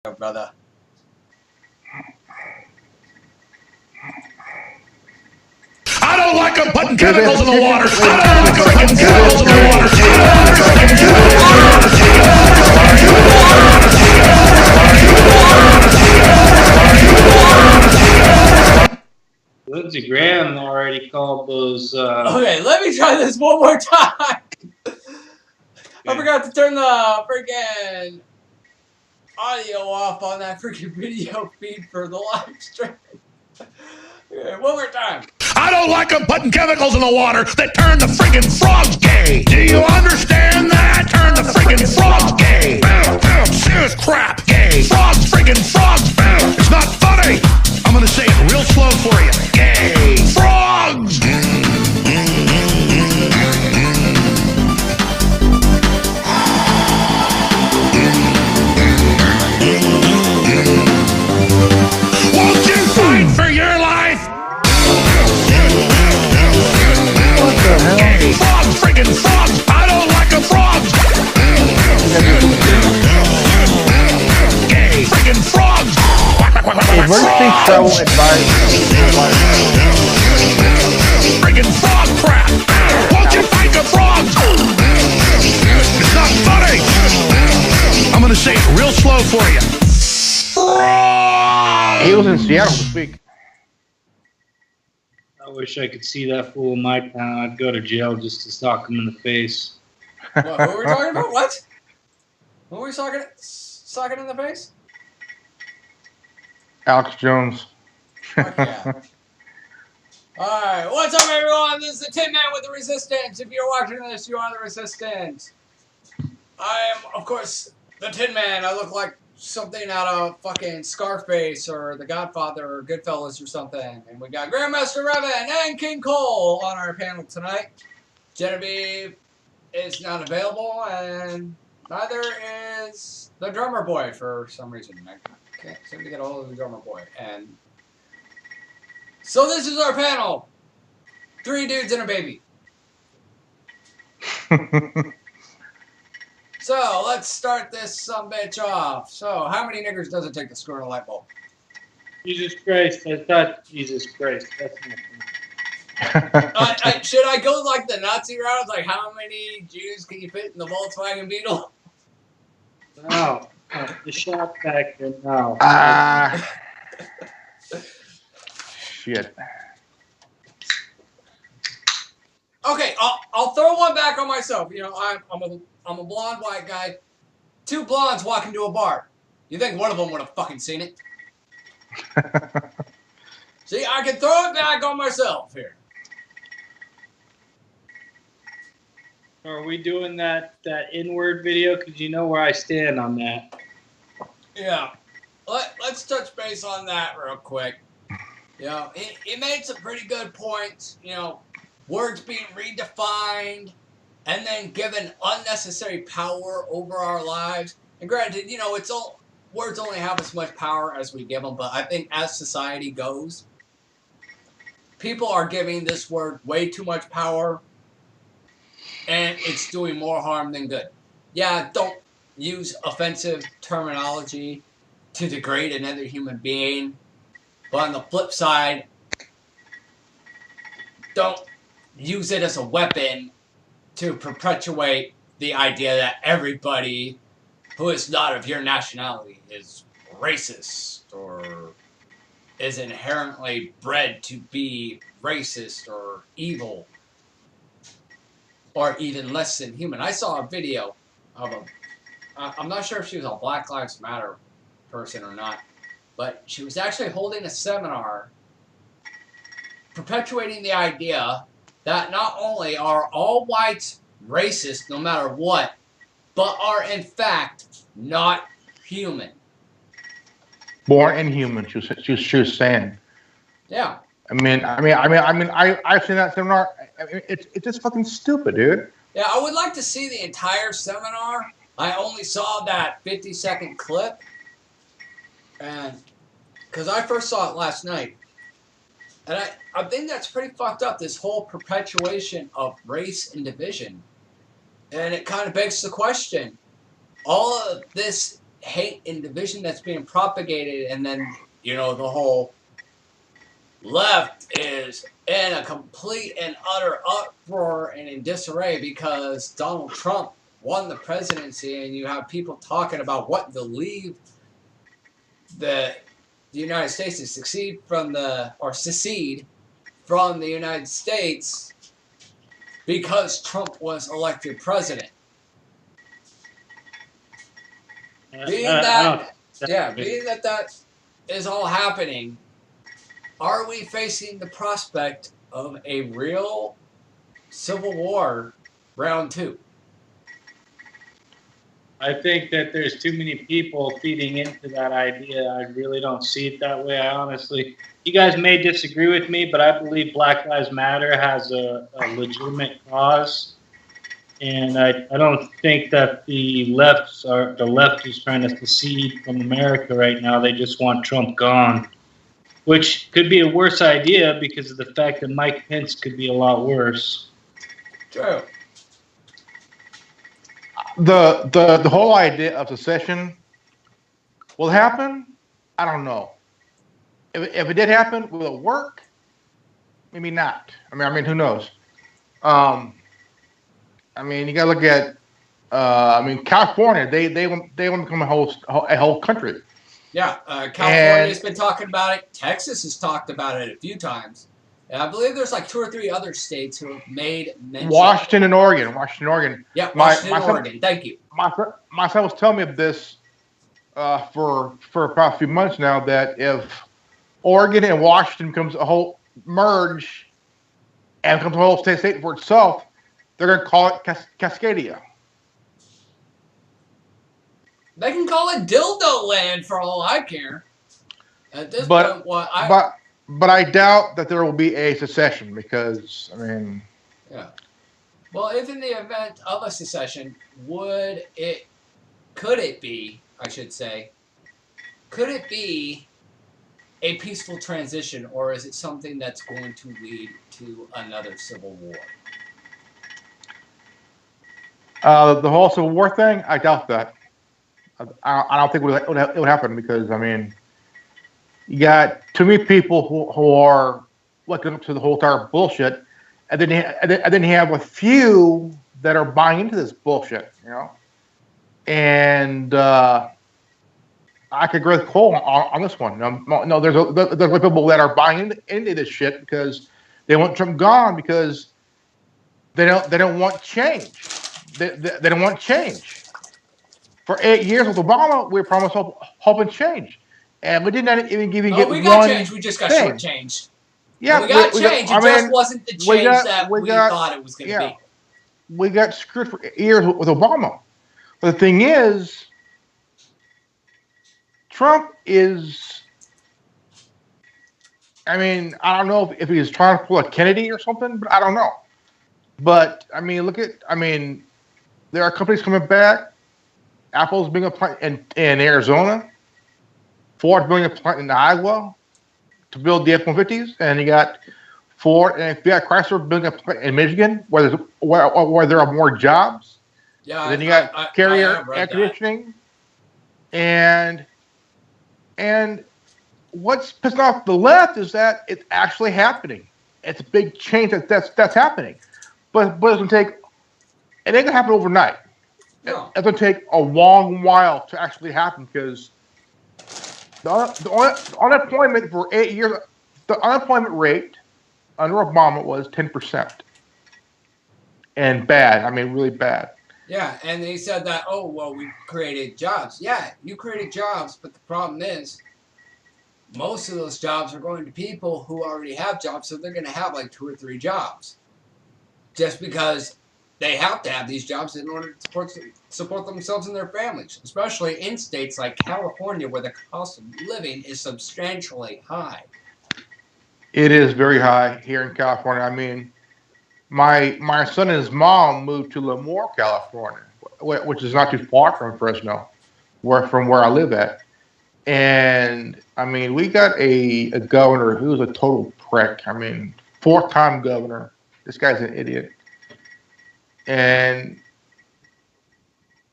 Brother. I don't like them putting chemicals in the water. I don't like freaking chemicals in the water. Lindsey Graham already called those. Okay, let me try this one more time. I forgot to turn the freaking audio off on that freaking video feed for the live stream. Okay, one more time. I don't like them putting chemicals in the water that turn the freaking frogs gay. Do you understand that? Turn the freaking frogs gay. Serious crap. Gay. Frogs, freaking frogs. It's not funny. I'm gonna say it real slow for you. Gay. Frogs. Won't you fight for your life? What the hell? Gay. Frogs, freaking frogs. I don't like the frogs. Gay. Freaking frogs. Emergency travel advice. Freaking frog crap. Won't you fight the frogs? It's not funny. I'm gonna say it real slow for you. He was in Seattle this week. I wish I could see that fool in my town. I'd go to jail just to sock him in the face. What, who were we talking about? What? Who were we socking in the face? Alex Jones. Fuck yeah. Alright, what's up everyone? This is the Tin Man with the Resistance. If you're watching this, you are the Resistance. I am, of course, the Tin Man. I look like something out of fucking Scarface or The Godfather or Goodfellas or something. And we got Grandmaster Revan and King Cole on our panel tonight. Genevieve is not available, and neither is the drummer boy for some reason. I can't seem to get a hold of the drummer boy. And so this is our panel. 3 dudes and a baby. So let's start this sumbitch off. So how many niggers does it take to screw in a light bulb? Jesus Christ. I thought Jesus Christ. That's not Should I go like the Nazi route? Like how many Jews can you fit in the Volkswagen Beetle? No. The shop factor, no. Shit. Okay, I'll throw one back on myself. You know, I'm a blonde white guy. 2 blondes walk into a bar. You think one of them would have fucking seen it? See, I can throw it back on myself here. Are we doing that inward video? Because you know where I stand on that. Yeah. Let's touch base on that real quick. You know, he made some pretty good points. You know, words being redefined and then given unnecessary power over our lives. And granted, you know, words only have as much power as we give them. But I think as society goes, people are giving this word way too much power. And it's doing more harm than good. Yeah, don't use offensive terminology to degrade another human being. But on the flip side, don't use it as a weapon to perpetuate the idea that everybody who is not of your nationality is racist or is inherently bred to be racist or evil or even less than human. I saw a video of I'm not sure if she was a Black Lives Matter person or not, but she was actually holding a seminar perpetuating the idea that not only are all whites racist no matter what, but are in fact not human. Born inhuman, she was saying. Yeah. I've seen that seminar. It's just fucking stupid, dude. Yeah, I would like to see the entire seminar. I only saw that 50-second clip, and because I first saw it last night, and I think that's pretty fucked up. This whole perpetuation of race and division, and it kind of begs the question: all of this hate and division that's being propagated, and then, the whole left is in a complete and utter uproar and in disarray because Donald Trump won the presidency, and you have people talking about what to leave the United States to secede from the United States because Trump was elected president. Being that is all happening, are we facing the prospect of a real civil war round 2? I think that there's too many people feeding into that idea. I really don't see it that way. I honestly, you guys may disagree with me, but I believe Black Lives Matter has a legitimate cause. And I don't think that the left is trying to secede from America right now. They just want Trump gone, which could be a worse idea because of the fact that Mike Pence could be a lot worse. True. The whole idea of secession will happen. I don't know. If it did happen, will it work? Maybe not. I mean, who knows? I mean, you gotta look at. California. They want to become a whole country. Yeah, California's been talking about it. Texas has talked about it a few times. And I believe there's like 2 or 3 other states who have made mention. Washington and Oregon. Yeah, Washington and Oregon. Thank you. My son was telling me of this for about a few months now, that if Oregon and Washington becomes a whole merge and becomes a whole state for itself, they're going to call it Cascadia. They can call it Dildo Land for all I care. At this point, but I doubt that there will be a secession because, I mean... Yeah. Well, if in the event of a secession, could it be a peaceful transition, or is it something that's going to lead to another civil war? The whole Civil War thing, I doubt that. I don't think it would happen because, I mean, you got too many people who are looking up to the whole entire bullshit, and then you have a few that are buying into this bullshit, And I could agree with Cole on this one. No, there's people that are buying into this shit because they want Trump gone because they don't want change. They don't want change. For 8 years with Obama, we promised hope and change. And we didn't even get we got change. We just got shortchanged. Yeah, we got change. It just wasn't the change that we thought it was going to be. We got screwed for years with Obama. But the thing is, Trump is... I mean, I don't know if he's trying to pull a Kennedy or something, but I don't know. But, I mean, there are companies coming back. Apple's being a plant in Arizona. Ford's building a plant in Iowa to build the F-150s, and you got Ford and Chrysler building a plant in Michigan where there are more jobs. Yeah. And then you got Carrier air conditioning, and what's pissing off the left is that it's actually happening. It's a big change that's happening, but it's gonna take. It ain't gonna happen overnight. No. It's gonna take a long while to actually happen because the unemployment for 8 years, the unemployment rate under Obama was 10%, and bad. I mean, really bad. Yeah, and they said that, we created jobs. Yeah, you created jobs, but the problem is most of those jobs are going to people who already have jobs, so they're going to have like 2 or 3 jobs. Just because they have to have these jobs in order to support themselves and their families, especially in states like California where the cost of living is substantially high. It is very high here in California. I mean, my son and his mom moved to Lemoore, California, which is not too far from Fresno, from where I live at. And, I mean, we got a governor who's a total prick. I mean, 4th-time governor. This guy's an idiot. And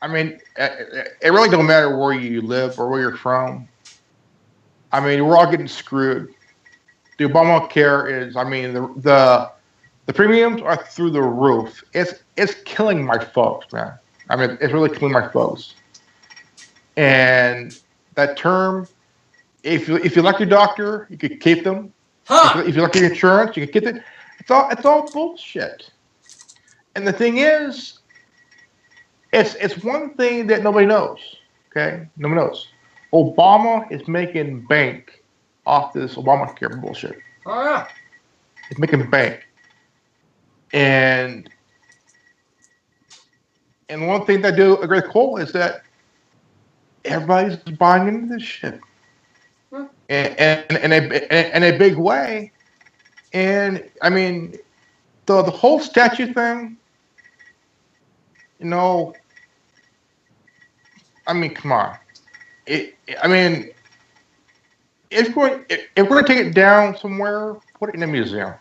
I mean, it really don't matter where you live or where you're from. I mean, we're all getting screwed. The Obamacare is, I mean, the premiums are through the roof. It's killing my folks, man. I mean, it's really killing my folks. And that term, if you like your doctor, you could keep them. Huh? If you like your insurance, you could get it. It's all bullshit. And the thing is, it's one thing that nobody knows. Okay, nobody knows. Obama is making bank off this Obamacare bullshit. Oh yeah. It's making bank. And one thing that I do agree with Cole is that everybody's buying into this shit. In a big way. And I mean, the whole statue thing, you know, I mean, come on. I mean, if we're going to take it down somewhere, put it in a museum.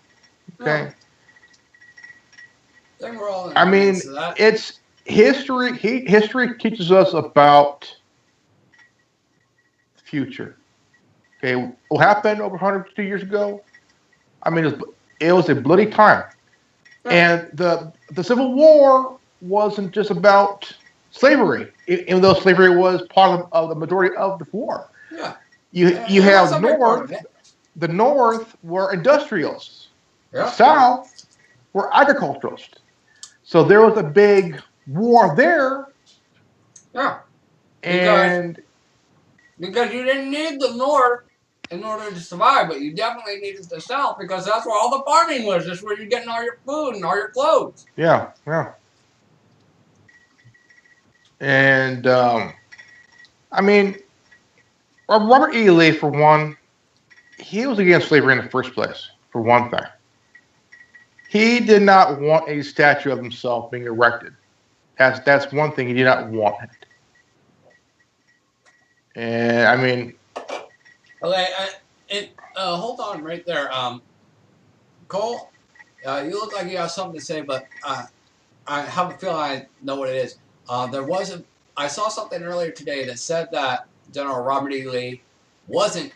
Okay. I think we're all in I mean, agreement to that. it's history. History teaches us about the future. Okay, what happened over 102 years ago? I mean, it was a bloody time, and the Civil War wasn't just about slavery, even though slavery was part of the majority of the war. Yeah. You have North. The North were industrialists. Yeah. The South were agriculturalists. So there was a big war there. Yeah. And because you didn't need the North in order to survive, but you definitely needed the South because that's where all the farming was. That's where you're getting all your food and all your clothes. yeah. And I mean, Robert E. Lee, for one, he was against slavery in the first place, for one thing. He did not want a statue of himself being erected. That's one thing he did not want. And I mean, okay, hold on right there. Cole, you look like you have something to say, but I have a feeling I know what it is. I saw something earlier today that said that General Robert E. Lee wasn't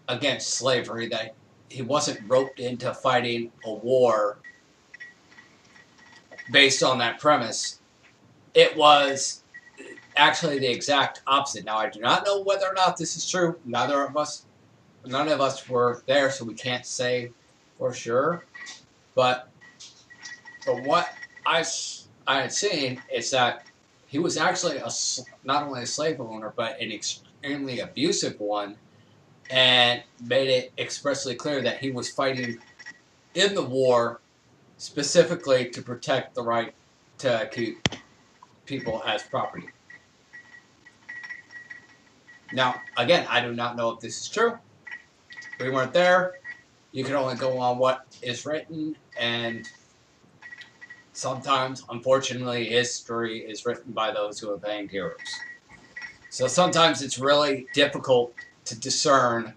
against slavery, that he wasn't roped into fighting a war based on that premise. It was actually the exact opposite. Now, I do not know whether or not this is true. None of us were there, so we can't say for sure. But from what I had seen, is that he was actually not only a slave owner, but an extremely abusive one, and made it expressly clear that he was fighting in the war specifically to protect the right to keep people as property. Now, again, I do not know if this is true. We weren't there. You can only go on what is written, and sometimes, unfortunately, history is written by those who have banged heroes. So sometimes it's really difficult to discern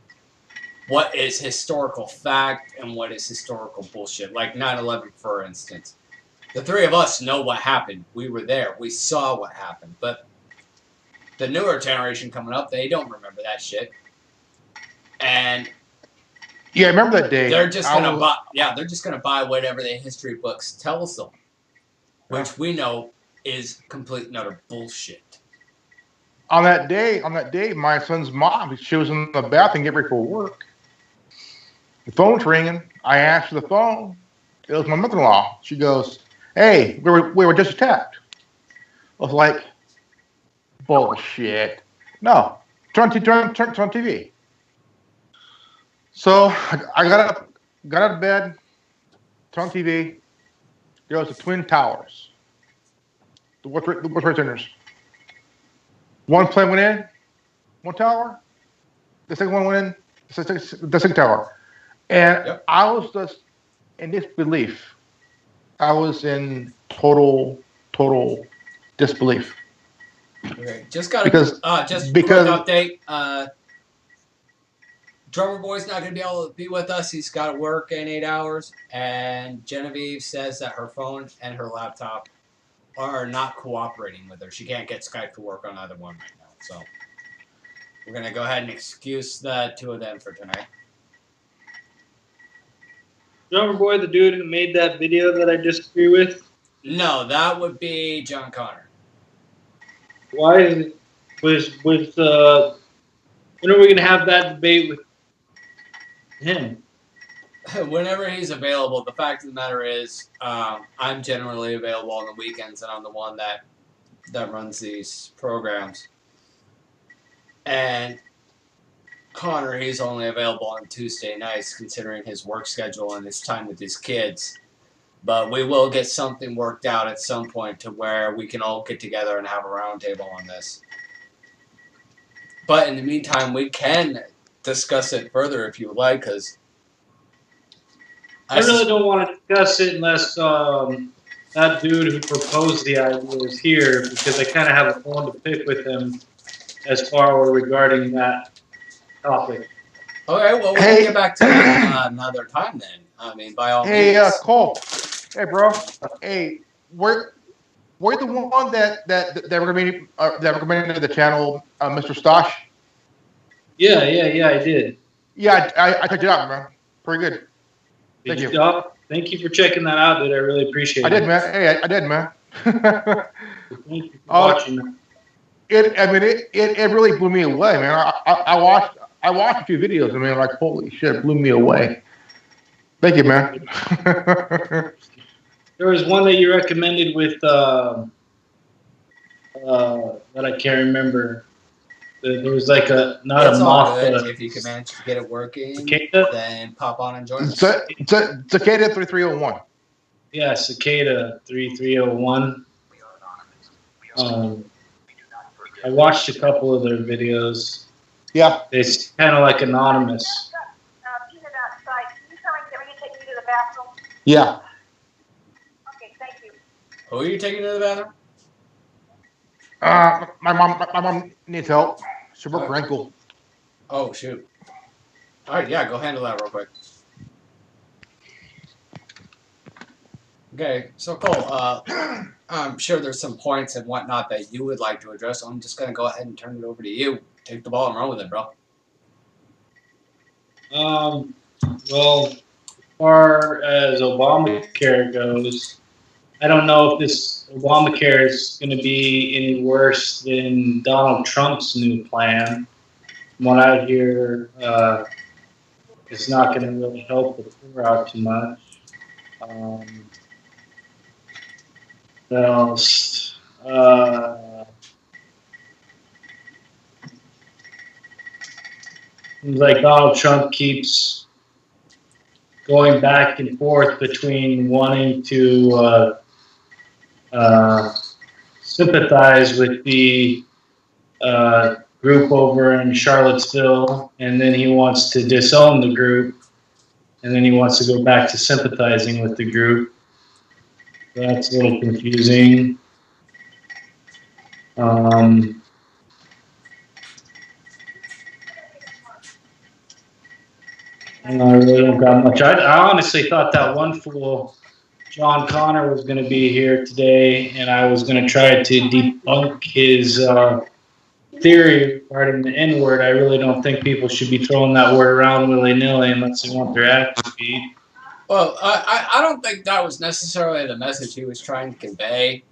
what is historical fact and what is historical bullshit. Like 9/11, for instance. The three of us know what happened. We were there. We saw what happened. But the newer generation coming up, they don't remember that shit. And yeah, I remember that day. they're just gonna buy whatever the history books tells them, which we know is complete and utter bullshit. On that day, my son's mom, she was in the bathroom getting ready for work. The phone's ringing. I answer the phone. It was my mother-in-law. She goes, "Hey, we were just attacked." I was like, "Bullshit." No, turn TV. So I got out of bed, turned on TV. There was the Twin Towers, the World Trade Centers. One plane went in, one tower. The second one went in, the second tower. And I was just in disbelief. I was in total disbelief. Okay, just got quick update. Drummer Boy's not going to be able to be with us. He's got to work in 8 hours. And Genevieve says that her phone and her laptop are not cooperating with her. She can't get Skype to work on either one right now. So we're going to go ahead and excuse the two of them for tonight. Drummer Boy, the dude who made that video that I disagree with? No, that would be John Connor. Why is it, when are we going to have that debate with him? Whenever he's available. The fact of the matter is, I'm generally available on the weekends, and I'm the one that runs these programs. And Connor, he's only available on Tuesday nights, considering his work schedule and his time with his kids. But we will get something worked out at some point to where we can all get together and have a roundtable on this. But in the meantime, we can discuss it further if you would like, because I really don't want to discuss it unless that dude who proposed the idea is here, because I kind of have a bone to pick with him as far regarding that topic. Okay, well, we'll get back to it another time then. I mean, by all means. Hey, Cole. Hey, bro. Hey, we're the one that recommended the channel, Mr. Stosh. Yeah, I did. Yeah, I checked it out, man. Pretty good. Thank you. Thank you for checking that out, dude. I really appreciate it. I did, man. Hey, I did, man. Thank you for watching that. It really blew me away, man. I watched a few videos. I mean, like, holy shit, it blew me away. Thank you, man. There was one that you recommended with that I can't remember. There was like a moth. If you can manage to get it working, cicada? Then pop on and join us. Cicada 3301. Yeah, Cicada 3301. I watched a couple of their videos. Yeah. It's kind of like anonymous. Yeah. Okay, thank you. Who are you taking to the bathroom? My mom needs help. She broke her ankle. Oh, shoot. All right, yeah, go handle that real quick. Okay, so Cole, I'm sure there's some points and whatnot that you would like to address, so I'm just going to go ahead and turn it over to you. Take the ball and run with it, bro. Well, as far as Obamacare goes, I don't know if this Obamacare is going to be any worse than Donald Trump's new plan. From what I hear, it's not going to really help the poor out too much. What else? Seems like Donald Trump keeps going back and forth between wanting to sympathize with the group over in Charlottesville, and then he wants to disown the group, and then he wants to go back to sympathizing with the group. That's a little confusing. I really don't got much. I honestly thought that one fool, John Connor, was going to be here today, and I was going to try to debunk his theory regarding the N-word. I really don't think people should be throwing that word around willy-nilly unless they want their ass to beat. Well, I don't think that was necessarily the message he was trying to convey.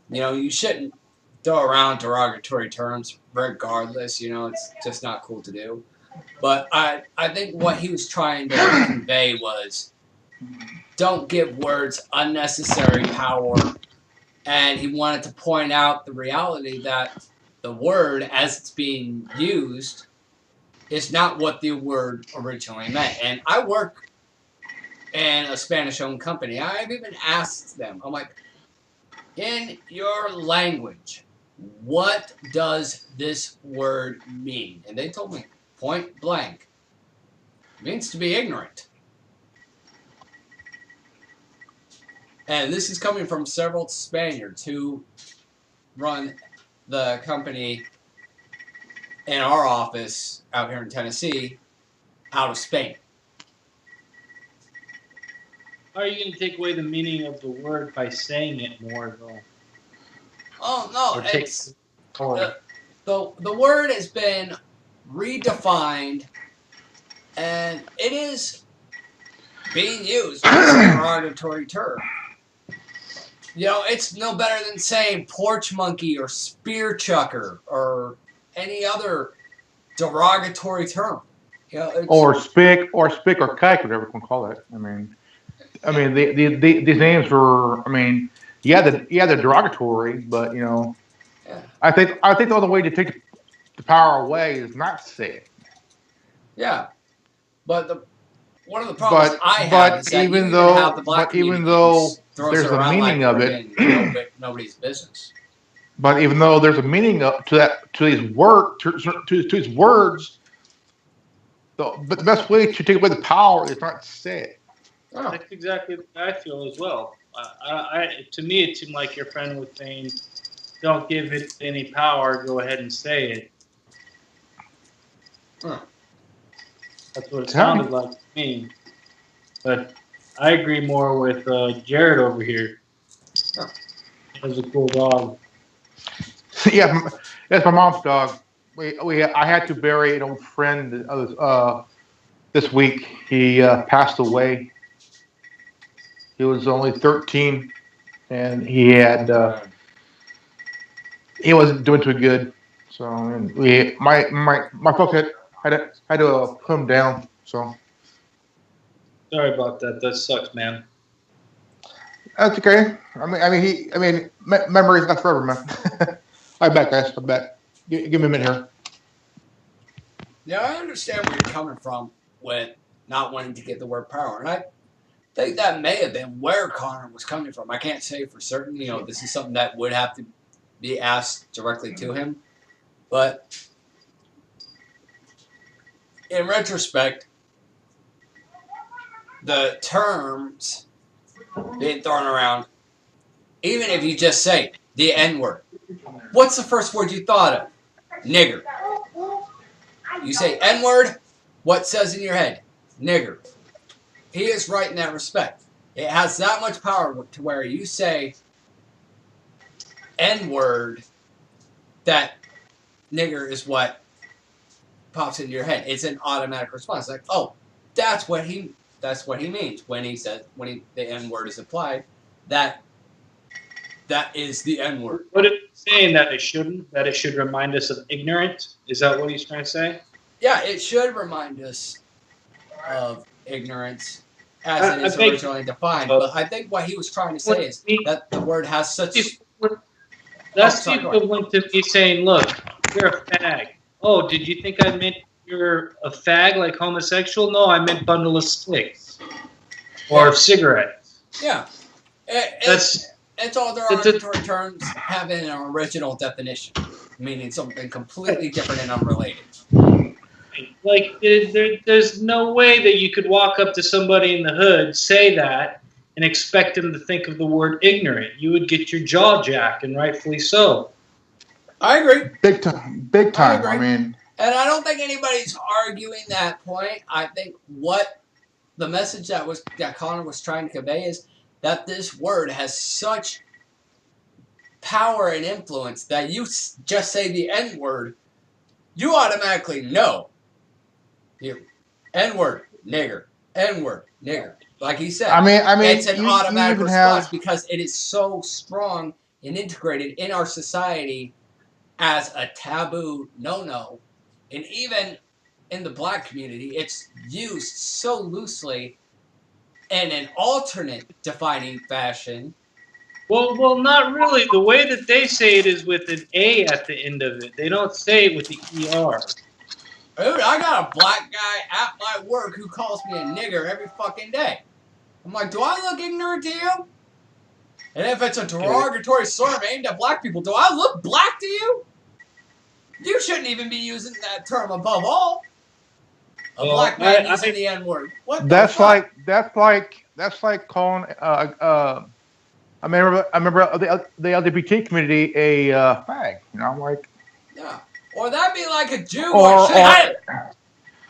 You know, you shouldn't throw around derogatory terms regardless. You know, it's just not cool to do. But I think what he was trying to convey was don't give words unnecessary power. And he wanted to point out the reality that the word, as it's being used, is not what the word originally meant. And I work in a Spanish-owned company. I've even asked them, I'm like, in your language, what does this word mean? And they told me, point blank, it means to be ignorant. And this is coming from several Spaniards who run the company in our office out here in Tennessee out of Spain. How are you going to take away the meaning of the word by saying it more, though? Oh no, Or take it's or the word has been redefined, and it is being used as a derogatory term. It's no better than saying porch monkey or spear chucker or any other derogatory term. or spick or kike, whatever you can call it. These names were. They're derogatory, but yeah, I think the only way to take the power away is not to say it. yeah. But one of the problems I have But is that you even even have the though black but even community though throws there's it a around like meaning of it, nobody's business. but even though there's a meaning to these words, but the best way to take away the power is not to say it. Oh, that's exactly what I feel as well. To me, it seemed like your friend was saying, "Don't give it any power. Go ahead and say it." huh. That's what it sounded like to me. But I agree more with Jared over here. Oh. That's a cool dog. Yeah, that's my mom's dog. I had to bury an old friend this week. He passed away. He was only 13, and he wasn't doing too good. So and my folks had to put him down. So Sorry about that. That sucks, man. that's okay. Memories not forever, man. I bet, guys. I bet. Give me a minute here. Yeah, I understand where you're coming from with not wanting to get the word power, and I think that may have been where Connor was coming from. I can't say for certain. This is something that would have to be asked directly to him, but in retrospect, the terms being thrown around, even if you just say the N-word, what's the first word you thought of? Nigger. You say N-word, what says in your head? Nigger. He is right in that respect. It has that much power to where you say N-word, that nigger is what pops into your head. It's an automatic response. Like, oh, that's what he means when the N-word is applied. That is the N-word. What is it saying that it shouldn't? That it should remind us of ignorance? Is that what he's trying to say? Yeah, it should remind us of ignorance as it is originally defined. But I think what he was trying to say is that the word has such... That's the equivalent to me saying, look, you're a fag. Oh, did you think I meant you're a fag, like homosexual? No, I meant bundle of sticks. Or cigarettes. Yeah. It's all derogatory terms having an original definition, meaning something completely different and unrelated. Like, there's no way that you could walk up to somebody in the hood, say that, and expect them to think of the word ignorant. You would get your jaw jacked, and rightfully so. I agree. Big time. And I don't think anybody's arguing that point. I think what the message that Connor was trying to convey is that this word has such power and influence that you just say the N-word, you automatically know. N-word, nigger. N-word, nigger. Like he said, it's an automatic response because it is so strong and integrated in our society as a taboo no-no. And even in the black community, it's used so loosely in an alternate defining fashion. Well, not really. The way that they say it is with an A at the end of it. They don't say it with the ER. Dude, I got a black guy at my work who calls me a nigger every fucking day. I'm like, do I look ignorant to you? And if it's a derogatory slur aimed at black people, do I look black to you? You shouldn't even be using that term above all. A black man using the N-word. What? That's like calling I remember the LGBT community a fag. I'm like, yeah. Or that'd be like a Jew going, hey!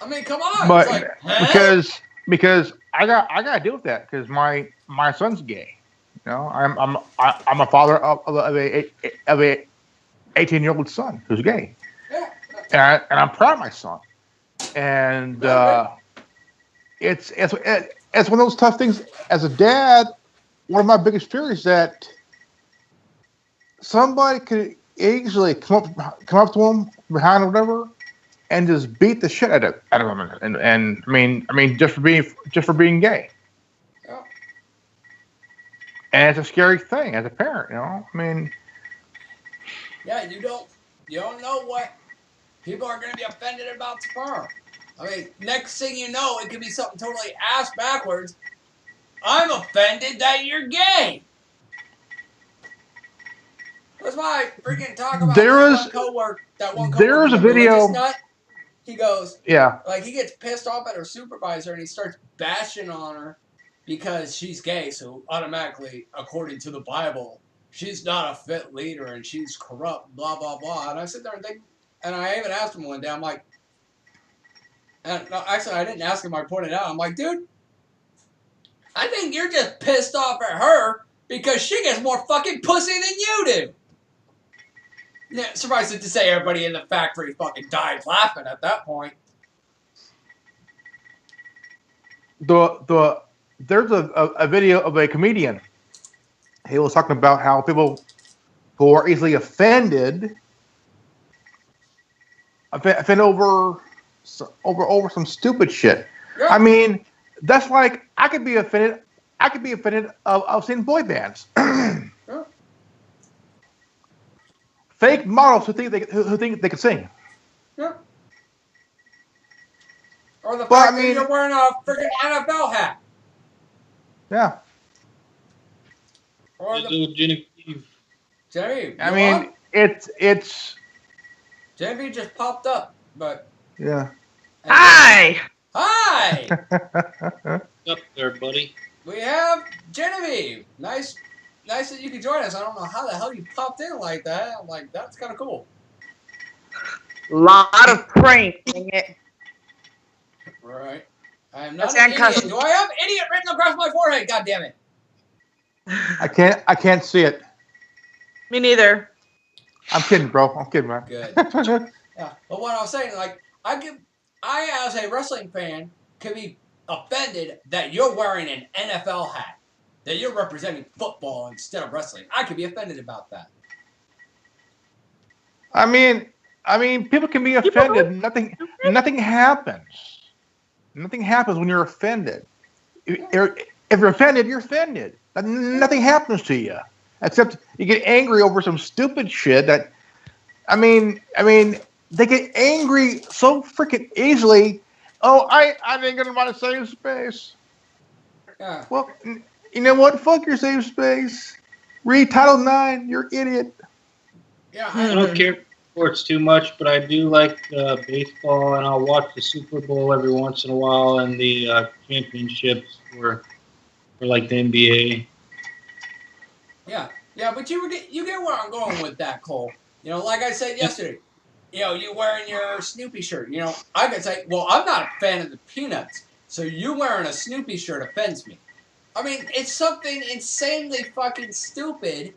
I mean, come on. But it's like, because I got to deal with that because my son's gay. You know, I'm a father of a 18-year-old son who's gay, Yeah. and I'm proud of my son. And it's one of those tough things. As a dad, one of my biggest fears is that somebody could easily come up to him behind or whatever, and just beat the shit out of him. And I mean, just for being gay. Yeah. And it's a scary thing as a parent, you know. I mean, Yeah, you don't know what people are going to be offended about tomorrow. I mean, next thing you know, it could be something totally ass backwards. I'm offended that you're gay. That's why I freaking talk about that one coworker. There is a the religious video. nut. He goes, Yeah. like, he gets pissed off at her supervisor and he starts bashing on her because she's gay. So automatically, according to the Bible, she's not a fit leader and she's corrupt, blah, blah, blah. And I sit there and think, and I even asked him one day, I'm like, and no, actually, I didn't ask him, I pointed out, I'm like, dude, I think you're just pissed off at her because she gets more fucking pussy than you do. Yeah, suffice it to say, everybody in the factory fucking died laughing at that point. There's a video of a comedian. He was talking about how people who are easily offended over some stupid shit. Yeah. I mean, that's like I could be offended of seeing boy bands. Yeah. Fake models who think they can sing. Yeah. Or the fact that you're wearing a freaking NFL hat. Yeah. Or Genevieve. Genevieve. I mean, it's. Genevieve just popped up, but. Yeah. Hi. Hi. Up there, buddy. We have Genevieve. Nice that you could join us. I don't know how the hell you popped in like that. I'm like, that's kind of cool. Lot of pranking it. Right. I am not an idiot. Do I have idiot written across my forehead? God damn it. I can't see it. Me neither. I'm kidding, bro. I'm kidding, man. Good. Yeah. But what I was saying, like, I as a wrestling fan could be offended that you're wearing an NFL hat. That you're representing football instead of wrestling. I could be offended about that. I mean, people can be offended. Nothing happens. Nothing happens when you're offended. If you're offended, you're offended. Nothing happens to you, except you get angry over some stupid shit. That, I mean, they get angry so freaking easily. Oh, I didn't get my safe space. Yeah. Well, you know what? Fuck your safe space. Read Title IX. You're an idiot. Yeah. I don't care for sports too much, but I do like baseball, and I'll watch the Super Bowl every once in a while, and the championships for like the NBA. Yeah, but you get where I'm going with that, Cole. You know, like I said yesterday, you know, you wearing your Snoopy shirt. You know, I could say, well, I'm not a fan of the Peanuts, so you wearing a Snoopy shirt offends me. I mean, it's something insanely fucking stupid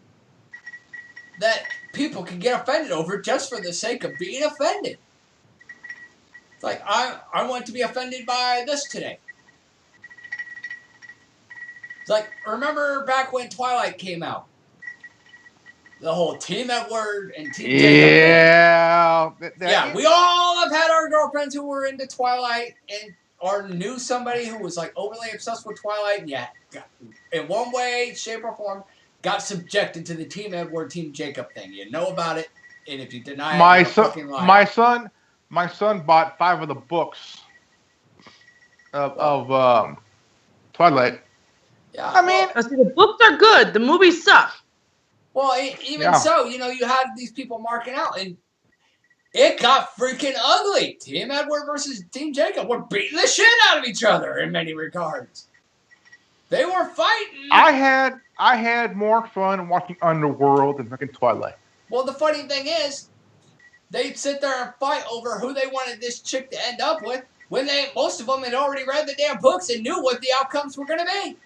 that people can get offended over just for the sake of being offended. It's like, I want to be offended by this today. It's like, remember back when Twilight came out? The whole Team Edward and Team Jacob. Yeah, we all have had our girlfriends who were into Twilight or knew somebody who was like overly obsessed with Twilight and in one way, shape, or form, got subjected to the Team Edward, Team Jacob thing. You know about it, and if you deny it, you're fucking lying. My son bought 5 of the books of Twilight. Yeah, I mean, the books are good. The movies suck. Well, even so, you know, you had these people marking out, and it got freaking ugly. Team Edward versus Team Jacob were beating the shit out of each other in many regards. They were fighting. I had more fun watching Underworld than fucking Twilight. Well, the funny thing is, they'd sit there and fight over who they wanted this chick to end up with when most of them had already read the damn books and knew what the outcomes were going to be.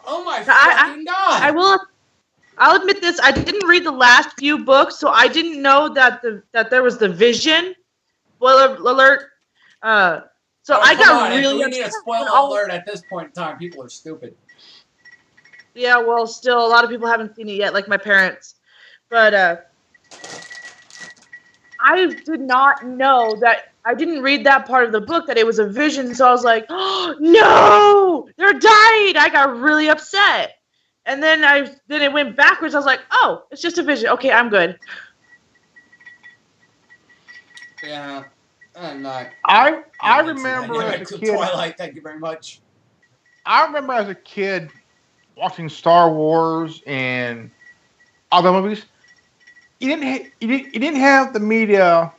Oh my I- fucking god! I'll admit this. I didn't read the last few books, so I didn't know that there was the vision. Spoiler alert. So Oh, I come got on, really we need a upset spoiler when all- alert at this point in time. People are stupid. Yeah, well, still a lot of people haven't seen it yet, like my parents. But I did not know that. I didn't read that part of the book that it was a vision, so I was like, "Oh no, they're dying!" I got really upset, and then it went backwards. I was like, "Oh, it's just a vision. Okay, I'm good." Yeah, I'm not. I Yeah, remember dynamic as a of kid. Twilight, thank you very much. I remember as a kid watching Star Wars and other movies. You didn't have the media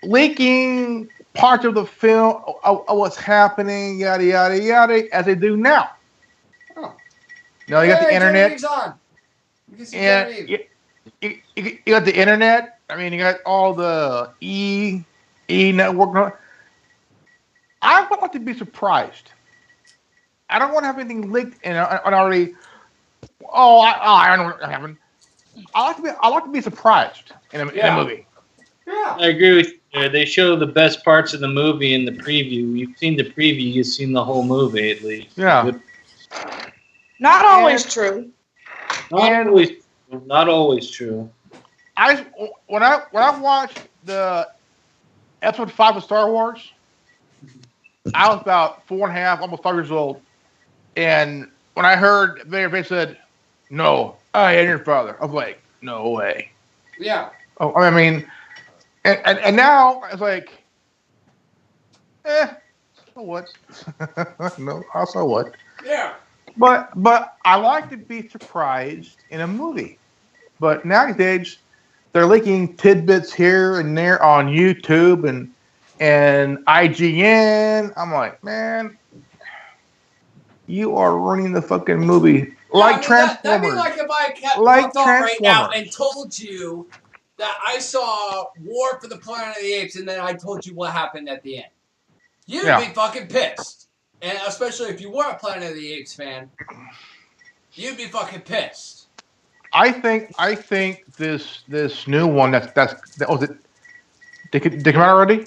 leaking parts of the film of what's happening, yada yada yada, as they do now. Oh. Now you got the Hey, internet, Genevieve's on. You can see and Genevieve. you got the internet. I mean, you got all the E network. I would like to be surprised. I don't want to have anything leaked and already. Oh, I don't know what happened. I like to be surprised in a movie. Yeah. I agree with you. They show the best parts of the movie in the preview. You've seen the preview, you've seen the whole movie at least. Yeah. Not always true. Not always true. When I watched the episode 5 of Star Wars, I was about 4.5, almost 5 years old, and when I heard Vader said, "No, I am your father," I was like, "No way." Yeah. Oh, I mean, and now it's like, so what? No, also what? Yeah. But I like to be surprised in a movie. But nowadays, they're leaking tidbits here and there on YouTube and IGN. I'm like, man, you are ruining the fucking movie. Like Transformers. That'd be like if I Like popped on right now Transformers. and told you that I saw War for the Planet of the Apes, and then I told you what happened at the end. You'd be fucking pissed. And especially if you were a Planet of the Apes fan, you'd be fucking pissed. I think this new one that was it. They come out already.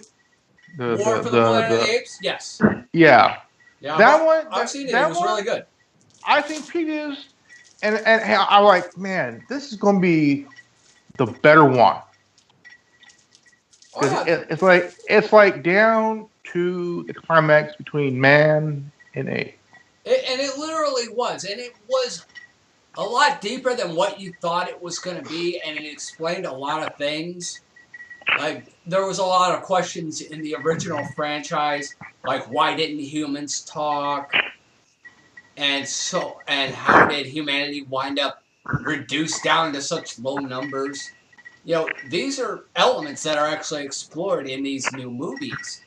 War for the Planet of the Apes, yes. Yeah. Yeah, That one. I've seen it. That It was really good. I think previews, and I'm like, man, this is gonna be the better one. Oh, yeah. It's like down to the climax between man and ape. And it literally was. And it was a lot deeper than what you thought it was going to be. And it explained a lot of things. Like, there was a lot of questions in the original franchise. Like, why didn't humans talk? And how did humanity wind up reduced down to such low numbers? You know, these are elements that are actually explored in these new movies.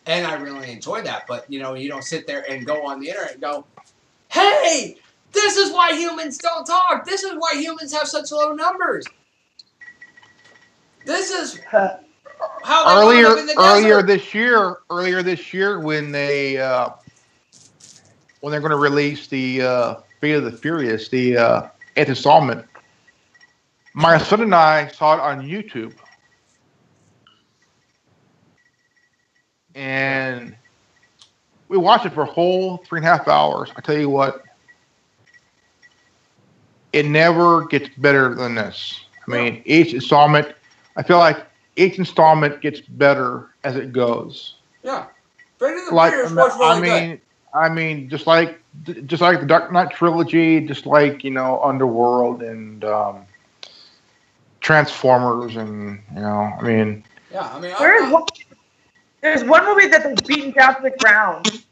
And I really enjoy that. But, you know, you don't sit there and go on the internet and go, hey, this is why humans don't talk. This is why humans have such low numbers. This is how they wound up in the earlier desert. this year when they're going to release the Fate of the Furious, the 8th installment, my son and I saw it on YouTube. And we watched it for a whole 3.5 hours. I tell you what, it never gets better than this. I mean, each installment, I feel like each installment gets better as it goes. Yeah. Fate of the Furious was really good. I mean, just like the Dark Knight trilogy, just like, you know, Underworld and Transformers, and, you know, I mean. Yeah, I mean. There's one movie that they've beaten down to the ground.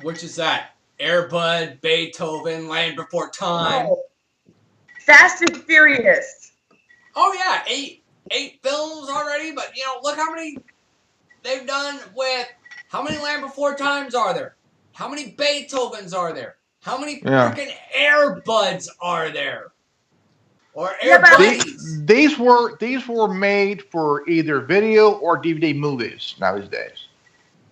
Which is that? Air Bud, Beethoven, Land Before Time. Oh. Fast and Furious. Oh yeah, eight films already, but you know, look how many they've done with. How many Land Before Times are there? How many Beethovens are there? How many freaking Air Buds are there? Or Air Buddies? These were made for either video or DVD movies nowadays.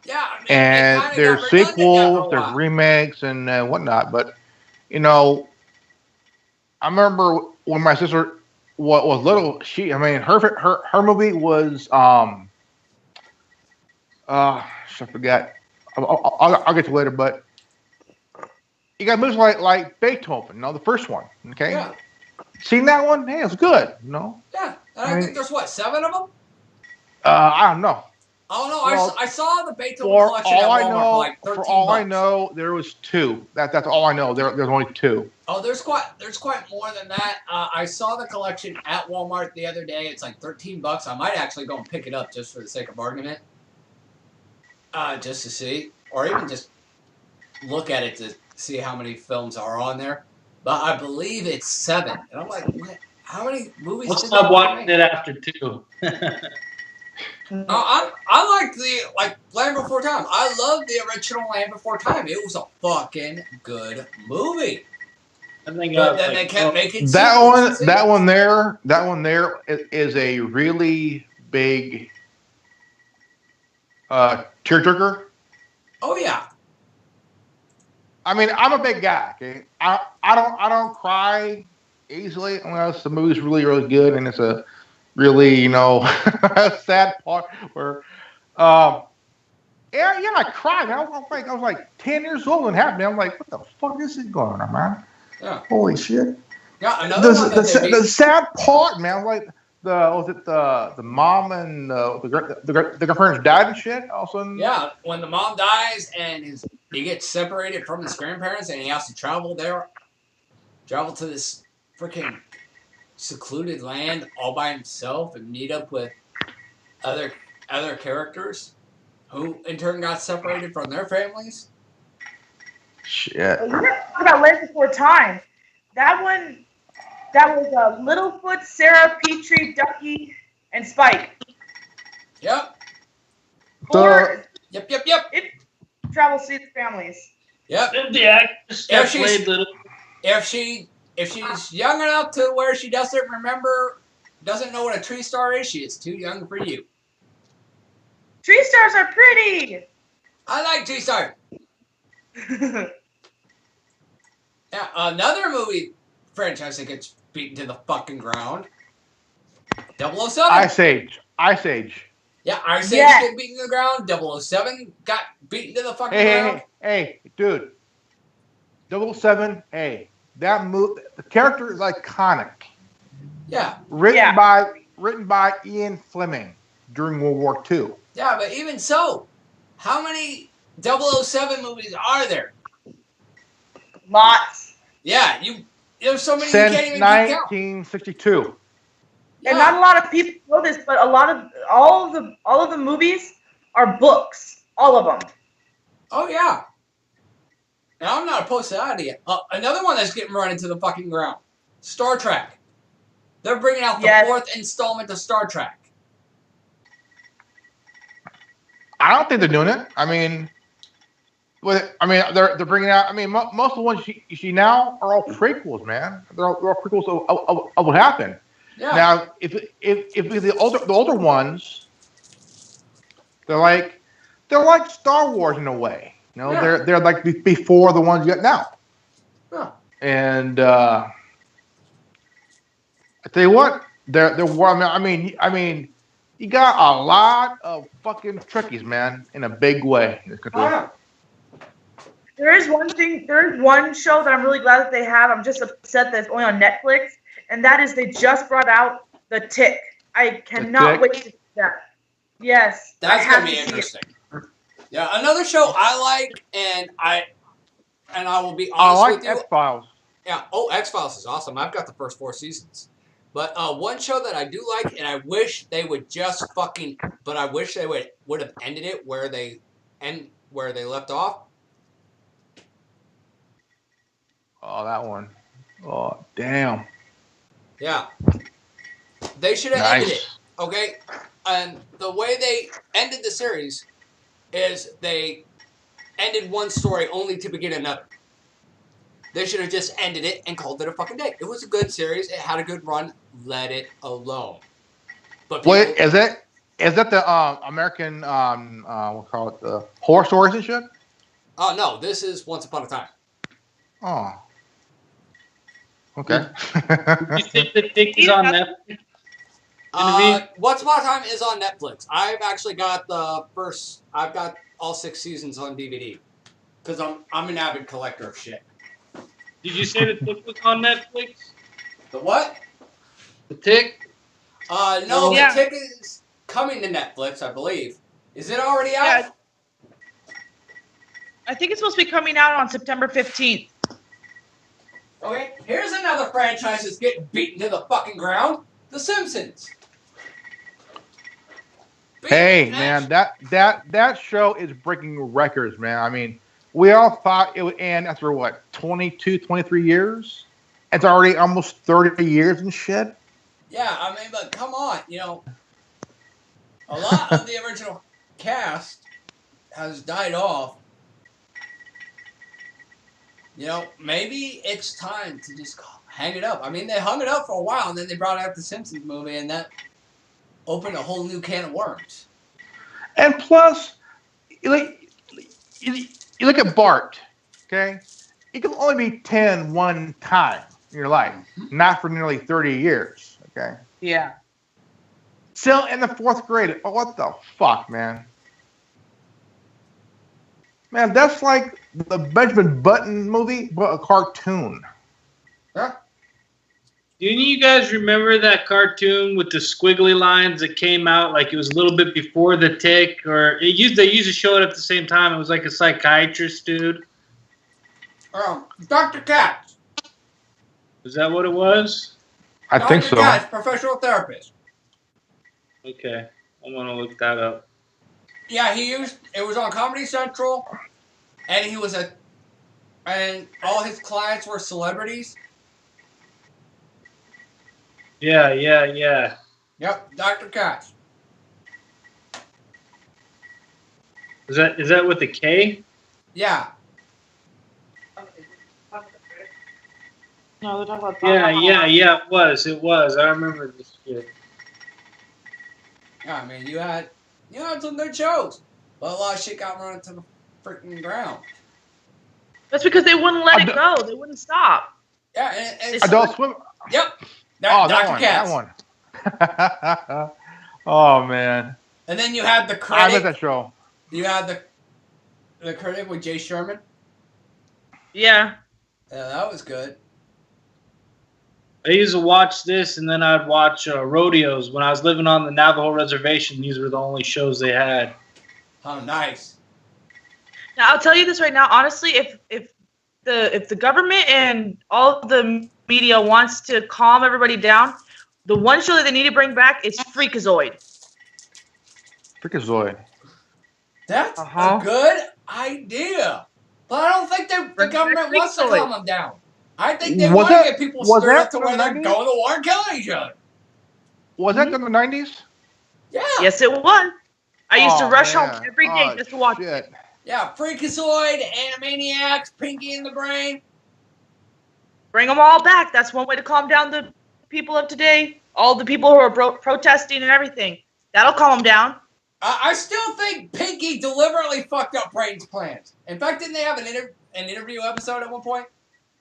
Yeah, I mean, And it kinda there's got redundant after sequels, a there's while. remakes, and whatnot. But you know, I remember when my sister was little. Her movie was I forgot. I'll get to it later. But you got movies like Beethoven, the first one. Okay, Yeah, seen that one? Hey, it's good. yeah. And I I mean, think there's what, 7 of them? I don't know. Oh no, Well, I saw the Beethoven collection at Walmart for like 13 bucks. there was two. That's all I know. There's only two. Oh, there's quite more than that. I saw the collection at Walmart the other day. It's like 13 bucks. I might actually go and pick it up just for the sake of argument, just to see, or even just look at it to see how many films are on there. But I believe it's 7, and I'm like, what? How many movies? I'll did stop they watching make? it after 2. I like the Land Before Time. I love the original Land Before Time. It was a fucking good movie. I think But then they kept making That sequels one. and sequels. That one there is a really big tearjerker. Oh yeah. I mean, I'm a big guy. Okay, I don't cry easily unless the movie's really really good and it's a really sad part where yeah I cried. I was like 10 years old when it happened. I'm like, what the fuck is this going on, man? Yeah. Holy shit. Yeah, another one that they The sad part, man, like the mom and the grandparents died and shit. All of a sudden, Yeah, when the mom dies and he gets separated from his grandparents and he has to travel to this freaking secluded land all by himself and meet up with other characters who in turn got separated from their families. shit. Well, you guys talk about Land Before Time. That was Littlefoot, Sarah, Petrie, Ducky, and Spike. Yep. Or Yep. it travels through the families. Yep. The actress that If she's- played Little. If she's young enough to where she doesn't know what a tree star is, she is too young for you. Tree stars are pretty. I like tree stars. Yeah, another movie franchise that gets beaten to the fucking ground. 007. Ice Age. Yeah, Ice Age Yes. get beaten to the ground. 007 got beaten to the fucking Hey, ground. hey, dude. 007. Hey, that movie. The character is iconic. Yeah, Written by Ian Fleming during World War II. yeah, but even so, how many 007 movies are there? Lots. Yeah, there's so many you Since can't even keep count. 1962. Yeah. And not a lot of people know this, but all of the movies are books. All of them. Oh yeah. Now I'm not opposed to that idea. Another one that's getting run into the fucking ground. Star Trek. They're bringing out the Yes. 4th installment of Star Trek. I don't think they're doing it. I mean, they're bringing out. I mean, most of the ones you see now are all prequels, man. They're all prequels of what happened. Yeah. Now, if the older ones, they're like Star Wars in a way. Yeah. They're like before the ones you got now. Yeah. And I tell you what, they're I mean, you got a lot of fucking Trekkies, man, in a big way. In this country. Oh, yeah. There is one show that I'm really glad that they have. I'm just upset that it's only on Netflix, and that is they just brought out The Tick. I cannot Tick? wait to see that. Yes, I That's have gonna be to see it. interesting. Yeah, another show I like, and I will be I honest like with you. X-Files. Yeah. Oh, X-Files is awesome. I've got the first 4 seasons. But one show that I do like, and I wish they would just fucking, but I wish they would have ended it where they left off. Oh, that one. Oh, damn. Yeah. They should have ended it. Okay? And the way they ended the series is they ended one story only to begin another. They should have just ended it and called it a fucking day. It was a good series. It had a good run. Let it alone. But Wait, is it Is that the American we'll call it the horror stories and shit? Oh no, this is Once Upon a Time. Oh. Okay. You think the Tick is on Netflix? Once Upon a Time is on Netflix. I've actually got I've got all 6 seasons on DVD because I'm an avid collector of shit. Did you say the Tick was on Netflix? The what? The Tick? No, Yeah. The Tick is coming to Netflix, I believe. Is it already out? Yeah. I think it's supposed to be coming out on September 15th. Okay, here's another franchise that's getting beaten to the fucking ground. The Simpsons. Hey man, that show is breaking records, man. I mean, we all thought it would end after what, 22, 23 years? It's already almost 30 years and shit. Yeah, I mean, but come on, a lot of the original cast has died off. Maybe it's time to just hang it up. I mean, they hung it up for a while, and then they brought out the Simpsons movie, and that opened a whole new can of worms. And plus, you look at Bart, okay? He can only be 10 one time in your life, not for nearly 30 years, okay? Yeah. Still in the 4th grade. Oh, what the fuck, man? Man, that's like the Benjamin Button movie, but a cartoon. Huh? Do any of you guys remember that cartoon with the squiggly lines that came out like it was a little bit before the Tick, or they used to show it at the same time? It was like a psychiatrist dude. Dr. Katz. Is that what it was? I think so. Dr. Katz, professional therapist. Okay, I'm gonna look that up. Yeah, it was on Comedy Central, and and all his clients were celebrities. Yeah. Yep, Dr. Katz. Is that with the K? Yeah. No, they're talking about Yeah. It was. I remember this shit. Yeah, I mean, you had some good shows, but a lot of shit got run to the freaking ground. That's because they wouldn't let it go. They wouldn't stop. Yeah, and Adult Swim. Yep. That Dr. one. Katz. That one. Oh man. And then you had the I critic. miss that show. You had the critic with Jay Sherman. Yeah. Yeah, that was good. I used to watch this, and then I'd watch rodeos. When I was living on the Navajo reservation, these were the only shows they had. Oh, nice. Now I'll tell you this right now. Honestly, if the government and all of the media wants to calm everybody down, the one show that they need to bring back is Freakazoid. Freakazoid. That's a good idea. But I don't think the government wants to calm them down. I think they want to get people stirred up to where they're going to war and killing each other. Was that in the 90s? Yeah. Yes, it was. I used to rush home every day just to watch it. it. Yeah, Freakazoid, Animaniacs, Pinky and the Brain. Bring them all back. That's one way to calm down the people of today. All the people who are protesting and everything. That'll calm them down. I still think Pinky deliberately fucked up Brain's plans. In fact, didn't they have an interview episode at one point?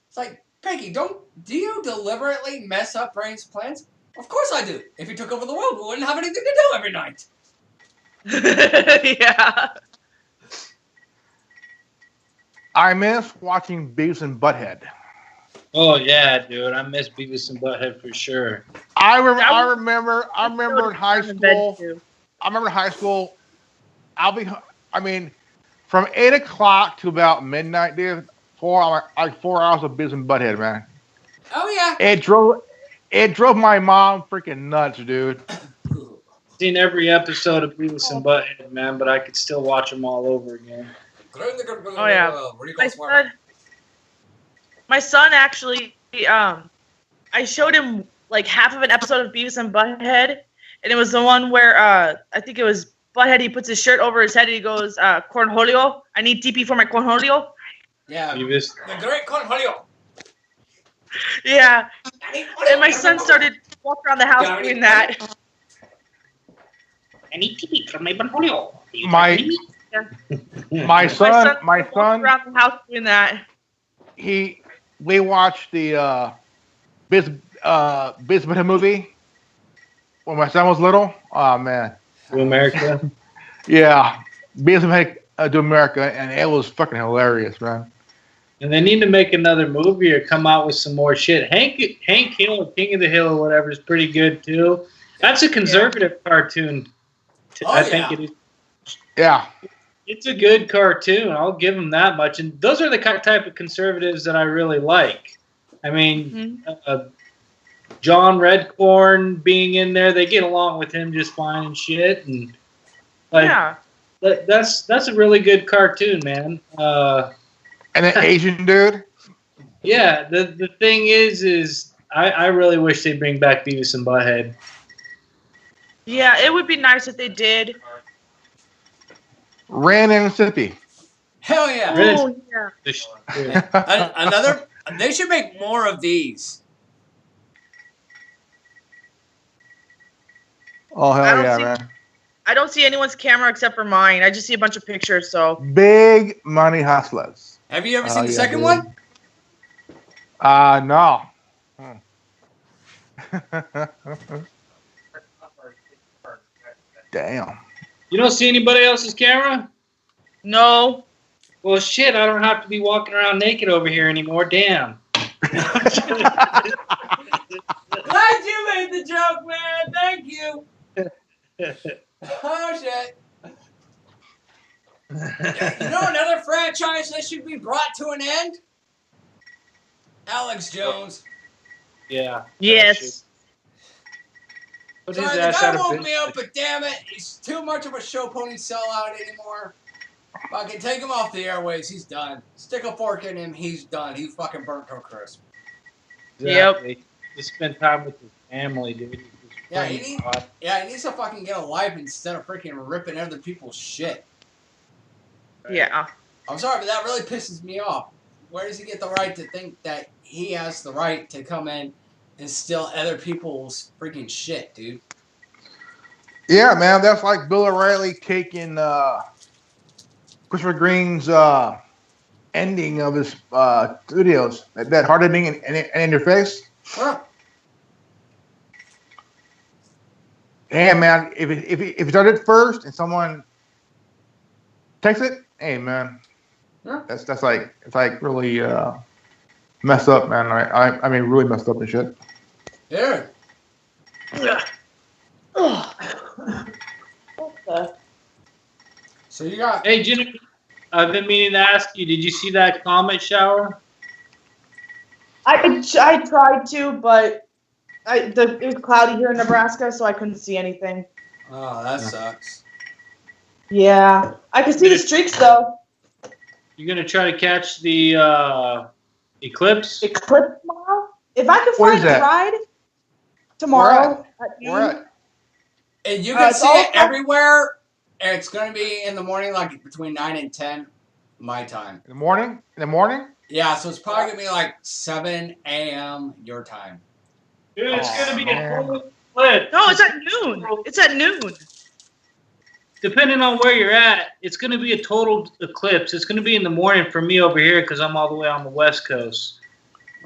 It's like, Pinky, do you deliberately mess up Brain's plans? Of course I do. If he took over the world, we wouldn't have anything to do every night. Yeah. I miss watching Beavis and Butthead. Oh yeah, dude, I miss Beavis and Butthead for sure. I remember in high school. I remember in high school. From 8 o'clock to about midnight, dude. 4 hours of Beavis and Butthead, man. Oh yeah. It drove my mom freaking nuts, dude. Seen every episode of Beavis and Butthead, man, but I could still watch them all over again. Oh yeah. My son actually, I showed him like half of an episode of Beavis and Butthead, and it was the one where I think it was Butthead. He puts his shirt over his head and he goes, "Cornholio, I need TP for my cornholio." Yeah, Beavis. The great cornholio. Yeah, and my son started walking around the house doing that. I need to eat from my portfolio. My son around the house doing that. we watched the Bisbee movie when my son was little. Oh man. To America. Yeah. Bisbee to America, and it was fucking hilarious, man. And they need to make another movie or come out with some more shit. Hank Hill, or King of the Hill, or whatever, is pretty good too. That's a conservative cartoon. I think it is. Yeah. It's a good cartoon. I'll give them that much. And those are the type of conservatives that I really like. I mean, John Redcorn being in there, they get along with him just fine and shit. And that's a really good cartoon, man. And an Asian dude. Yeah, the thing is I really wish they'd bring back Beavis and Butthead. Yeah, it would be nice if they did. Ren and Stimpy. Hell yeah. Oh, yeah. Another. They should make more of these. Oh hell yeah, man! I don't see anyone's camera except for mine. I just see a bunch of pictures. So big money hustlers. Have you ever seen the second one? No. Damn. You don't see anybody else's camera? No. Well, shit, I don't have to be walking around naked over here anymore. Damn. Glad you made the joke, man. Thank you. Oh, shit. You know another franchise that should be brought to an end? Alex Jones. Yeah. Yes. Put Sorry, his the ass guy out of woke me business. up, but damn it, he's too much of a show pony sellout anymore. Fucking take him off the airways, he's done. Stick a fork in him, he's done. He's fucking burnt to a crisp. Exactly. Just spend time with his family, dude. Yeah, he needs to fucking get a life instead of freaking ripping other people's shit. Yeah. I'm sorry, but that really pisses me off. Where does he get the right to think that he has the right to come in and steal other people's freaking shit, dude? Yeah, man, that's like Bill O'Reilly taking Christopher Green's ending of his studios, that hard ending and in your face. Huh. Yeah, man, if you started first and someone takes it, hey, man, that's like, it's like really messed up, man. I mean, really messed up and shit. Yeah. So you got. Hey, Jennifer, I've been meaning to ask you, did you see that comet shower? I tried to, but it was cloudy here in Nebraska, so I couldn't see anything. Oh, that sucks. Yeah. I could see the streaks, though. You're going to try to catch the eclipse? Eclipse tomorrow? If I could Where find is a that? ride tomorrow at Where noon, at? And you can it's see all- it everywhere. It's going to be in the morning, like between 9 and 10, my time. In the morning? In the morning? Yeah, so it's probably going to be like 7 a.m. your time. Dude, it's Oh, going to be man. a total eclipse. No, it's at noon. It's at noon. Depending on where you're at, it's going to be a total eclipse. It's going to be in the morning for me over here because I'm all the way on the West Coast.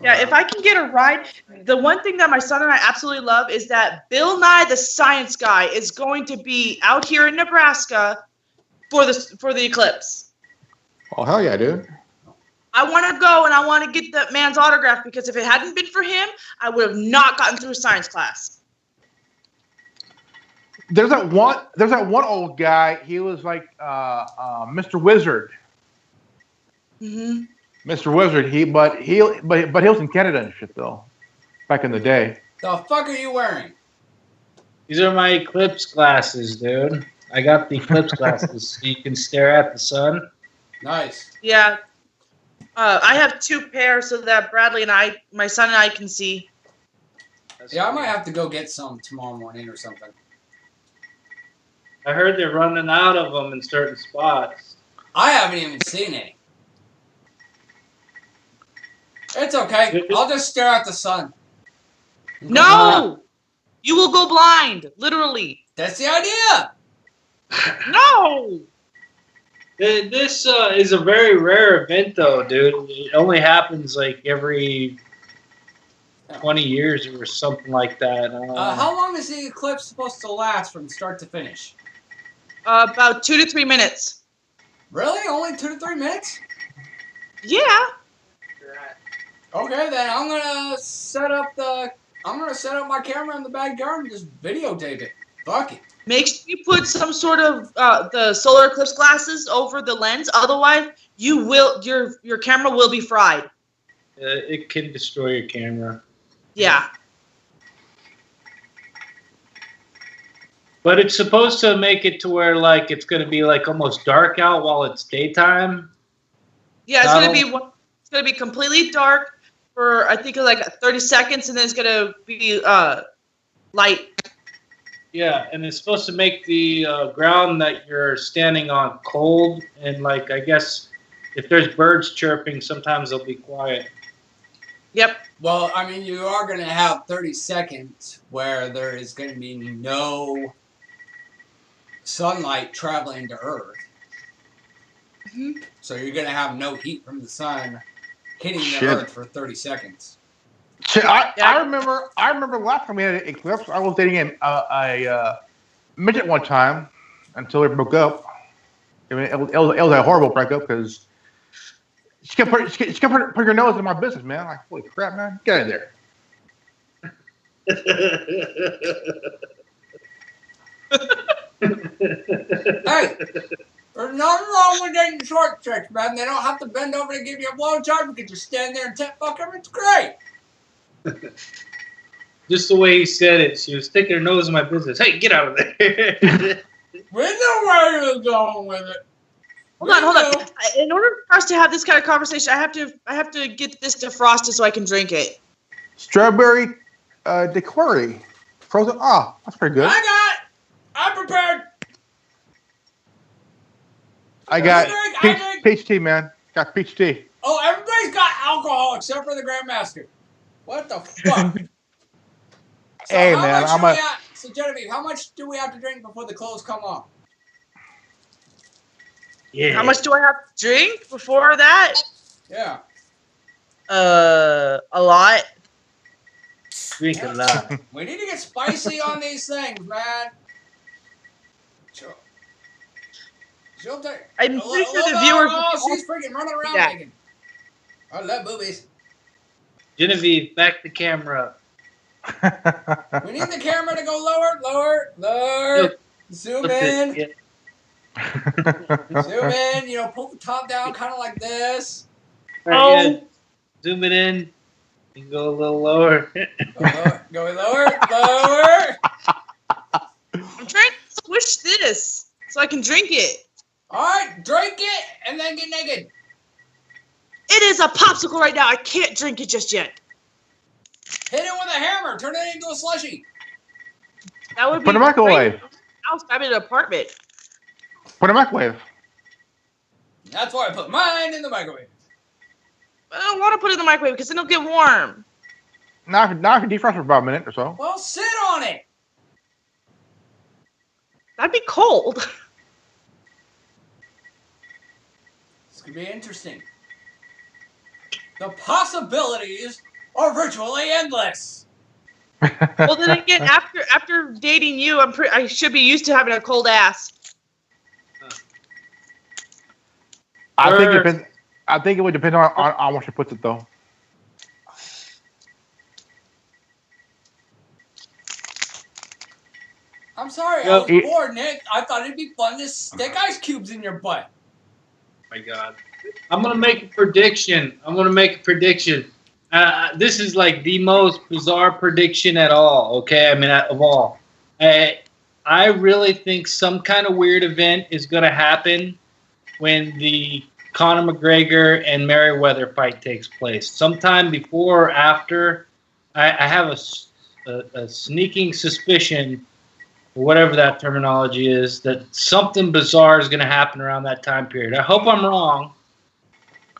Yeah, if I can get a ride, the one thing that my son and I absolutely love is that Bill Nye the Science Guy is going to be out here in Nebraska for the eclipse. Oh, hell yeah, dude. I want to go and I want to get that man's autograph because if it hadn't been for him, I would have not gotten through science class. There's that one old guy. He was like Mr. Wizard. Mm-hmm. Mr. Wizard. He was in Canada and shit though, back in the day. The fuck are you wearing? These are my eclipse glasses, dude. I got the eclipse glasses so you can stare at the sun. Nice. Yeah. I have 2 pairs so that Bradley and my son and I can see. Yeah, I might have to go get some tomorrow morning or something. I heard they're running out of them in certain spots. I haven't even seen any. It's okay. I'll just stare at the sun. No! You will go blind, literally. That's the idea. No. This is a very rare event, though, dude. It only happens like every 20 years or something like that. How long is the eclipse supposed to last from start to finish? About 2 to 3 minutes. Really? Only 2 to 3 minutes? Yeah. Okay, then I'm gonna set up my camera in the backyard and just videotape it. Fuck it. Make sure you put some sort of the solar eclipse glasses over the lens. Otherwise, your camera will be fried. It can destroy your camera. Yeah. But it's supposed to make it to where like it's going to be like almost dark out while it's daytime. Yeah, it's gonna be completely dark for I think like 30 seconds, and then it's gonna be light. Yeah, and it's supposed to make the ground that you're standing on cold, and like I guess if there's birds chirping, sometimes they'll be quiet. Yep. Well, I mean, you are gonna have 30 seconds where there is gonna be no sunlight traveling to Earth. Mm-hmm. So you're gonna have no heat from the sun hitting the Earth for 30 seconds. Shit, I remember last time we had an eclipse. I was dating a midget one time until we broke up. I mean, it was a horrible breakup because she kept putting her nose in my business, man. Like, holy crap, man, get out of there. Hey, there's nothing wrong with dating short chicks, man. They don't have to bend over to give you a blowjob. You can just stand there and fuck them. It's great. Just the way he said it, she was sticking her nose in my business. Hey, get out of there! We know where you're going with it. Hold on. In order for us to have this kind of conversation, I have to get this defrosted so I can drink it. Strawberry daiquiri. Frozen. Oh, that's pretty good. I'm prepared. I got peach tea, man. Got peach tea. Oh, everybody's got alcohol except for the Grandmaster. What the fuck? So Hey, man, so Genevieve, how much do we have to drink before the clothes come off? Yeah. How much do I have to drink before that? Yeah. A lot. Drink a lot. We need to get spicy on these things, man. I'm pretty sure the viewers. Oh, she's freaking running around naked. I love boobies. Genevieve, back the camera up. We need the camera to go lower. Zoom in. Zoom in. Pull the top down, kind of like this. Right, yeah. Zoom it in. You can go a little lower. Go lower. I'm trying to squish this so I can drink it. All right, drink it and then get naked. It is a popsicle right now. I can't drink it just yet. Hit it with a hammer. Turn it into a slushie. That would be Put in a microwave. I'm in an apartment. Put in a microwave. That's why I put mine in the microwave. I don't want to put it in the microwave because then it'll get warm. Now I can defrost for about a minute or so. Well, sit on it. That'd be cold. This could be interesting. The possibilities are virtually endless. Well, then again, after dating you, I should be used to having a cold ass. I think it would depend on what she puts it though. I'm sorry, I was bored, Nick. I thought it'd be fun to stick ice cubes in your butt. My God. I'm going to make a prediction. This is like the most bizarre prediction at all, okay? I mean, of all. I really think some kind of weird event is going to happen when the Conor McGregor and Mayweather fight takes place. Sometime before or after, I have a sneaking suspicion, whatever that terminology is, that something bizarre is going to happen around that time period. I hope I'm wrong,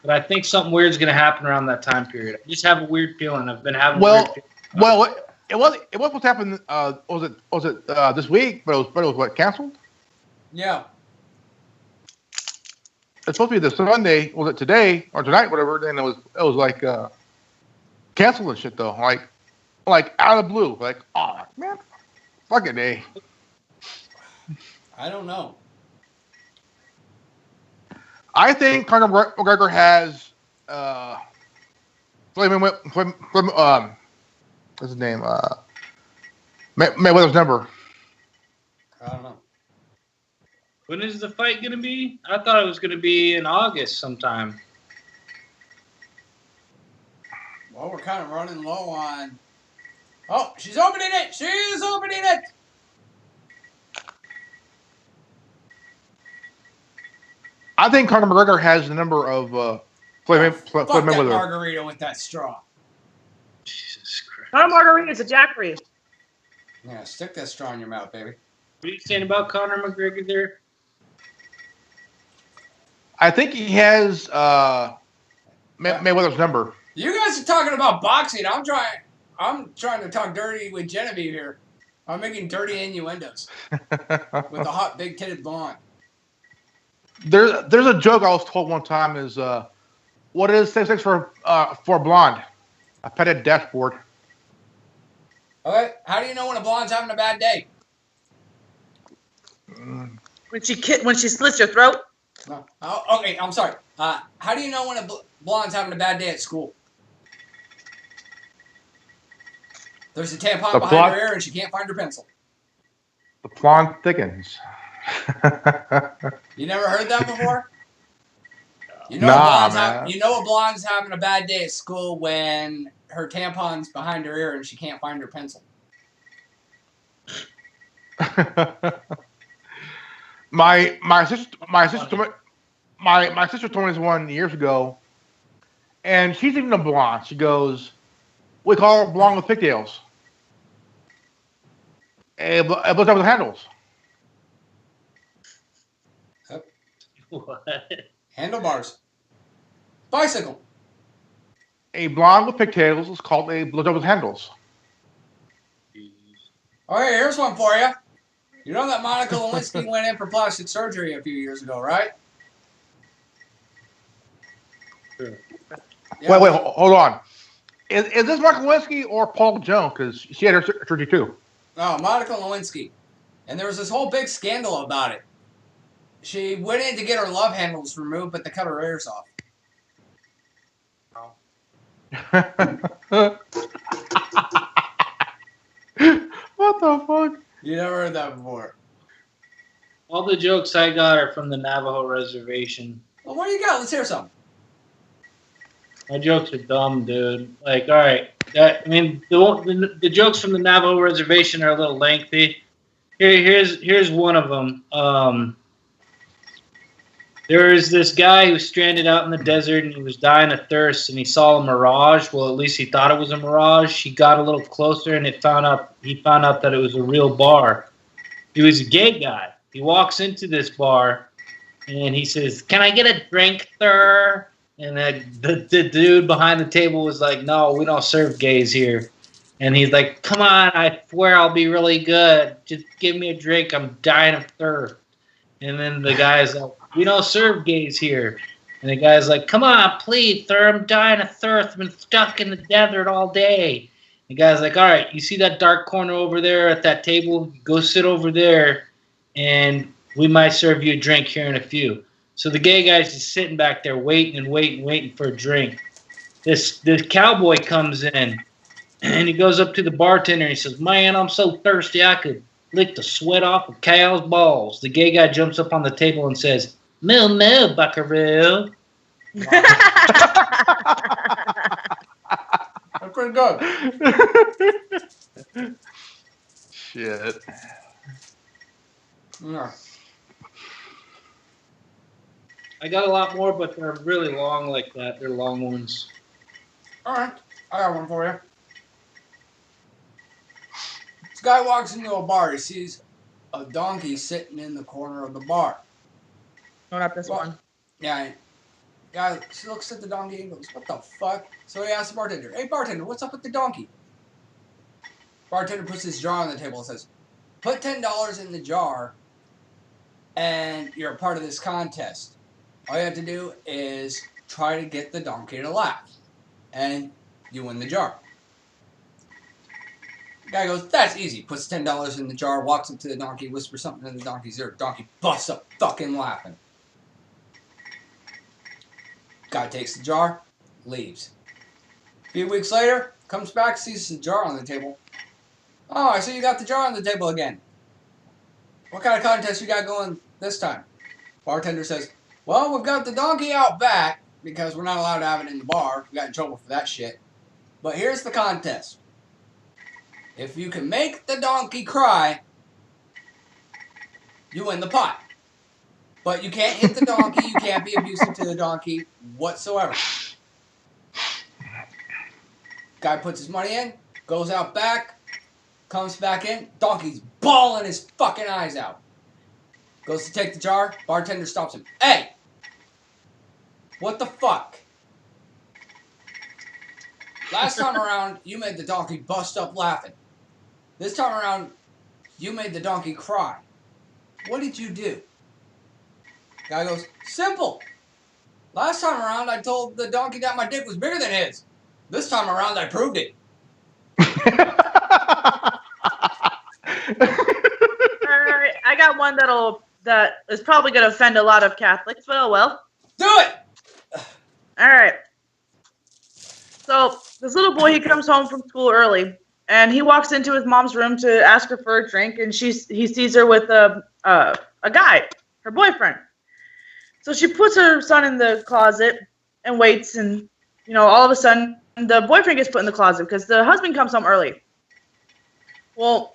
but I think something weird is going to happen around that time period. I just have a weird feeling. I've been having a weird feeling. It was supposed to happen. Was it this week? But it was what, canceled? Yeah. It's supposed to be this Sunday. Was it today or tonight? Whatever. Then it was like canceled and shit though. Like out of the blue. Like, oh man, fucking A. I don't know. I think Conor McGregor has what's his name? Mayweather's number. I don't know. When is the fight going to be? I thought it was going to be in August sometime. Well, we're kind of running low on. Oh, she's opening it! She's opening it! I think Conor McGregor has the number of Floyd Fuck that Mayweather. margarita with that straw. Jesus Christ. Not a margarita, it's a Jackery. Yeah, stick that straw in your mouth, baby. What are you saying about Conor McGregor there? I think he has Mayweather's number. You guys are talking about boxing. I'm trying to talk dirty with Genevieve here. I'm making dirty innuendos with a hot, big-titted blonde. There's a joke I was told one time is what is 6 for blonde? A petted dashboard. Okay, how do you know when a blonde's having a bad day? When she slits your throat. No. Oh, okay, I'm sorry. How do you know when a blonde's having a bad day at school? There's a tampon behind her ear and she can't find her pencil. The blonde thickens. You never heard that before? You know, you know a blonde's having a bad day at school when her tampon's behind her ear and she can't find her pencil. My sister told me this one years ago, and she's even a blonde. She goes, "We call her blonde with pigtails. A blows up with handles." What? Handlebars. Bicycle. A blonde with pigtails is called a blowjob with handles. All right, here's one for you. You know that Monica Lewinsky went in for plastic surgery a few years ago, right? Sure. Yeah. Wait, hold on. Is this Monica Lewinsky or Paul Jones? Because she had her surgery too. No, Monica Lewinsky. And there was this whole big scandal about it. She went in to get her love handles removed, but they cut her ears off. What the fuck? You never heard that before. All the jokes I got are from the Navajo reservation. Well, what do you got? Let's hear some. My jokes are dumb, dude. Like, all right. The jokes from the Navajo reservation are a little lengthy. Here's one of them. There was this guy who was stranded out in the desert and he was dying of thirst and he saw a mirage. Well, at least he thought it was a mirage. He got a little closer and he found out that it was a real bar. He was a gay guy. He walks into this bar and he says, "Can I get a drink, sir?" And the dude behind the table was like, "No, we don't serve gays here." And he's like, "Come on, I swear I'll be really good. Just give me a drink. I'm dying of thirst." And then the guy's like, "We don't serve gays here." And the guy's like, "Come on, please, sir. I'm dying of thirst. I've been stuck in the desert all day." The guy's like, "All right, you see that dark corner over there at that table? Go sit over there, and we might serve you a drink here in a few." So the gay guy's just sitting back there waiting for a drink. This cowboy comes in, and he goes up to the bartender and he says, "Man, I'm so thirsty I could lick the sweat off a cow's balls." The gay guy jumps up on the table and says, "Moo moo, buckaroo." That's pretty good. Shit. Yeah. I got a lot more, but they're really long like that. They're long ones. All right, I got one for you. This guy walks into a bar. He sees a donkey sitting in the corner of the bar. No, not this one. Yeah. Guy looks at the donkey and goes, "What the fuck?" So he asks the bartender, "Hey, bartender, what's up with the donkey?" Bartender puts his jar on the table and says, "Put $10 in the jar and you're a part of this contest. All you have to do is try to get the donkey to laugh, and you win the jar. The guy goes, that's easy. Puts $10 in the jar, walks up to the donkey, whispers something in the donkey's ear. Donkey busts up fucking laughing. Guy takes the jar, leaves. A few weeks later, comes back, sees the jar on the table. Oh, I see you got the jar on the table again. What kind of contest you got going this time? Bartender says, well, we've got the donkey out back because we're not allowed to have it in the bar. We got in trouble for that shit. But here's the contest. If you can make the donkey cry, you win the pot. But you can't hit the donkey. You can't be abusive to the donkey whatsoever. Guy puts his money in, goes out back, comes back in. Donkey's bawling his fucking eyes out. Goes to take the jar. Bartender stops him. Hey! What the fuck? Last time around, you made the donkey bust up laughing. This time around, you made the donkey cry. What did you do? Guy goes, simple. Last time around, I told the donkey that my dick was bigger than his. This time around, I proved it. Alright, I got one that is probably going to offend a lot of Catholics, but oh well. Do it! Alright. So, this little boy, he comes home from school early, and he walks into his mom's room to ask her for a drink, and he sees her with a guy, her boyfriend. So she puts her son in the closet and waits, and, you know, all of a sudden, the boyfriend gets put in the closet because the husband comes home early. Well,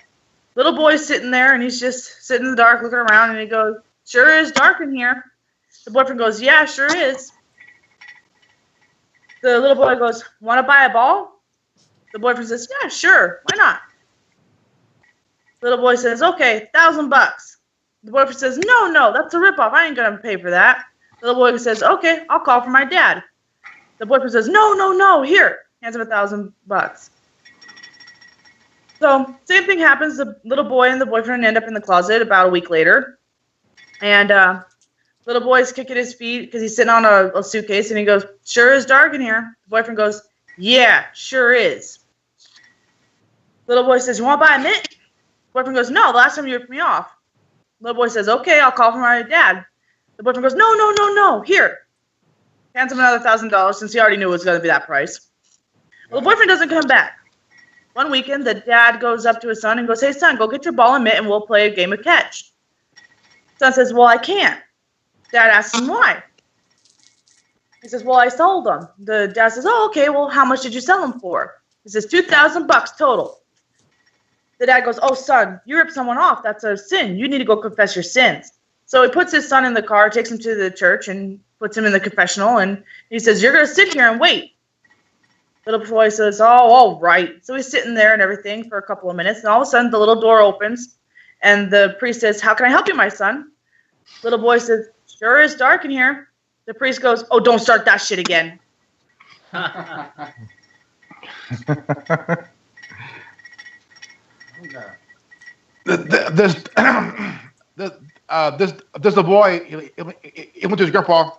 little boy's sitting there, and he's just sitting in the dark looking around, and he goes, sure is dark in here. The boyfriend goes, yeah, sure is. The little boy goes, want to buy a ball? The boyfriend says, yeah, sure, why not? The little boy says, okay, $1,000. The boyfriend says, no, that's a ripoff. I ain't gonna pay for that. The little boy says, okay, I'll call for my dad. The boyfriend says, no, here. Hands him $1,000. So, same thing happens. The little boy and the boyfriend end up in the closet about a week later. And little boy's kicking his feet because he's sitting on a suitcase, and he goes, sure is dark in here. The boyfriend goes, yeah, sure is. Little boy says, you want to buy a mitt? The boyfriend goes, no, the last time you ripped me off. Little boy says, okay, I'll call for my dad. The boyfriend goes, no, here. Hands him another $1,000 since he already knew it was going to be that price. Well, the boyfriend doesn't come back. One weekend, the dad goes up to his son and goes, hey, son, go get your ball and mitt and we'll play a game of catch. Son says, well, I can't. Dad asks him why. He says, well, I sold them. The dad says, oh, okay, well, how much did you sell them for? He says, $2,000 total. The dad goes, oh, son, you ripped someone off. That's a sin. You need to go confess your sins. So he puts his son in the car, takes him to the church, and puts him in the confessional. And he says, you're going to sit here and wait. Little boy says, oh, all right. So he's sitting there and everything for a couple of minutes. And all of a sudden, the little door opens. And the priest says, how can I help you, my son? Little boy says, sure is dark in here. The priest goes, oh, don't start that shit again. This the boy. He went to his grandpa.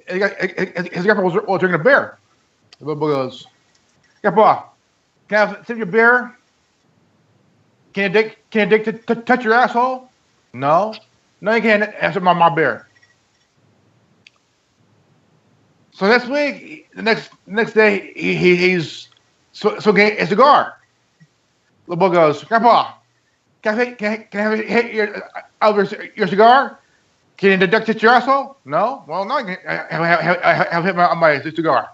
His grandpa was drinking a beer. The little boy goes, "Grandpa, can I have some of your beer? Can you dick touch your asshole? No, you can't. Answer my beer." So next week, the next day, he's getting a cigar. The boy goes, "Grandpa, can I hit your cigar? Can you touch your asshole? No. Well, no. I have hit my cigar."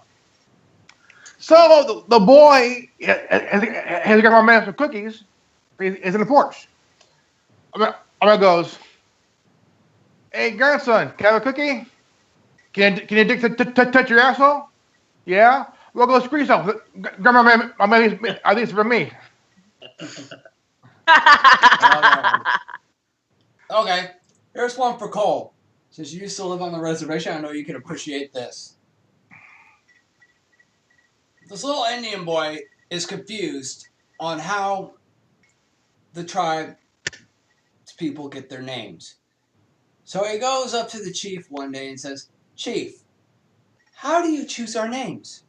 So the boy has got my man some cookies. He's in the porch. I goes, "Hey, grandson, can I have a cookie? Can you touch your asshole? Yeah. Well, go screw yourself. Grandma, my man, at least for me." Okay, here's one for Cole. Since you used to live on the reservation, I know you can appreciate this. This little Indian boy is confused on how the tribe's people get their names. So he goes up to the chief one day and says, "Chief, how do you choose our names?"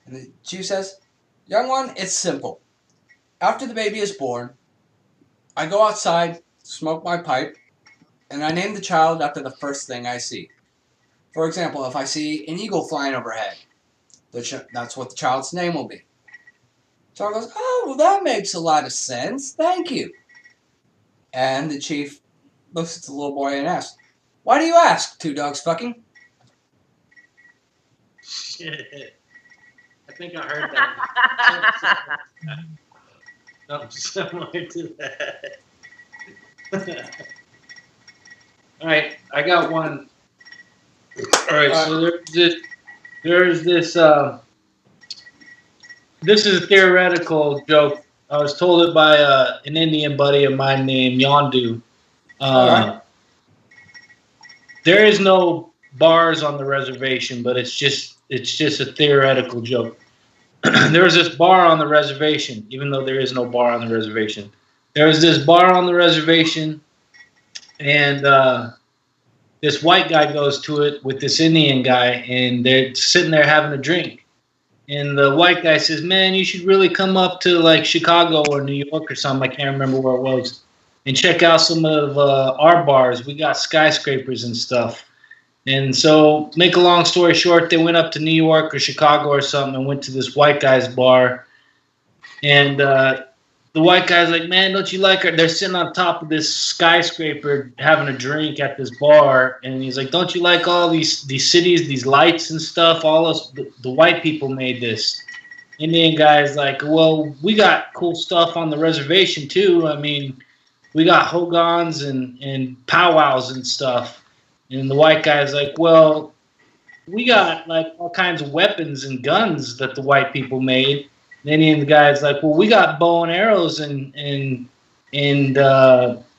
And the chief says, "Young one, it's simple. After the baby is born, I go outside, smoke my pipe, and I name the child after the first thing I see. For example, if I see an eagle flying overhead, that's what the child's name will be." So I goes, "Oh, well, that makes a lot of sense. Thank you." And the chief looks at the little boy and asks, "Why do you ask? Two dogs fucking?" Shit. I think I heard that. Something similar to that. All right, I got one. All right, so there's this. This is a theoretical joke. I was told it by an Indian buddy of mine named Yondu. Alright. There is no bars on the reservation, but it's just a theoretical joke. There was this bar on the reservation, even though there is no bar on the reservation. There was this bar on the reservation, and this white guy goes to it with this Indian guy, and they're sitting there having a drink. And the white guy says, "Man, you should really come up to like Chicago or New York or something. I can't remember where it was, and check out some of our bars. We got skyscrapers and stuff." And so, make a long story short, they went up to New York or Chicago or something and went to this white guy's bar. And the white guy's like, "Man, don't you like her?" They're sitting on top of this skyscraper having a drink at this bar. And he's like, "Don't you like all these cities, these lights and stuff? All us, the white people made this." Indian guy's like, "Well, we got cool stuff on the reservation too. I mean, we got hogans and powwows and stuff." And the white guy's like, "Well, we got like all kinds of weapons and guns that the white people made." The Indian guy's like, "Well, we got bow and arrows and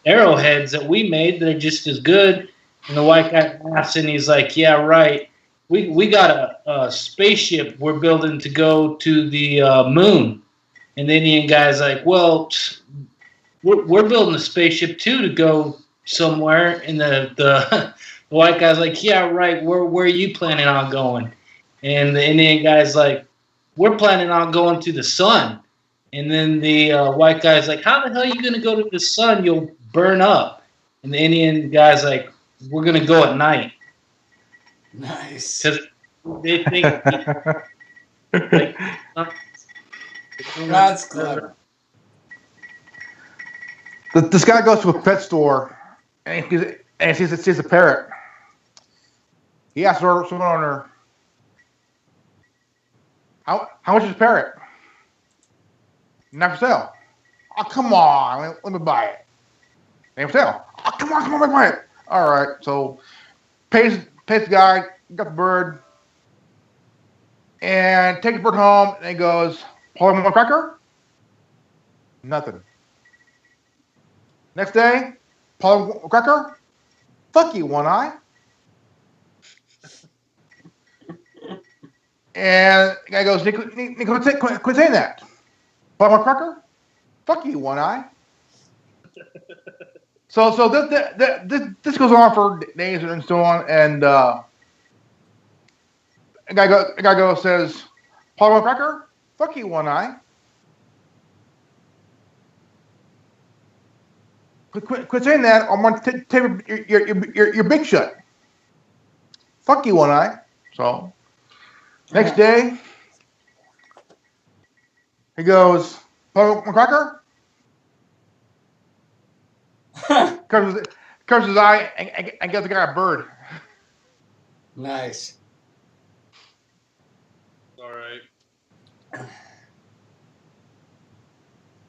arrowheads that we made that are just as good." And the white guy laughs and he's like, "Yeah, right. We got a spaceship we're building to go to the moon." And the Indian guy's like, "Well, we're building a spaceship too to go somewhere." And the white guy's like, "Yeah, right. Where are you planning on going?" And the Indian guy's like, "We're planning on going to the sun." And then the white guy's like, "How the hell are you going to go to the sun? You'll burn up." And the Indian guy's like, "We're going to go at night." Nice. Because they think That's clever. This guy goes to a pet store and he sees a parrot. He asks the store owner, How much is a parrot?" "Not for sale." "Oh, come on, let me buy it." "Ain't for sale." "Oh, come on, let me buy it." All right, so pays the guy, got the bird, and takes the bird home, and he goes, "Pull him one cracker?" Nothing. Next day, pull him one cracker? "Fuck you, one eye." And the guy goes, quit saying that. "Pull him one cracker? Fuck you, one eye." So this goes on for days and so on, and a guy goes says, "Pull him one cracker? Fuck you, one eye." Quit saying that, or I'm going to take your big shut. "Fuck you, one eye." So next day, he goes, "Pull one cracker?" Covers his eye and gives the guy a bird. Nice. all right.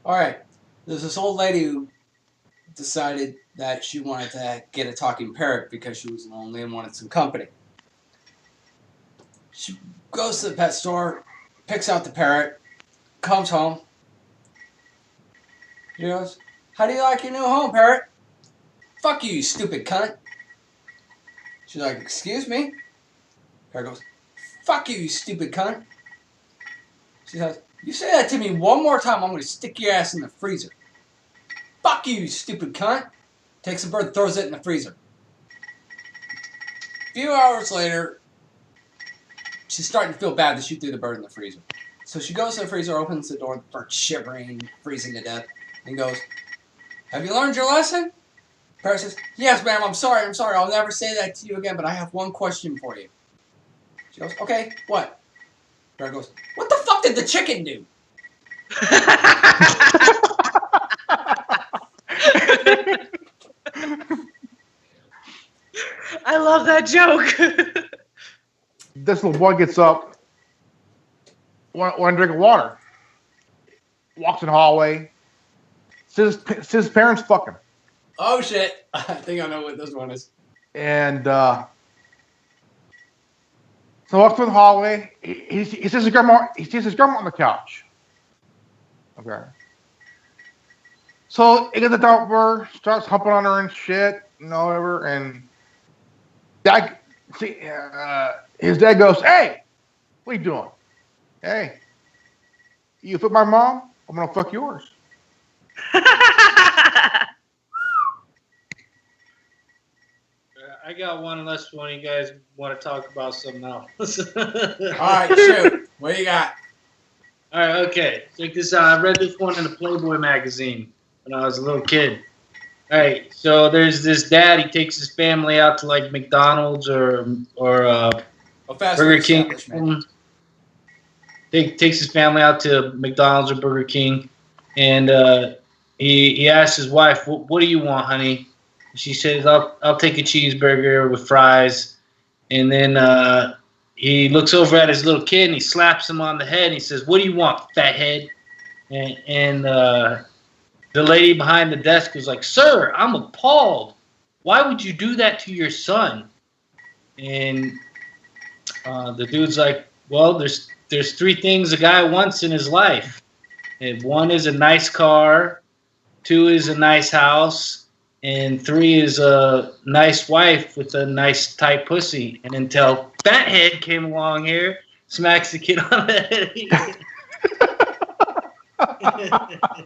All right. There's this old lady who decided that she wanted to get a talking parrot because she was lonely and wanted some company. She goes to the pet store, picks out the parrot, comes home. She goes, "How do you like your new home, parrot?" "Fuck you, you stupid cunt." She's like, "Excuse me?" Parrot goes, "Fuck you, you stupid cunt." She says, "You say that to me one more time, I'm going to stick your ass in the freezer." "Fuck you, you stupid cunt." takes the bird, throws it in the freezer. A few hours later, she's starting to feel bad that she threw the bird in the freezer. So she goes to the freezer, opens the door, the bird's shivering, freezing to death, and goes, "Have you learned your lesson?" Parrot says, "Yes, ma'am, I'm sorry, I'll never say that to you again, but I have one question for you." She goes, "Okay, what?" Parrot goes, "What the fuck did the chicken do?" I love that joke. This little boy gets up, want a drink of water, walks in the hallway, sees his parents fucking. Oh shit! I think I know what this one is. And so walks through the hallway. He sees his grandma. He sees his grandma on the couch. Okay. So he gets the dog bird, starts humping on her and shit, whatever. And his dad goes, "Hey, what are you doing? Hey, you fuck my mom? I'm gonna fuck yours." I got one unless one of you guys want to talk about something else. All right, shoot. What do you got? All right, okay. Check this out. I read this one in a Playboy magazine when I was a little kid. All right, so there's this dad. He takes his family out to like McDonald's or A fast Burger food King. establishment. Takes his family out to McDonald's or Burger King, and he asks his wife, "What do you want, honey?" She says, "I'll take a cheeseburger with fries." And then he looks over at his little kid and he slaps him on the head and he says, "What do you want, fathead?" And the lady behind the desk was like, "Sir, I'm appalled. Why would you do that to your son?" And the dude's like, "Well, there's three things a guy wants in his life. And one is a nice car, two is a nice house, and three is a nice wife with a nice tight pussy." And until Fathead came along here, smacks the kid on the head.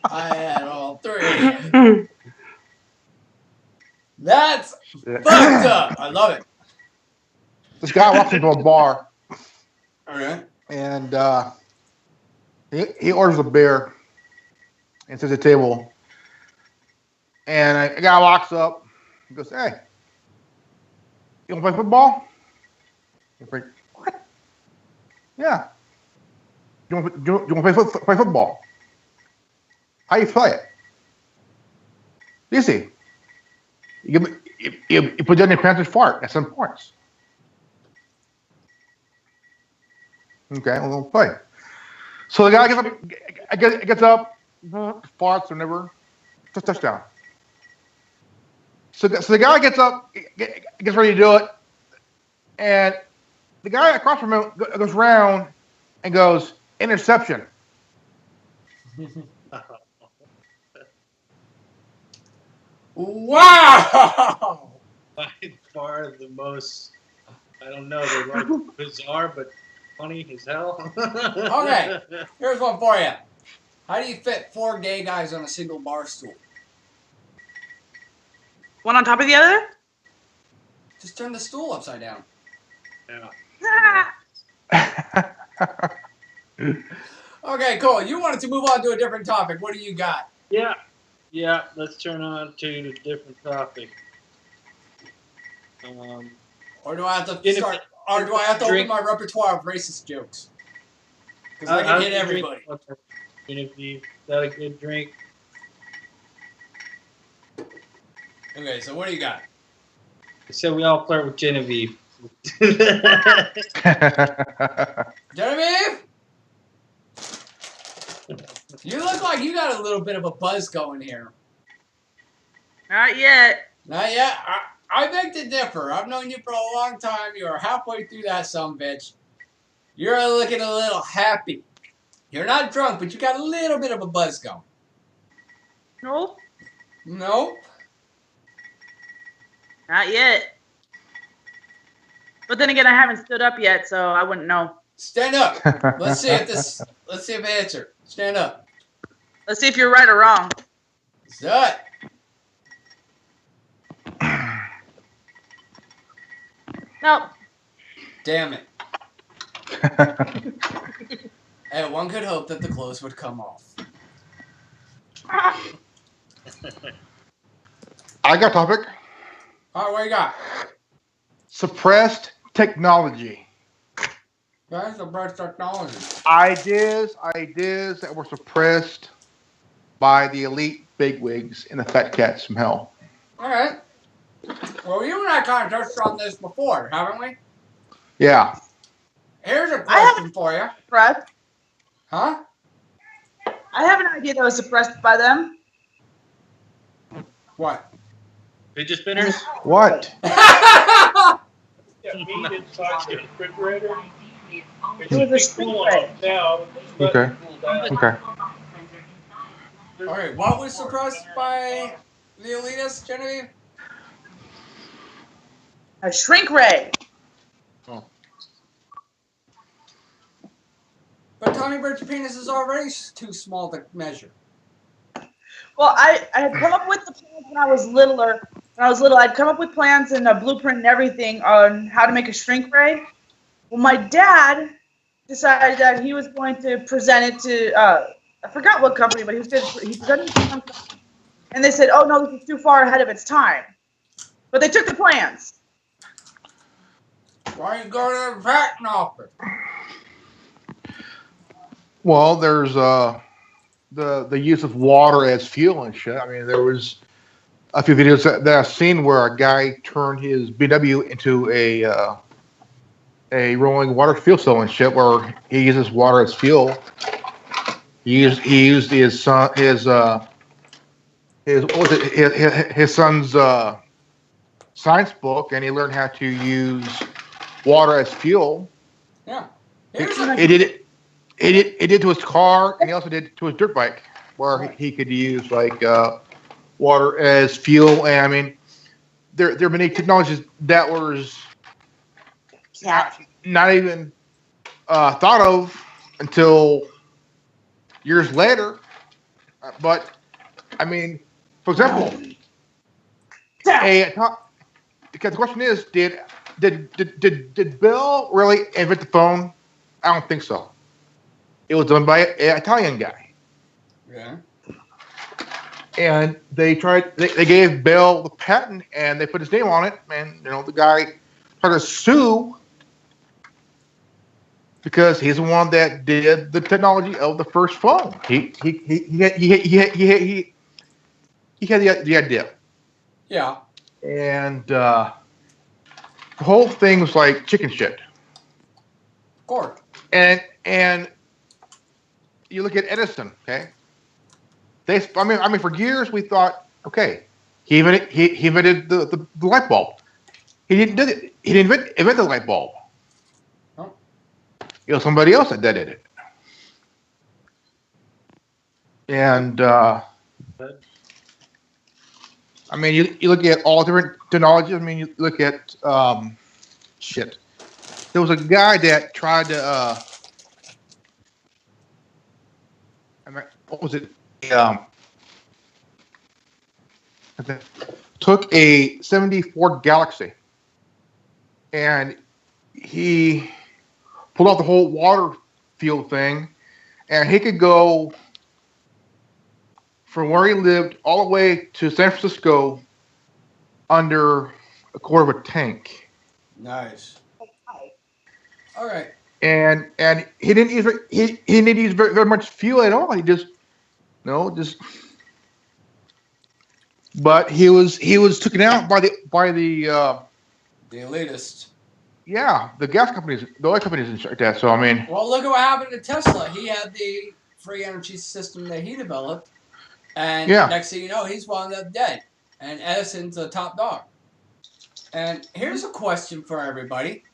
I had all three. That's fucked up. I love it. This guy walks into a bar All right. and he orders a beer and sits at the table. And a guy walks up. He goes, "Hey, you want to play football?" He's like, "What?" "Yeah. You want to play football? How you play it?" "Easy. You put down your pants and fart at some points." "Okay, we'll play." So the guy gets up, farts or whatever, just touchdown. So the guy gets up, gets ready to do it, and the guy across from him goes around and goes, "Interception." Wow! By far the most, I don't know, they're like bizarre, but funny as hell. Okay, here's one for you. How do you fit 4 gay guys on a single bar stool? One on top of the other? Just turn the stool upside down. Yeah. Okay, cool. You wanted to move on to a different topic. What do you got? Yeah, let's turn on to a different topic. Or do I have to start? Or do I have to open my repertoire of racist jokes? Because I can hit everybody. Genevieve, is that a good drink? Okay, so what do you got? I said we all flirt with Genevieve. Genevieve? You look like you got a little bit of a buzz going here. Not yet. Not yet? I beg to differ. I've known you for a long time. You are halfway through that sumbitch. You're looking a little happy. You're not drunk, but you got a little bit of a buzz going. Nope. Nope. Not yet. But then again, I haven't stood up yet, so I wouldn't know. Stand up. Let's see if it hits her. Stand up. Let's see if you're right or wrong. Let's do it. No. Damn it. Hey, one could hope that the clothes would come off. I got a topic. All right, what you got? Suppressed technology. Guys, the breast technology. Ideas that were suppressed by the elite bigwigs and the fat cats from hell. All right. Well, you and I kind of touched on this before, haven't we? Yeah. Here's a question for you. Suppressed. Huh? I have an idea that was suppressed by them. What? Fidget spinners? What? Yeah, meat inside the refrigerator. It was a stingray. Okay. Okay. All right, what was suppressed by the elitists, Genevieve? A shrink ray. Oh. But Tony Bird's penis is already too small to measure. Well, I had come up with the plans when I was littler. When I was little, I'd come up with plans and a blueprint and everything on how to make a shrink ray. Well, my dad decided that he was going to present it to, I forgot what company, but he presented it to some company. And they said, oh, no, this is too far ahead of its time. But they took the plans. Why don't you go to the patent office? Well, there's the use of water as fuel and shit. I mean, there was a few videos that I've seen where a guy turned his BMW into a rolling water fuel cell and shit, where he uses water as fuel. He used his son's science book, and he learned how to use water as fuel. Yeah. He did to his car, and he also did to his dirt bike, where he could use like water as fuel. And I mean, there are many technologies that was not even thought of until years later. But I mean, for example, because the question is, did Bill really invent the phone? I don't think so. It was done by an Italian guy. Yeah. And they gave Bell the patent, and they put his name on it. And you know, the guy tried to sue because he's the one that did the technology of the first phone. He had the idea. Yeah. And the whole thing was like chicken shit. Of course. And you look at Edison, okay? I mean, for years we thought, okay, he invented the light bulb. He didn't do it. He didn't invent the light bulb. Oh. It was somebody else that did it. And I mean, you look at all different technologies. I mean, you look at shit. There was a guy that tried to what was it? Took a 74 Galaxy and he pulled out the whole water field thing, and he could go from where he lived all the way to San Francisco under a quarter of a tank. Nice. All right. And he didn't use very much fuel at all. He just but he was taken out by the elitists. Yeah, the gas companies, the oil companies and shit like that. So I mean, Well, look at what happened to Tesla. He had the free energy system that he developed, and next thing you know, he's wound up dead. And Edison's a top dog. And here's a question for everybody.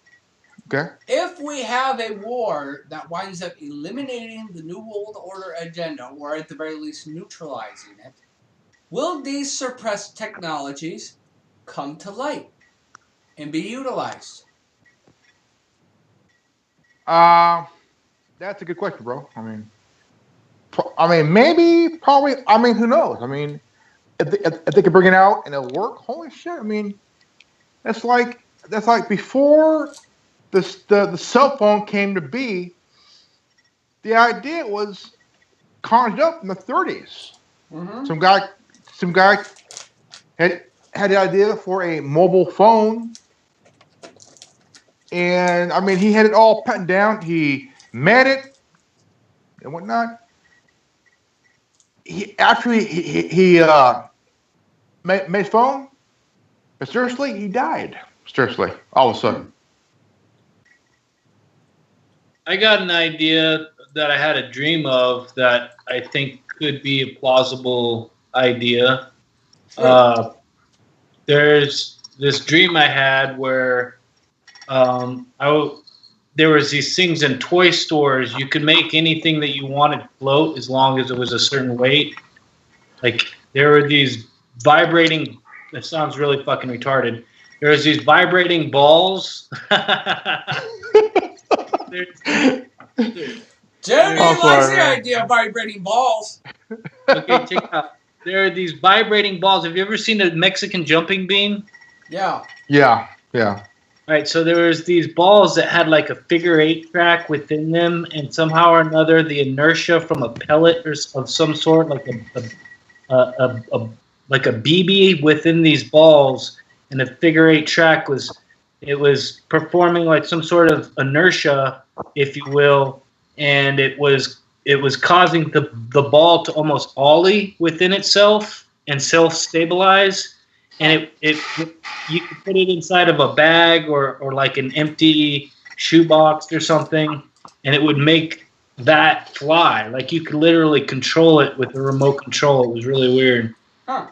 okay. If we have a war that winds up eliminating the New World Order agenda, or at the very least neutralizing it, will these suppressed technologies come to light and be utilized? That's a good question, bro. I mean, maybe, probably. I mean, who knows? I mean, if they could bring it out and it'll work, holy shit! I mean, that's like that's like before the cell phone came to be. The idea was conjured up in the 30s. Mm-hmm. Some guy had the idea for a mobile phone, and I mean he had it all patented down. He made it and whatnot. He actually made his phone, but seriously, he died. Seriously, all of a sudden. I got an idea that I had a dream of that I think could be a plausible idea. There's this dream I had where there was these things in toy stores. You could make anything that you wanted float as long as it was a certain weight. Like there were these vibrating. That sounds really fucking retarded. There was these vibrating balls. Jeremy Oh, likes sorry, the man. idea of vibrating balls. Okay, check it out. There are these vibrating balls. Have you ever seen a Mexican jumping bean? Yeah. Yeah. All right, so there was these balls that had like a figure 8 track within them, and somehow or another, the inertia from a pellet or of some sort, like a BB within these balls, and the figure 8 track was performing like some sort of inertia, if you will, and it was causing the ball to almost ollie within itself and self-stabilize, and you could put it inside of a bag or like an empty shoebox or something, and it would make that fly. Like you could literally control it with a remote control. It was really weird. Huh.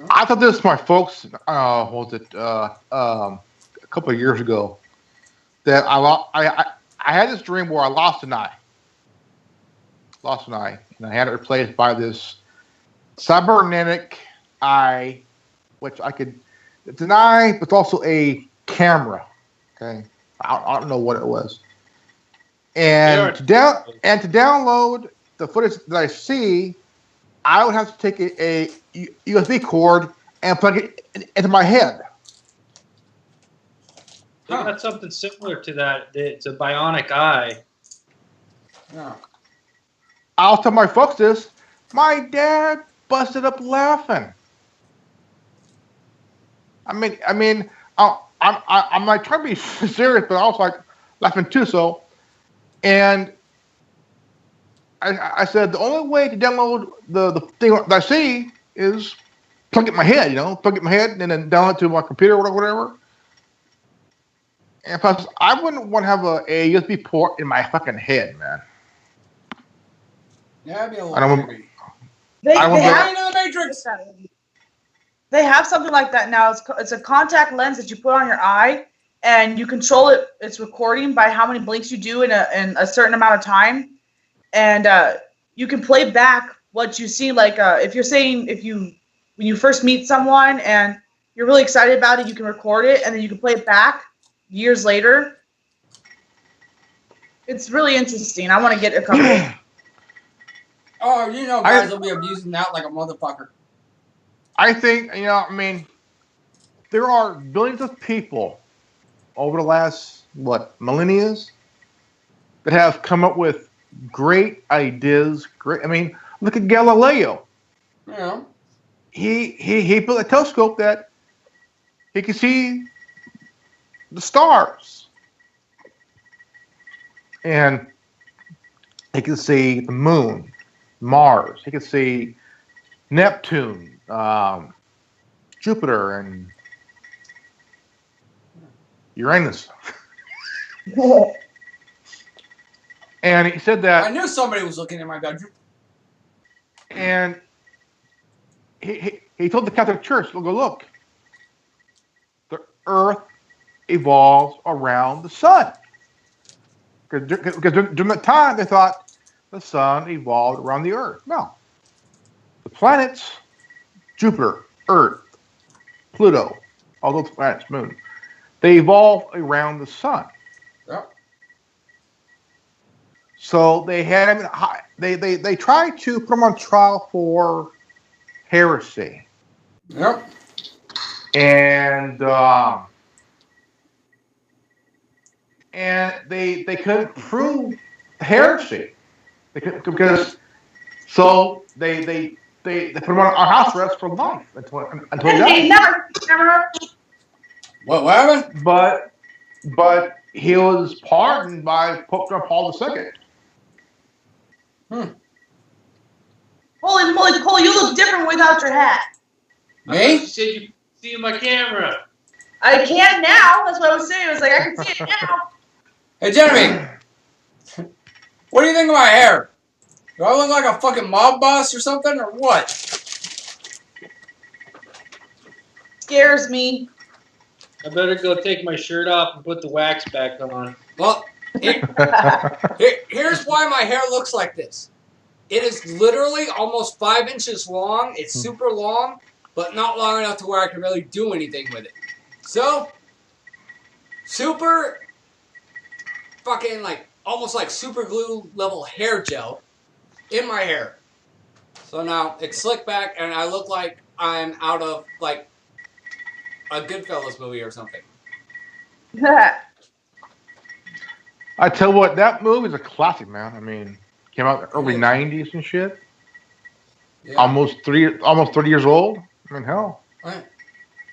I thought this was my folks. What was it? A couple of years ago, that I had this dream where I lost an eye. And I had it replaced by this cybernetic eye, which I could. It's an eye, but it's also a camera. Okay, I don't know what it was. And to download the footage that I see, I would have to take a USB cord and plug it into my head. They got something similar to that. It's a bionic eye. Yeah. I'll tell my folks this. My dad busted up laughing. I'm like trying to be serious, but I was like laughing too. So, and I said the only way to download the thing that I see is plug it in my head, plug it in my head and then download it to my computer or whatever. And plus, I wouldn't want to have a USB port in my fucking head, man. Yeah, that'd be a I don't little want- creepy. They Into have the Matrix. They have something like that now. It's a contact lens that you put on your eye, and you control it. It's recording by how many blinks you do in a certain amount of time, and you can play back what you see. Like if you're saying when you first meet someone and you're really excited about it, you can record it, and then you can play it back years later. It's really interesting. I want to get a couple. Oh, guys will be abusing that like a motherfucker. I think, there are billions of people over the last, millennia that have come up with great ideas. Look at Galileo. Yeah. He built a telescope that he could see the stars. And he could see the moon, Mars. He could see Neptune, Jupiter, and Uranus. And he said that. I knew somebody was looking in my bedroom. And he told the Catholic Church, look, the Earth evolves around the sun. Because during that time, they thought the sun evolved around the Earth. No. The planets, Jupiter, Earth, Pluto, all those planets, moon, they evolve around the sun. Yep. So they had they tried to put them on trial for heresy. Yep. and they couldn't prove heresy. They couldn't, because so they put him on house arrest for life until he died. What happened? But he was pardoned by Pope John Paul II. Holy moly, Cole, you look different without your hat. Me? You said you see my camera. I can now. That's what I was saying. I was like, I can see it now. Hey, Jeremy. What do you think of my hair? Do I look like a fucking mob boss or something, or what? Scares me. I better go take my shirt off and put the wax back on. Well, here's why my hair looks like this. It is literally almost 5 inches long. It's super long, but not long enough to where I can really do anything with it. So, super fucking almost like super glue level hair gel in my hair. So now it's slicked back and I look like I'm out of like a Goodfellas movie or something. I tell you what, that movie is a classic, man. I mean, came out in the early '90s and shit. Yeah. Almost 30 years old. I mean, hell. Right.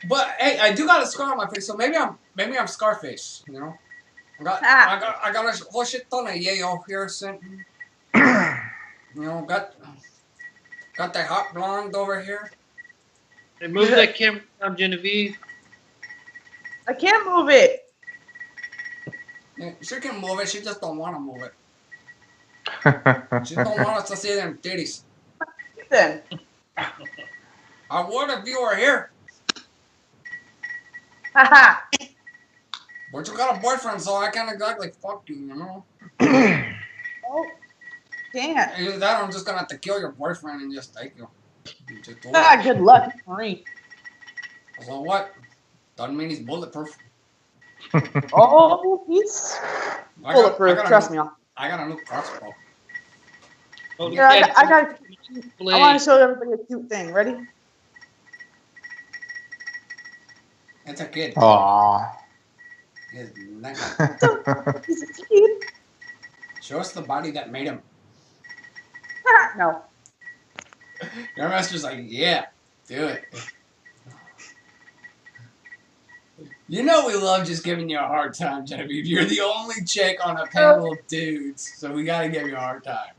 But hey, I do got a scar on my face, so maybe I'm Scarface, you know. I got a whole shit ton of yayo here sent. You know, got the hot blonde over here. Hey, move that camera down, Genevieve. I can't move it. Yeah, she can move it, she just don't want to move it. She don't want us to see them titties. Then. I would if you were here. Haha. But you got a boyfriend, so I can't exactly fuck you, you know? Oh, can't. Either that or I'm just gonna have to kill your boyfriend and just take you. Just do it. Ah, good luck. Great. So what? Doesn't mean he's bulletproof. Oh, he's bulletproof. Trust me. I got a new crossbow. Oh, Here, I blade. want to show everybody a cute thing. Ready? It's a kid. Aww. He's not- He's a kid. Show us the body that made him. No. Your master's like, yeah, do it. You know we love just giving you a hard time, Genevieve. You're the only chick on a panel of dudes, so we gotta give you a hard time.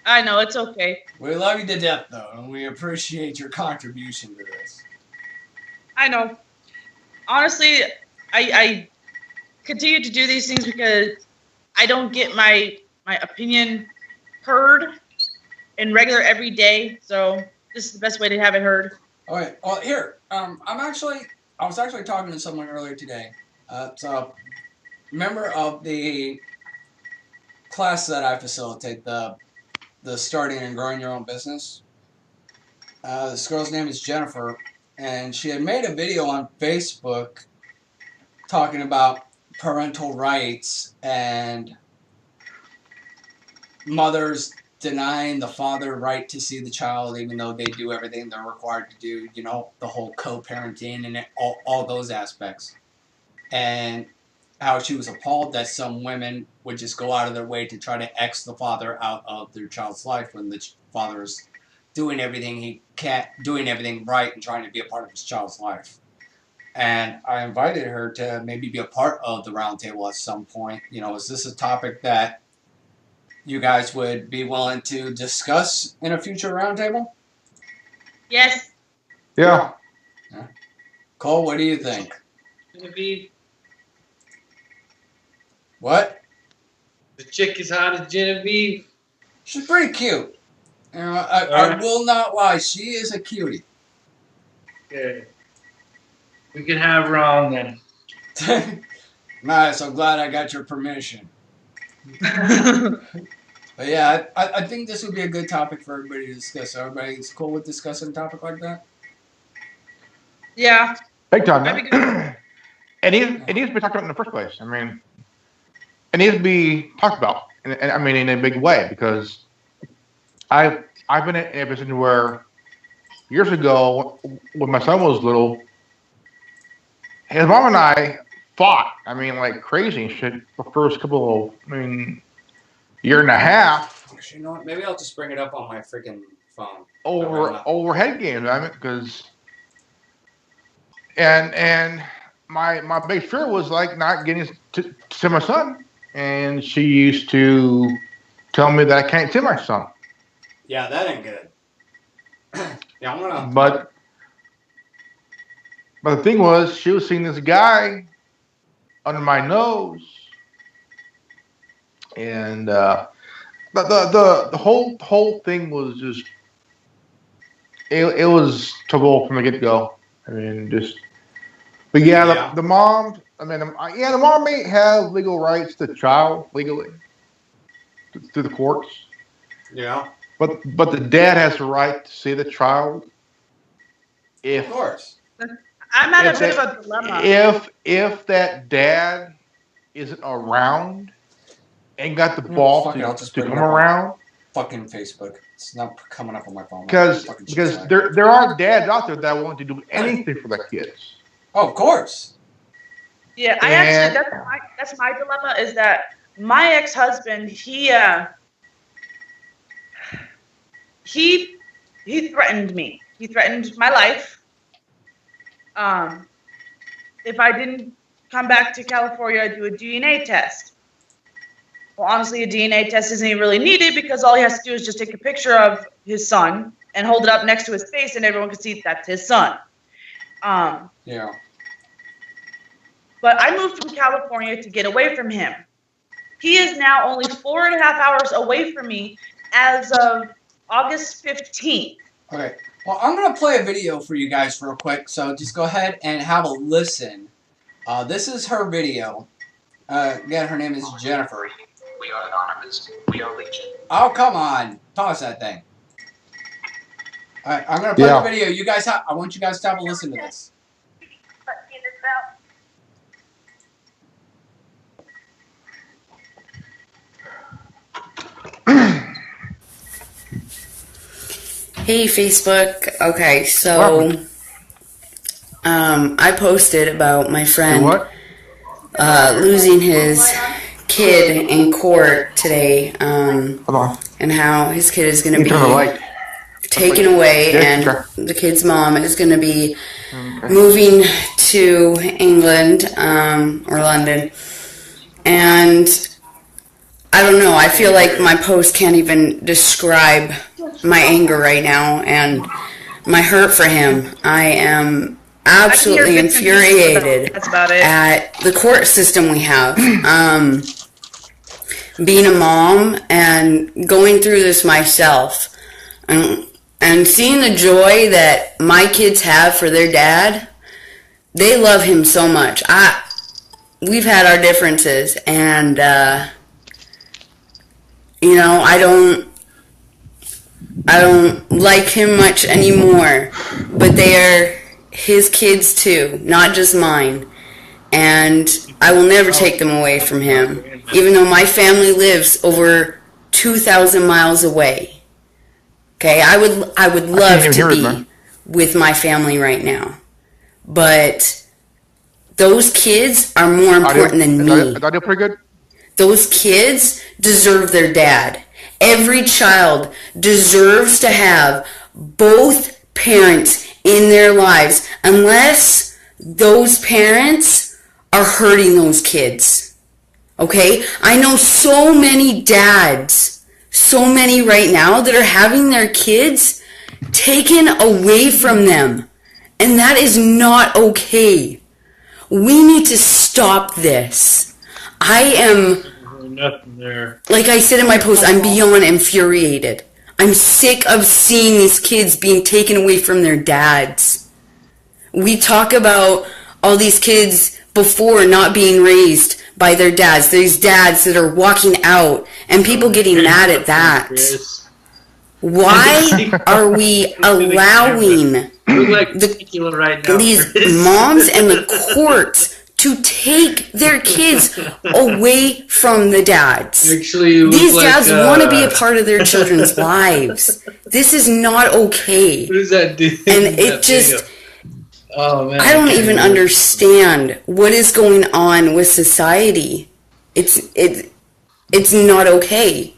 I know, it's okay. We love you to death, though, and we appreciate your contribution to this. I know. Honestly, I continue to do these things because I don't get my opinion heard in regular everyday, so this is the best way to have it heard. All right. Well, here, I was actually talking to someone earlier today. So, member of the class that I facilitate, the starting and growing your own business. This girl's name is Jennifer, and she had made a video on Facebook talking about parental rights and mothers denying the father right to see the child even though they do everything they're required to do, you know, the whole co-parenting and all those aspects. And how she was appalled that some women would just go out of their way to try to X the father out of their child's life when the father's doing everything he can, doing everything right and trying to be a part of his child's life. And I invited her to maybe be a part of the roundtable at some point. You know, is this a topic that you guys would be willing to discuss in a future roundtable? Yes. Yeah. Cole, what do you think? Genevieve, What? the chick is hot as Genevieve. She's pretty cute. You know, I will not lie. She is a cutie. Good. We can have her on then. Nice. I'm glad I got your permission. But yeah, I think this would be a good topic for everybody to discuss. Everybody's cool with discussing a topic like that? Yeah. Big time, That'd be man. It needs to be talked about in the first place. I mean, it needs to be talked about, and I mean in a big way, because I've been in a position where years ago when my son was little, his mom and I fought. I mean, like crazy and shit. The first couple of, year and a half. Actually, you know what? Maybe I'll just bring it up on my freaking phone. Over head games. I mean, because and my big fear was like not getting to see my son, and she used to tell me that I can't see my son. Yeah, that ain't good. Yeah, I'm gonna. But the thing was, she was seeing this guy under my nose, and the whole thing was just it was trouble from the get go. I mean, just. But yeah, the mom. I mean, the mom may have legal rights to the child legally through the courts. Yeah. But the dad has the right to see the child. Of course. I'm at a bit of a dilemma. If that dad isn't around and got the balls to come around. Fucking Facebook. It's not coming up on my phone. Because there are dads out there that are willing to do anything for their kids. Oh, of course. Yeah, that's my dilemma is that my ex-husband, he threatened me. He threatened my life. If I didn't come back to California, I'd do a DNA test. Well, honestly, a DNA test isn't even really needed because all he has to do is just take a picture of his son and hold it up next to his face, and everyone can see that's his son. Yeah. But I moved from California to get away from him. He is now only 4.5 hours away from me as of August 15th. Okay. Well, I'm going to play a video for you guys real quick, so just go ahead and have a listen. This is her video. Again, her name is Jennifer. We are anonymous. We are legion. Oh, come on. Pause that thing. Alright, I'm going to play the video. You guys I want you guys to have a listen to this. Hey Facebook. Okay, so I posted about my friend losing his kid in court today, and how his kid is going to be taken away, and the kid's mom is going to be moving to England or London, and I don't know, I feel like my post can't even describe my anger right now and my hurt for him. I am absolutely infuriated at the court system we have. Being a mom and going through this myself and seeing the joy that my kids have for their dad, they love him so much. We've had our differences, and I don't like him much anymore, but they are his kids too, not just mine. And I will never take them away from him, even though my family lives over 2,000 miles away. Okay, I would love to be with my family right now, but those kids are more important than me. Audio pretty good? Those kids deserve their dad. Every child deserves to have both parents in their lives, unless those parents are hurting those kids. Okay? I know so many dads, so many right now, that are having their kids taken away from them. And that is not okay. We need to stop this. I am... Nothing there. Like I said in my post, I'm beyond infuriated. I'm sick of seeing these kids being taken away from their dads. We talk about all these kids before not being raised by their dads. These dads that are walking out and people getting mad at that. Why are we allowing these moms and the courts to take their kids away from the dads? These dads want to be a part of their children's lives. This is not okay. What does that do? And it just, Oh man. I don't even understand what is going on with society. It's not okay.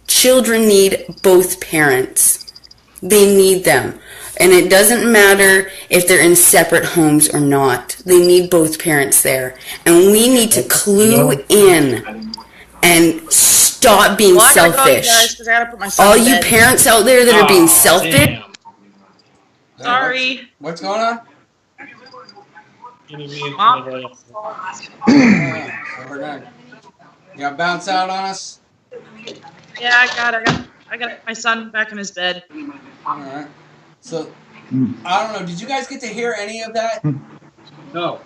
Children need both parents. They need them. And it doesn't matter if they're in separate homes or not. They need both parents there. And we need to clue in and stop being selfish. All you parents out there that are being selfish. Damn. Sorry. What's going on? Mom? So we're done. You got to bounce out on us? Yeah, I got my son back in his bed. All right. So, I don't know. Did you guys get to hear any of that? No.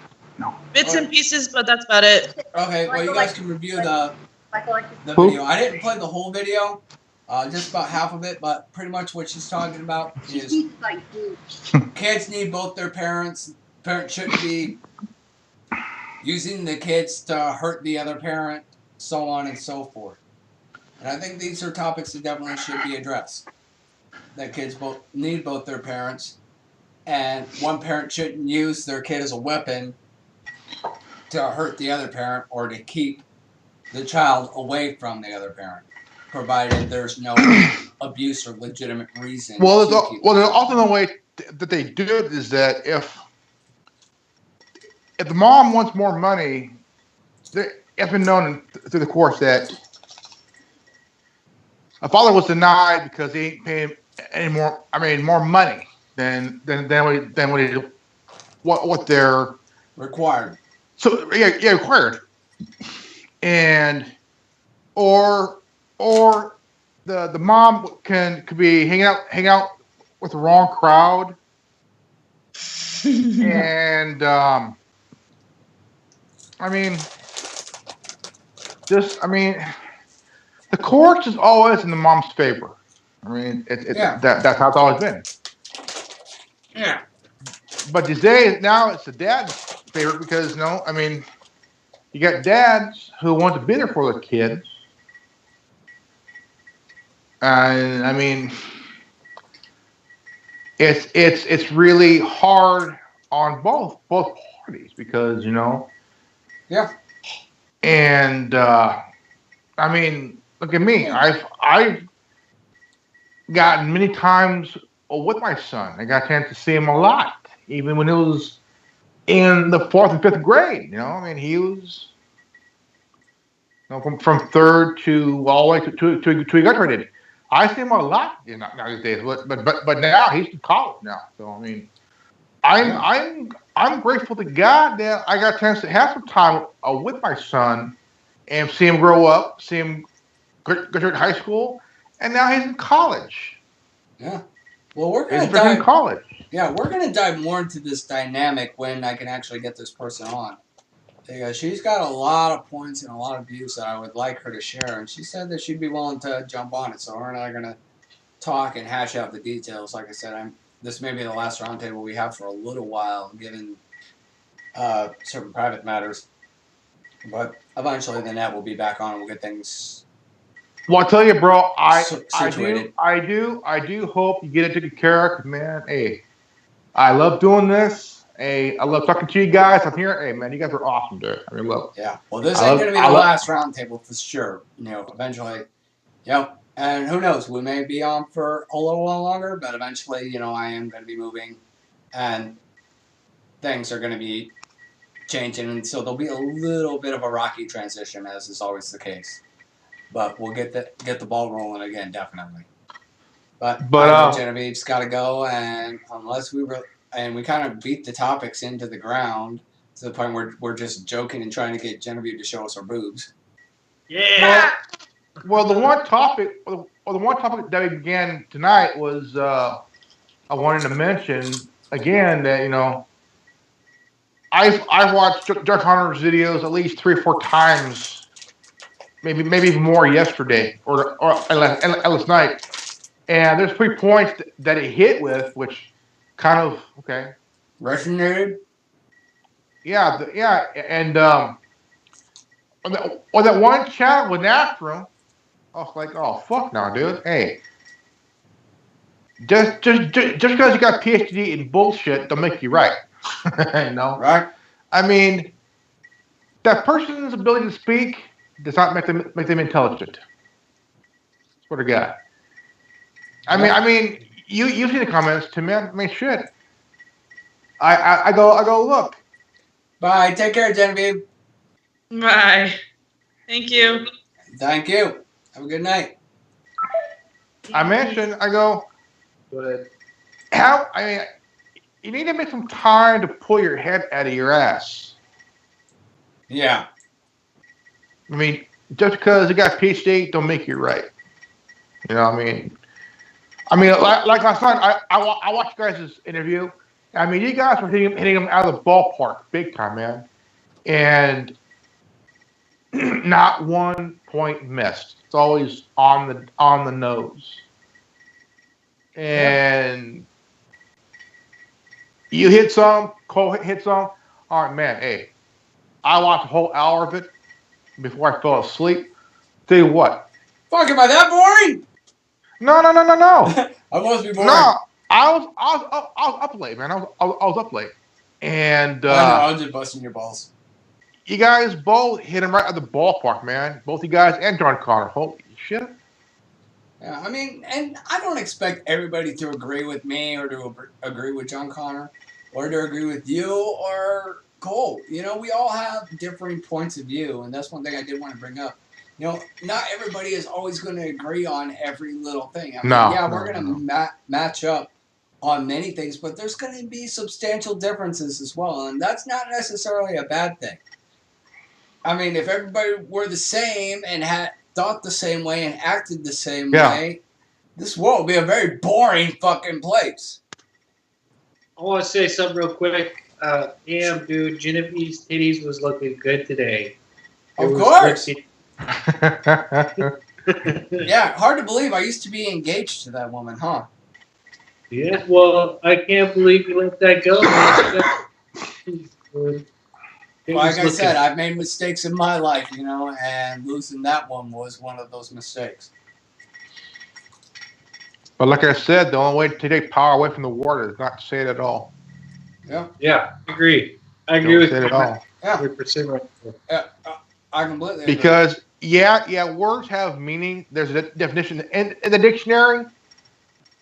Bits and pieces, but that's about it. Okay, well, you guys can review the video. I didn't play the whole video, just about half of it, but pretty much what she's talking about is kids need both their parents. Parents shouldn't be using the kids to hurt the other parent, so on and so forth. And I think these are topics that definitely should be addressed. That kids need both their parents, and one parent shouldn't use their kid as a weapon to hurt the other parent or to keep the child away from the other parent, provided there's no abuse or legitimate reason. Well, the ultimate way that they do it is that if the mom wants more money, it's been known through the course that a father was denied because he ain't paying any more. I mean, more money than what they're required. So yeah, required, and or the mom could be hanging out with the wrong crowd, and the courts is always in the mom's favor. I mean, that's how it's always been. Yeah. But these days, now it's the dad's favor because, you got dads who want to be there for their kids. And, it's really hard on both parties because, Yeah. And, look at me. I've gotten many times with my son. I got a chance to see him a lot, even when he was in the 4th and 5th grade. He was from third to all the way to he graduated. I see him a lot nowadays, but now he's in college now. So I'm grateful to God that I got a chance to have some time with my son and see him grow up, see him graduate high school, and now he's in college. Yeah. Well, we're going to dive. College. Yeah, we're going to dive more into this dynamic when I can actually get this person on. Because she's got a lot of points and a lot of views that I would like her to share. And she said that she'd be willing to jump on it. So her and I are going to talk and hash out the details. Like I said, this may be the last roundtable we have for a little while, given certain private matters. But eventually the net will be back on and we'll get things. Well, I'll tell you, bro, I do hope you get it taken care of, 'cause, man, hey, I love doing this. Hey, I love talking to you guys. I'm here. Hey, man, you guys are awesome, dude. I mean, look. Yeah. Well, this ain't going to be the last roundtable for sure. Eventually. Yep. And who knows? We may be on for a little while longer, but eventually, I am going to be moving, and things are going to be changing, and so there'll be a little bit of a rocky transition, as is always the case. But we'll get the ball rolling again, definitely. But Genevieve's got to go, and unless we kind of beat the topics into the ground to the point where we're just joking and trying to get Genevieve to show us her boobs. Yeah. Well, the one topic that we began tonight was I wanted to mention again that I've watched Judge Hunter's videos at least 3 or 4 times. Maybe even more yesterday or last night, and there's 3 points that it hit with, which kind of resonated. Yeah, and on that one chat with after him, I was like, oh fuck now, dude. Hey, just because you got PhD in bullshit don't make you right. No. Right? I mean, that person's ability to speak does not make them intelligent. Swear to God. I mean, you see the comments to me. I mean, shit. I go. Look. Bye. Take care, Genevieve. Bye. Thank you. Thank you. Have a good night. I mentioned. I go. Go ahead. How? I mean, you need to make some time to pull your head out of your ass. Yeah. I mean, just because you got a PhD don't make you right. You know what I mean? Like last night, I watched you guys' interview. I mean, you guys were hitting them out of the ballpark big time, man. And not one point missed. It's always on the nose. And you hit some, Cole hit some. All right, man, hey. I watched a whole hour of it before I fell asleep. Tell you what. Fuck, am I that boring? No. I must be boring. No, I was up late, man. I was up late, and I know, I was just busting your balls. you guys both hit him right at the ballpark, man. Both you guys and John Connor. Holy shit! Yeah, I mean, and I don't expect everybody to agree with me or to agree with John Connor or to agree with you or Cole. You know, we all have differing points of view, and that's one thing I did want to bring up. You know, not everybody is always going to agree on every little thing. I mean, yeah, we're going to match up on many things, but there's going to be substantial differences as well, and that's not necessarily a bad thing. I mean, if everybody were the same and had thought the same way and acted the same way, this world would be a very boring fucking place. I want to say something real quick. Damn, dude, Genevieve's titties was looking good today. Of course. Yeah, hard to believe I used to be engaged to that woman, huh? Yeah, well, I can't believe you let that go. Like I said, I've made mistakes in my life, you know, and losing that one was one of those mistakes. But like I said, the only way to take power away from the water is not to say it at all. Yeah. Yeah, I agree. I agree with you at all. Yeah. 100% right there. I completely agree. Because words have meaning. There's a definition in the dictionary,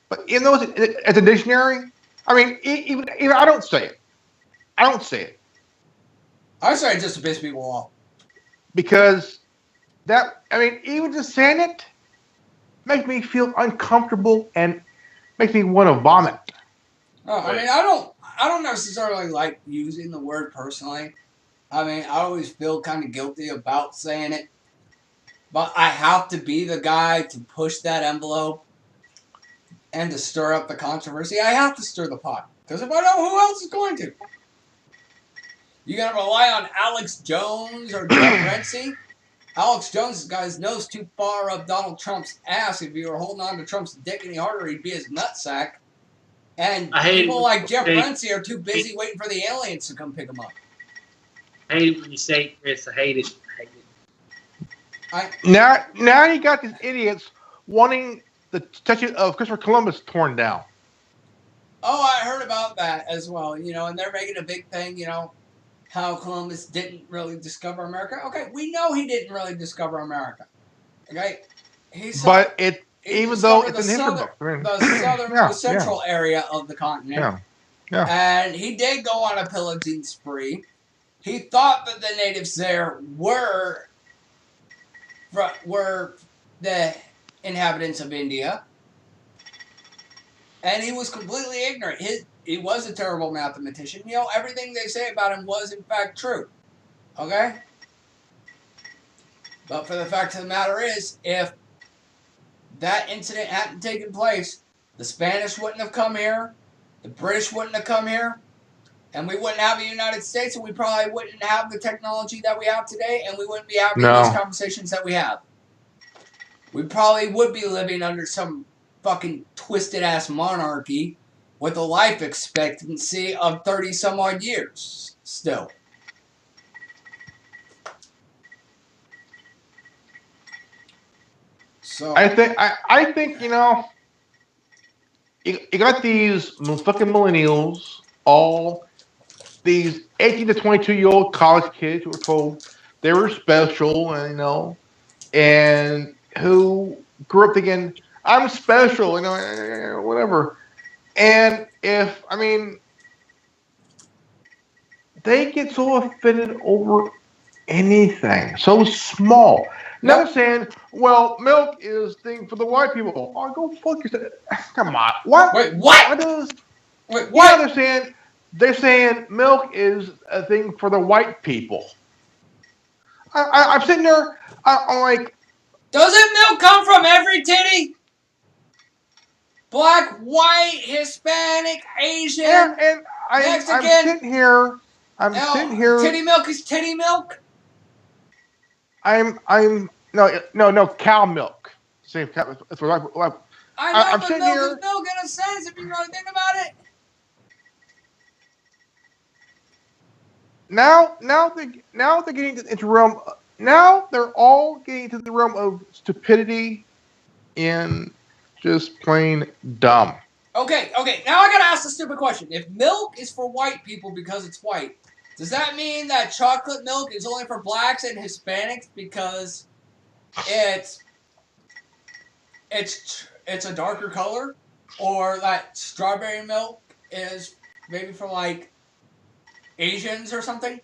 but in those at the dictionary, I mean, even I don't say it. I say it just to piss people off. because even just saying it makes me feel uncomfortable and makes me want to vomit. Oh, I mean, I don't necessarily like using the word personally. I mean, I always feel kind of guilty about saying it. But I have to be the guy to push that envelope and to stir up the controversy. I have to stir the pot. Because if I don't, who else is going to? You going to rely on Alex Jones or Jeff Renzi? Alex Jones has got his nose too far up Donald Trump's ass. If you were holding on to Trump's dick any harder, he'd be his nutsack. And people like Jeff Renzi are too busy waiting for the aliens to come pick him up. I hate it when you say it, Chris. I hate it. Now you got these idiots wanting the statue of Christopher Columbus torn down. Oh, I heard about that as well. You know, and they're making a big thing, you know, how Columbus didn't really discover America. Okay, we know he didn't really discover America. Okay? Even though it's in the book. The central area of the continent. Yeah. And he did go on a pillaging spree. He thought that the natives there were the inhabitants of India. And he was completely ignorant. He was a terrible mathematician. You know, everything they say about him was, in fact, true. Okay? But for the fact of the matter is, if that incident hadn't taken place, the Spanish wouldn't have come here, the British wouldn't have come here, and we wouldn't have the United States, and we probably wouldn't have the technology that we have today, and we wouldn't be having these conversations that we have. We probably would be living under some fucking twisted-ass monarchy with a life expectancy of 30-some-odd years still. So I think you know, you got these fucking millennials all these 18 to 22-year-old college kids who were told they were special, and and who grew up thinking I'm special, whatever. And they get so offended over anything so small. Now they're saying, well, milk is thing for the white people. Oh, go fuck yourself. Come on. What? Wait, what? Wait, what? Yeah, they're saying milk is a thing for the white people. I'm sitting there, I'm like, doesn't milk come from every titty? Black, white, Hispanic, Asian, and Mexican. I'm sitting here. Titty milk is titty milk. No, cow milk. Same cow. That's what I know, I'm but sitting milk here. is milk in a sense if you really think about it. Now they're getting into the realm. Now they're all getting into the realm of stupidity and just plain dumb. Okay. Now I gotta ask a stupid question. If milk is for white people because it's white, does that mean that chocolate milk is only for blacks and Hispanics because it's a darker color, or that strawberry milk is maybe for like Asians or something?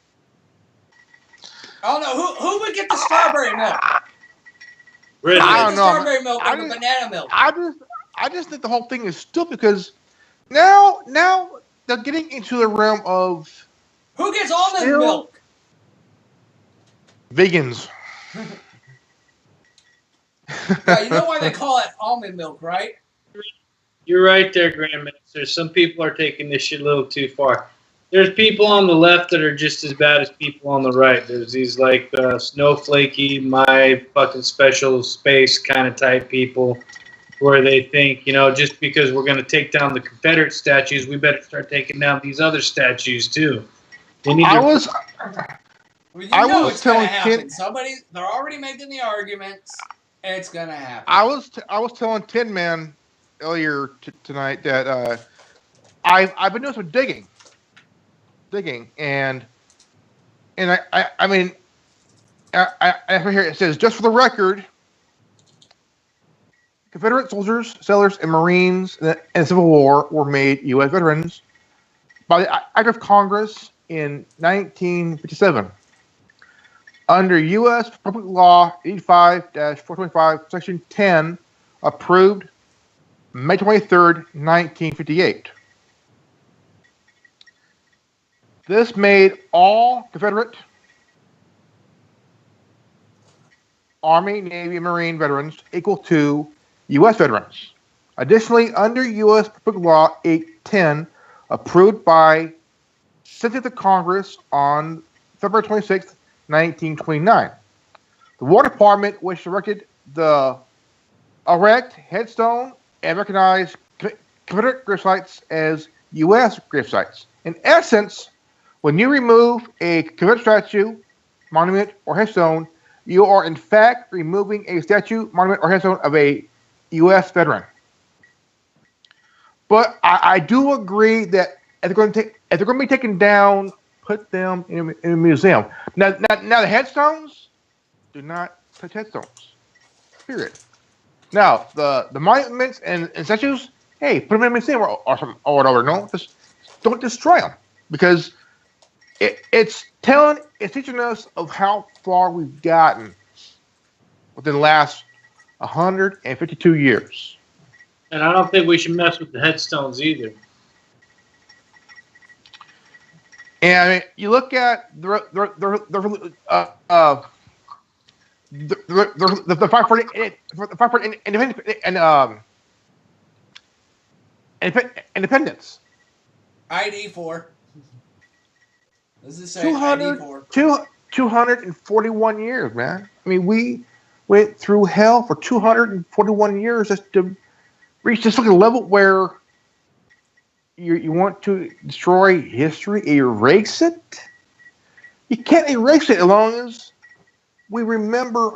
I don't know. Who would get the strawberry milk? Really? I don't know. Strawberry milk or the banana milk? I just think the whole thing is stupid because now they're getting into the realm of who gets almond milk? Vegans. Yeah, you know why they call it almond milk, right? You're right there, Grandmaster. Some people are taking this shit a little too far. There's people on the left that are just as bad as people on the right. There's these like snowflakey, my fucking special space kind of type people where they think, just because we're going to take down the Confederate statues, we better start taking down these other statues too. I was telling Tin. They're already making the arguments. It's gonna happen. I was telling Tin Man earlier tonight that I've been doing some digging, and I mean, right here it says, just for the record, Confederate soldiers, sailors, and Marines in the Civil War were made U.S. veterans by the Act of Congress in 1957. Under U.S. Public Law 85-425, Section 10, approved May 23rd, 1958. This made all Confederate Army, Navy, and Marine veterans equal to U.S. veterans. Additionally, under U.S. Public Law 810, approved by Senate of Congress on February 26th, 1929, the War Department, which erected the erect headstone and recognized Confederate grave sites as U.S. grave sites. In essence, when you remove a Confederate statue, monument, or headstone, you are in fact removing a statue, monument, or headstone of a U.S. veteran. But I do agree that if they're going to be taken down, put them in a museum. Now the headstones, do not touch headstones. Period. Now the monuments and statues, hey, put them in a museum or whatever. No, just don't destroy them, because it's teaching us of how far we've gotten within the last 152 years. And I don't think we should mess with the headstones either. And I mean, you look at the fight for independence. ID 4. Does it say ID 4? 241 years, man. I mean, we went through hell for 241 years just to reach this fucking level where you want to destroy history, erase it? You can't erase it as long as we remember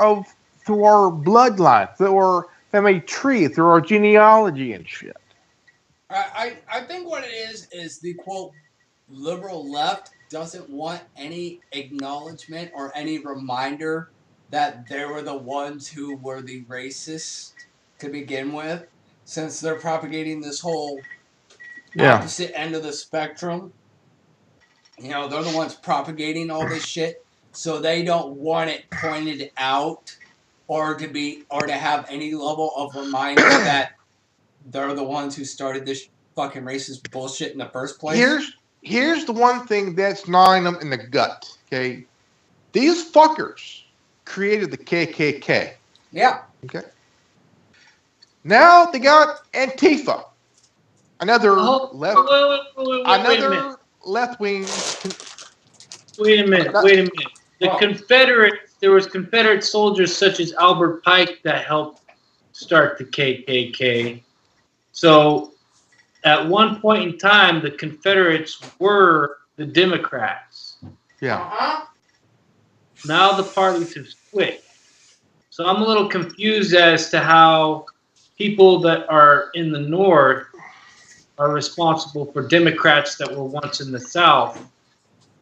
through our bloodline, through our family tree, through our genealogy and shit. I think what it is the quote liberal left doesn't want any acknowledgement or any reminder that they were the ones who were the racists to begin with, since they're propagating this whole opposite end of the spectrum. You know, they're the ones propagating all this shit, so they don't want it pointed out or to have any level of reminder that they're the ones who started this fucking racist bullshit in the first place. Here's the one thing that's gnawing them in the gut, okay? These fuckers created the KKK. Yeah. Okay. Now they got Antifa. Another left-wing. Wait a minute. The Confederates, there was Confederate soldiers such as Albert Pike that helped start the KKK. So at one point in time, the Confederates were the Democrats. Yeah. Now the parties have split. So I'm a little confused as to how people that are in the North are responsible for Democrats that were once in the South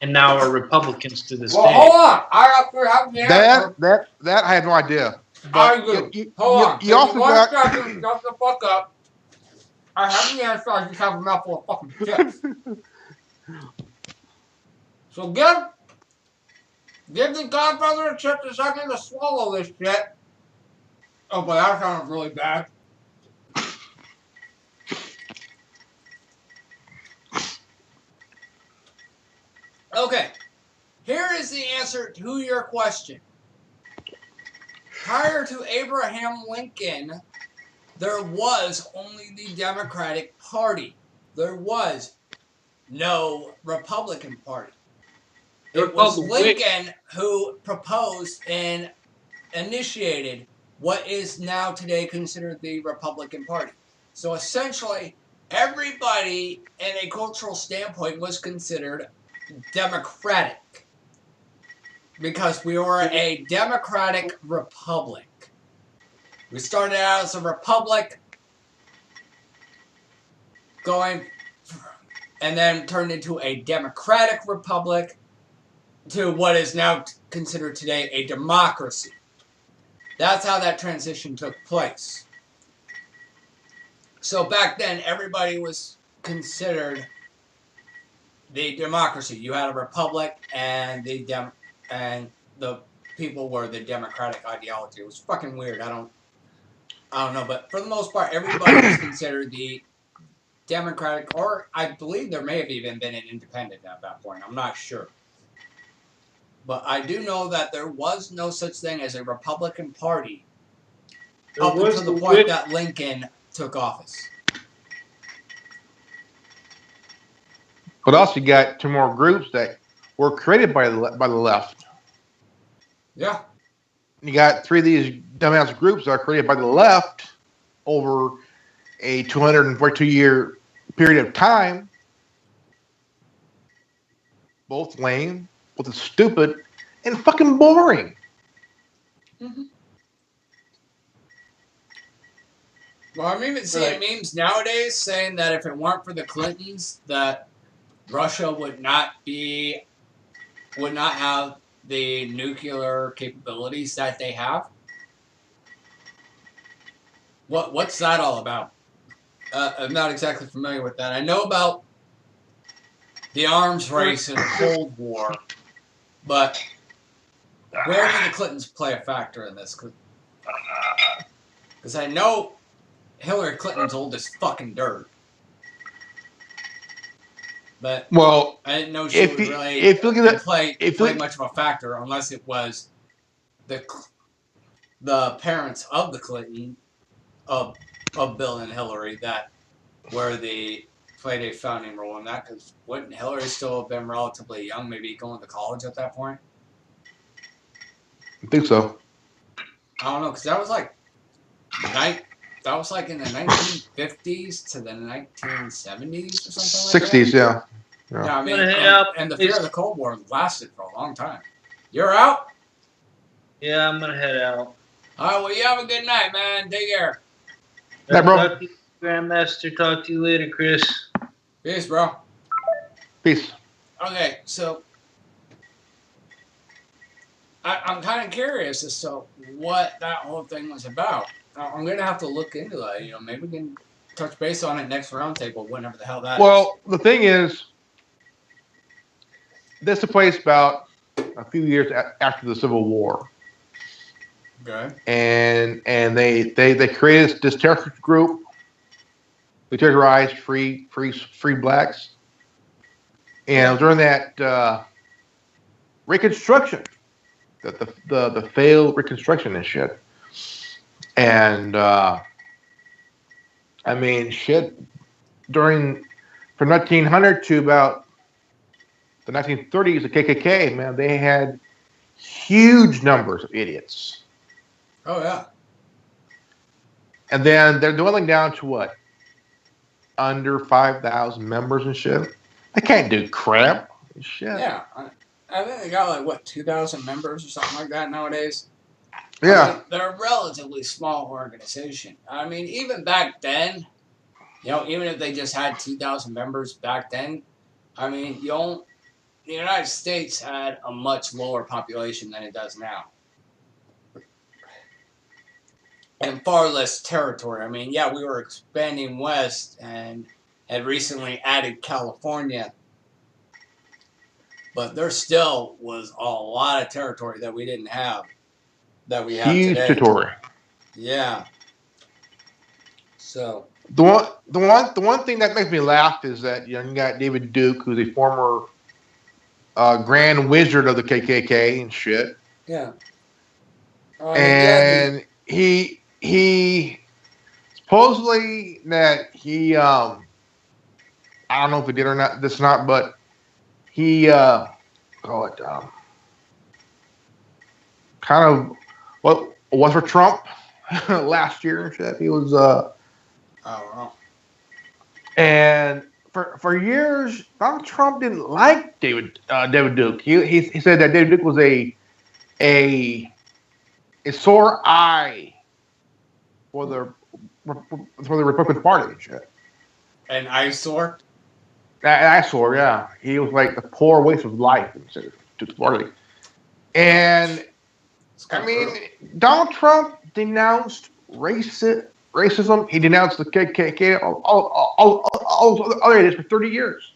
and now are Republicans to this day. Hold on. I have the answer. That I had no idea. I do. Hold on. You also got... Shut the fuck up. I have the answer. I just have a mouthful of fucking chips. So give the Godfather a chip a second to swallow this shit. Oh, but that sounded really bad. Okay, here is the answer to your question. Prior to Abraham Lincoln, there was only the Democratic Party. There was no Republican Party. It was Lincoln who proposed and initiated what is now today considered the Republican Party. So essentially, everybody in a cultural standpoint was considered Democratic because we were a democratic republic. We started out as a republic, and then turned into a democratic republic to what is now considered today a democracy. That's how that transition took place. So back then, everybody was considered the democracy. You had a republic, and the people were the democratic ideology. It was fucking weird. I don't know, but for the most part, everybody was considered the democratic, or I believe there may have even been an independent at that point. I'm not sure. But I do know that there was no such thing as a Republican Party up until the point that Lincoln took office. But also you got two more groups that were created by the left. Yeah. You got three of these dumbass groups that are created by the left over a 242-year period of time. Both lame, both stupid, and fucking boring. Mm-hmm. Well, I'm even seeing memes nowadays saying that if it weren't for the Clintons, that Russia would not have the nuclear capabilities that they have. What's that all about? I'm not exactly familiar with that. I know about the arms race in the Cold War, but where do the Clintons play a factor in this? Because I know Hillary Clinton's old as fucking dirt. But I didn't know she would really play much of a factor unless it was the parents of the Clinton, of Bill and Hillary, that played a founding role in that. Because wouldn't Hillary still have been relatively young, maybe going to college at that point? I think so. I don't know, because that was like in the 1950s to the 1970s or something like that. 60s, yeah. Yeah, I mean, and the fear of the Cold War lasted for a long time. You're out? Yeah, I'm going to head out. All right, well, you have a good night, man. Take care. Yeah, bro. Talk to you, Grandmaster. Talk to you later, Chris. Peace, bro. Peace. Okay, so I'm kind of curious as to what that whole thing was about. I'm gonna have to look into that. Maybe we can touch base on it next roundtable, whenever the hell that is. Well, the thing is, this took place about a few years after the Civil War. Okay. And they created this terrorist group. They terrorized free blacks. And during that Reconstruction, the failed Reconstruction and shit. And shit, from 1900 to about the 1930s, the KKK, man, they had huge numbers of idiots. Oh yeah. And then they're dwindling down to what? Under 5,000 members and shit. They can't do crap. Shit. Yeah. I think they got 2,000 members or something like that nowadays. Yeah. They're a relatively small organization. Even back then, even if they just had 2,000 members back then, the United States had a much lower population than it does now. And far less territory. We were expanding west and had recently added California. But there still was a lot of territory that we didn't have, that we have huge today. territory. Yeah. So the one thing that makes me laugh is that you got David Duke, who's a former Grand Wizard of the KKK and shit. Yeah. And he supposedly that he I don't know if he did or not but he kind of what was for Trump last year and shit. He was and for years Donald Trump didn't like David Duke. He said that David Duke was a sore eye for the Republican Party and shit. An eyesore? An eyesore, yeah. He was like the poor waste of life to the party. And Donald Trump denounced racism. He denounced the KKK, all other idiots for 30 years.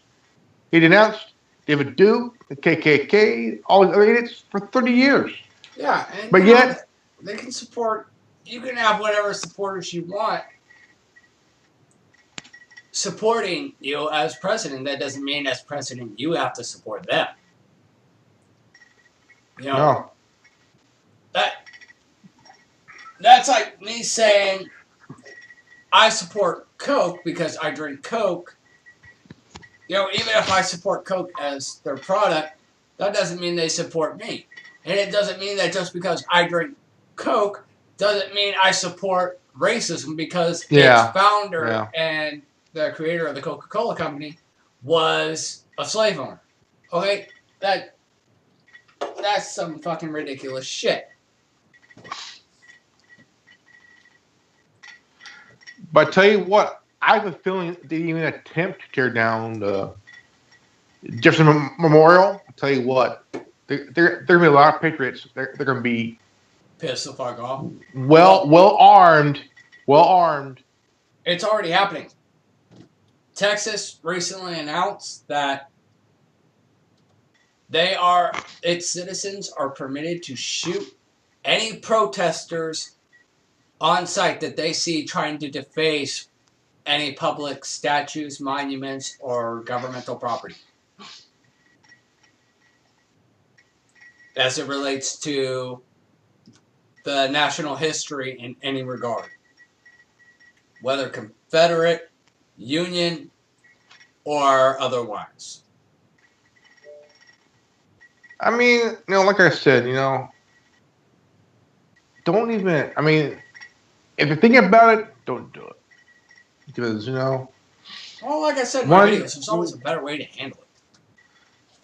He denounced David Duke, the KKK, all the other idiots for 30 years. Yeah, but yet they can support. You can have whatever supporters you want supporting you as president. That doesn't mean as president you have to support them. No. That's like me saying I support Coke because I drink Coke. Even if I support Coke as their product, that doesn't mean they support me. And it doesn't mean that just because I drink Coke doesn't mean I support racism because its founder and the creator of the Coca-Cola company was a slave owner. Okay? That's some fucking ridiculous shit. But I tell you what, I have a feeling they didn't even attempt to tear down the Jefferson Memorial. I'll tell you what, there are going to be a lot of patriots. They're going to be pissed the fuck off. Well armed. It's already happening. Texas recently announced that its citizens are permitted to shoot any protesters on site that they see trying to deface any public statues, monuments, or governmental property. As it relates to the national history in any regard. Whether Confederate, Union, or otherwise. Like I said, don't even, if you're thinking about it, don't do it. Because, well, like I said in my videos, there's always a better way to handle it.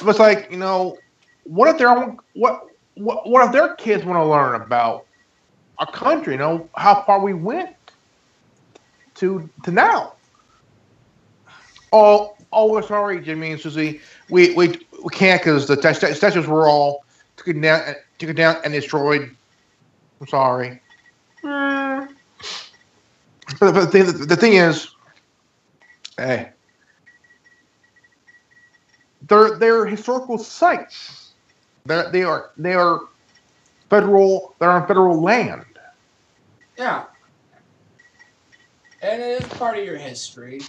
It's like, what if their kids want to learn about our country, how far we went to now? All Oh, we're sorry, Jimmy and Susie. We can't because the statues were all taken down and destroyed. I'm sorry. But the thing is, hey, they're historical sites. They are federal. They're on federal land. Yeah. And it is part of your history.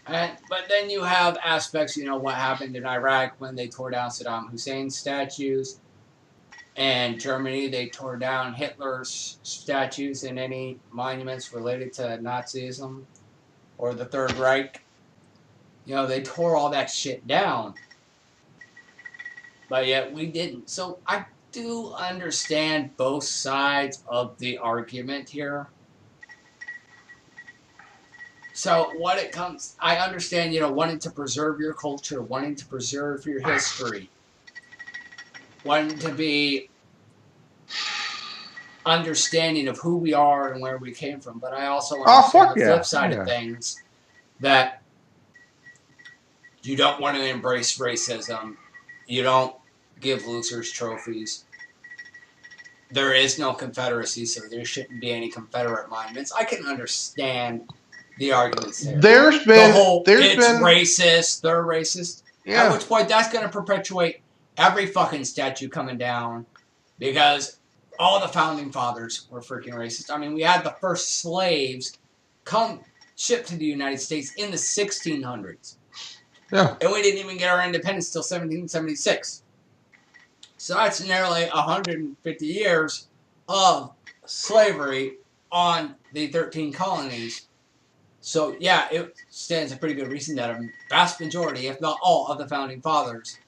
But then you have aspects, what happened in Iraq when they tore down Saddam Hussein's statues. And Germany, they tore down Hitler's statues and any monuments related to Nazism or the Third Reich. They tore all that shit down. But yet we didn't. So I do understand both sides of the argument here. So I understand, wanting to preserve your culture, wanting to preserve your history, wanting to be understanding of who we are and where we came from. But I also understand the flip side of things, that you don't want to embrace racism. You don't give losers trophies. There is no Confederacy, so there shouldn't be any Confederate monuments. I can understand the arguments there. There's been racist, they're racist. Yeah. At which point that's going to perpetuate every fucking statue coming down, because all the founding fathers were freaking racist. I mean, we had the first slaves shipped to the United States in the 1600s. Yeah. And we didn't even get our independence till 1776. So that's nearly 150 years of slavery on the 13 colonies. So, yeah, it stands a pretty good reason that a vast majority, if not all, of the founding fathers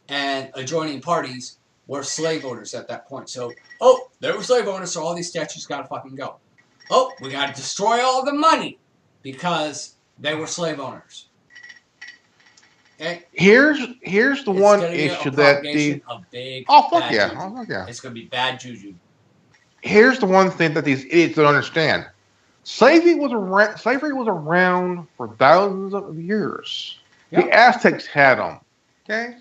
and adjoining parties were slave owners at that point. So, they were slave owners, so all these statues gotta fucking go. We gotta destroy all the money because they were slave owners. Okay? Here's the one issue that fuck yeah. It's gonna be bad juju. Here's the one thing that these idiots don't understand. Slavery was around for thousands of years. Yep. The Aztecs had them. Okay?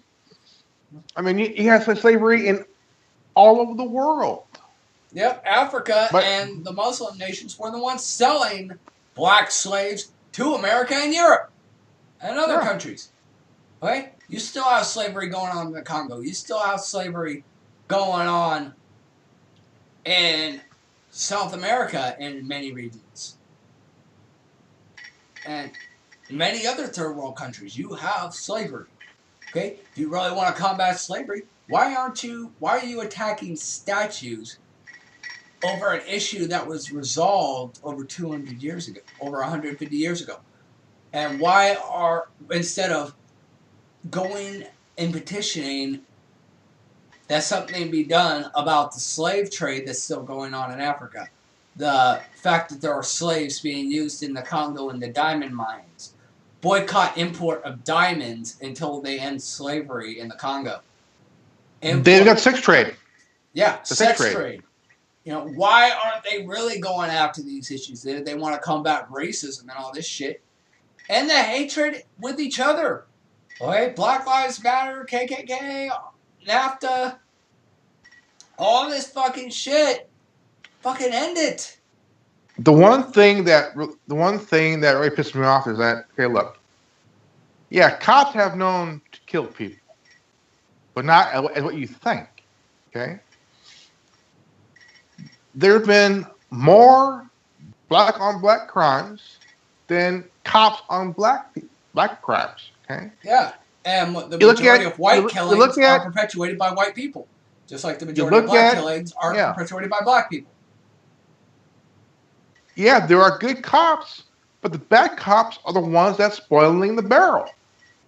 I mean, you had slavery in all over the world. Yep, Africa and the Muslim nations were the ones selling black slaves to America and Europe and other countries. Okay? You still have slavery going on in the Congo. You still have slavery going on in South America in many regions. And many other third world countries, you have slavery. Okay? If you really want to combat slavery, why are you attacking statues over an issue that was resolved over 200 years ago, over 150 years ago? And instead of going and petitioning that something be done about the slave trade that's still going on in Africa, the fact that there are slaves being used in the Congo in the diamond mines, boycott import of diamonds until they end slavery in the Congo. They've got sex trade. Yeah, sex trade. Why aren't they really going after these issues? They want to combat racism and all this shit. And the hatred with each other. Okay? Black Lives Matter, KKK, NAFTA, all this fucking shit. Fucking end it. The one thing that really pisses me off is that, okay, look. Yeah, cops have known to kill people. But not as what you think. Okay? There have been more black on black crimes than cops on black crimes. Okay? Yeah. And the majority of white killings are perpetuated by white people. Just like the majority of black killings are perpetuated by black people. Yeah, there are good cops, but the bad cops are the ones that's spoiling the barrel.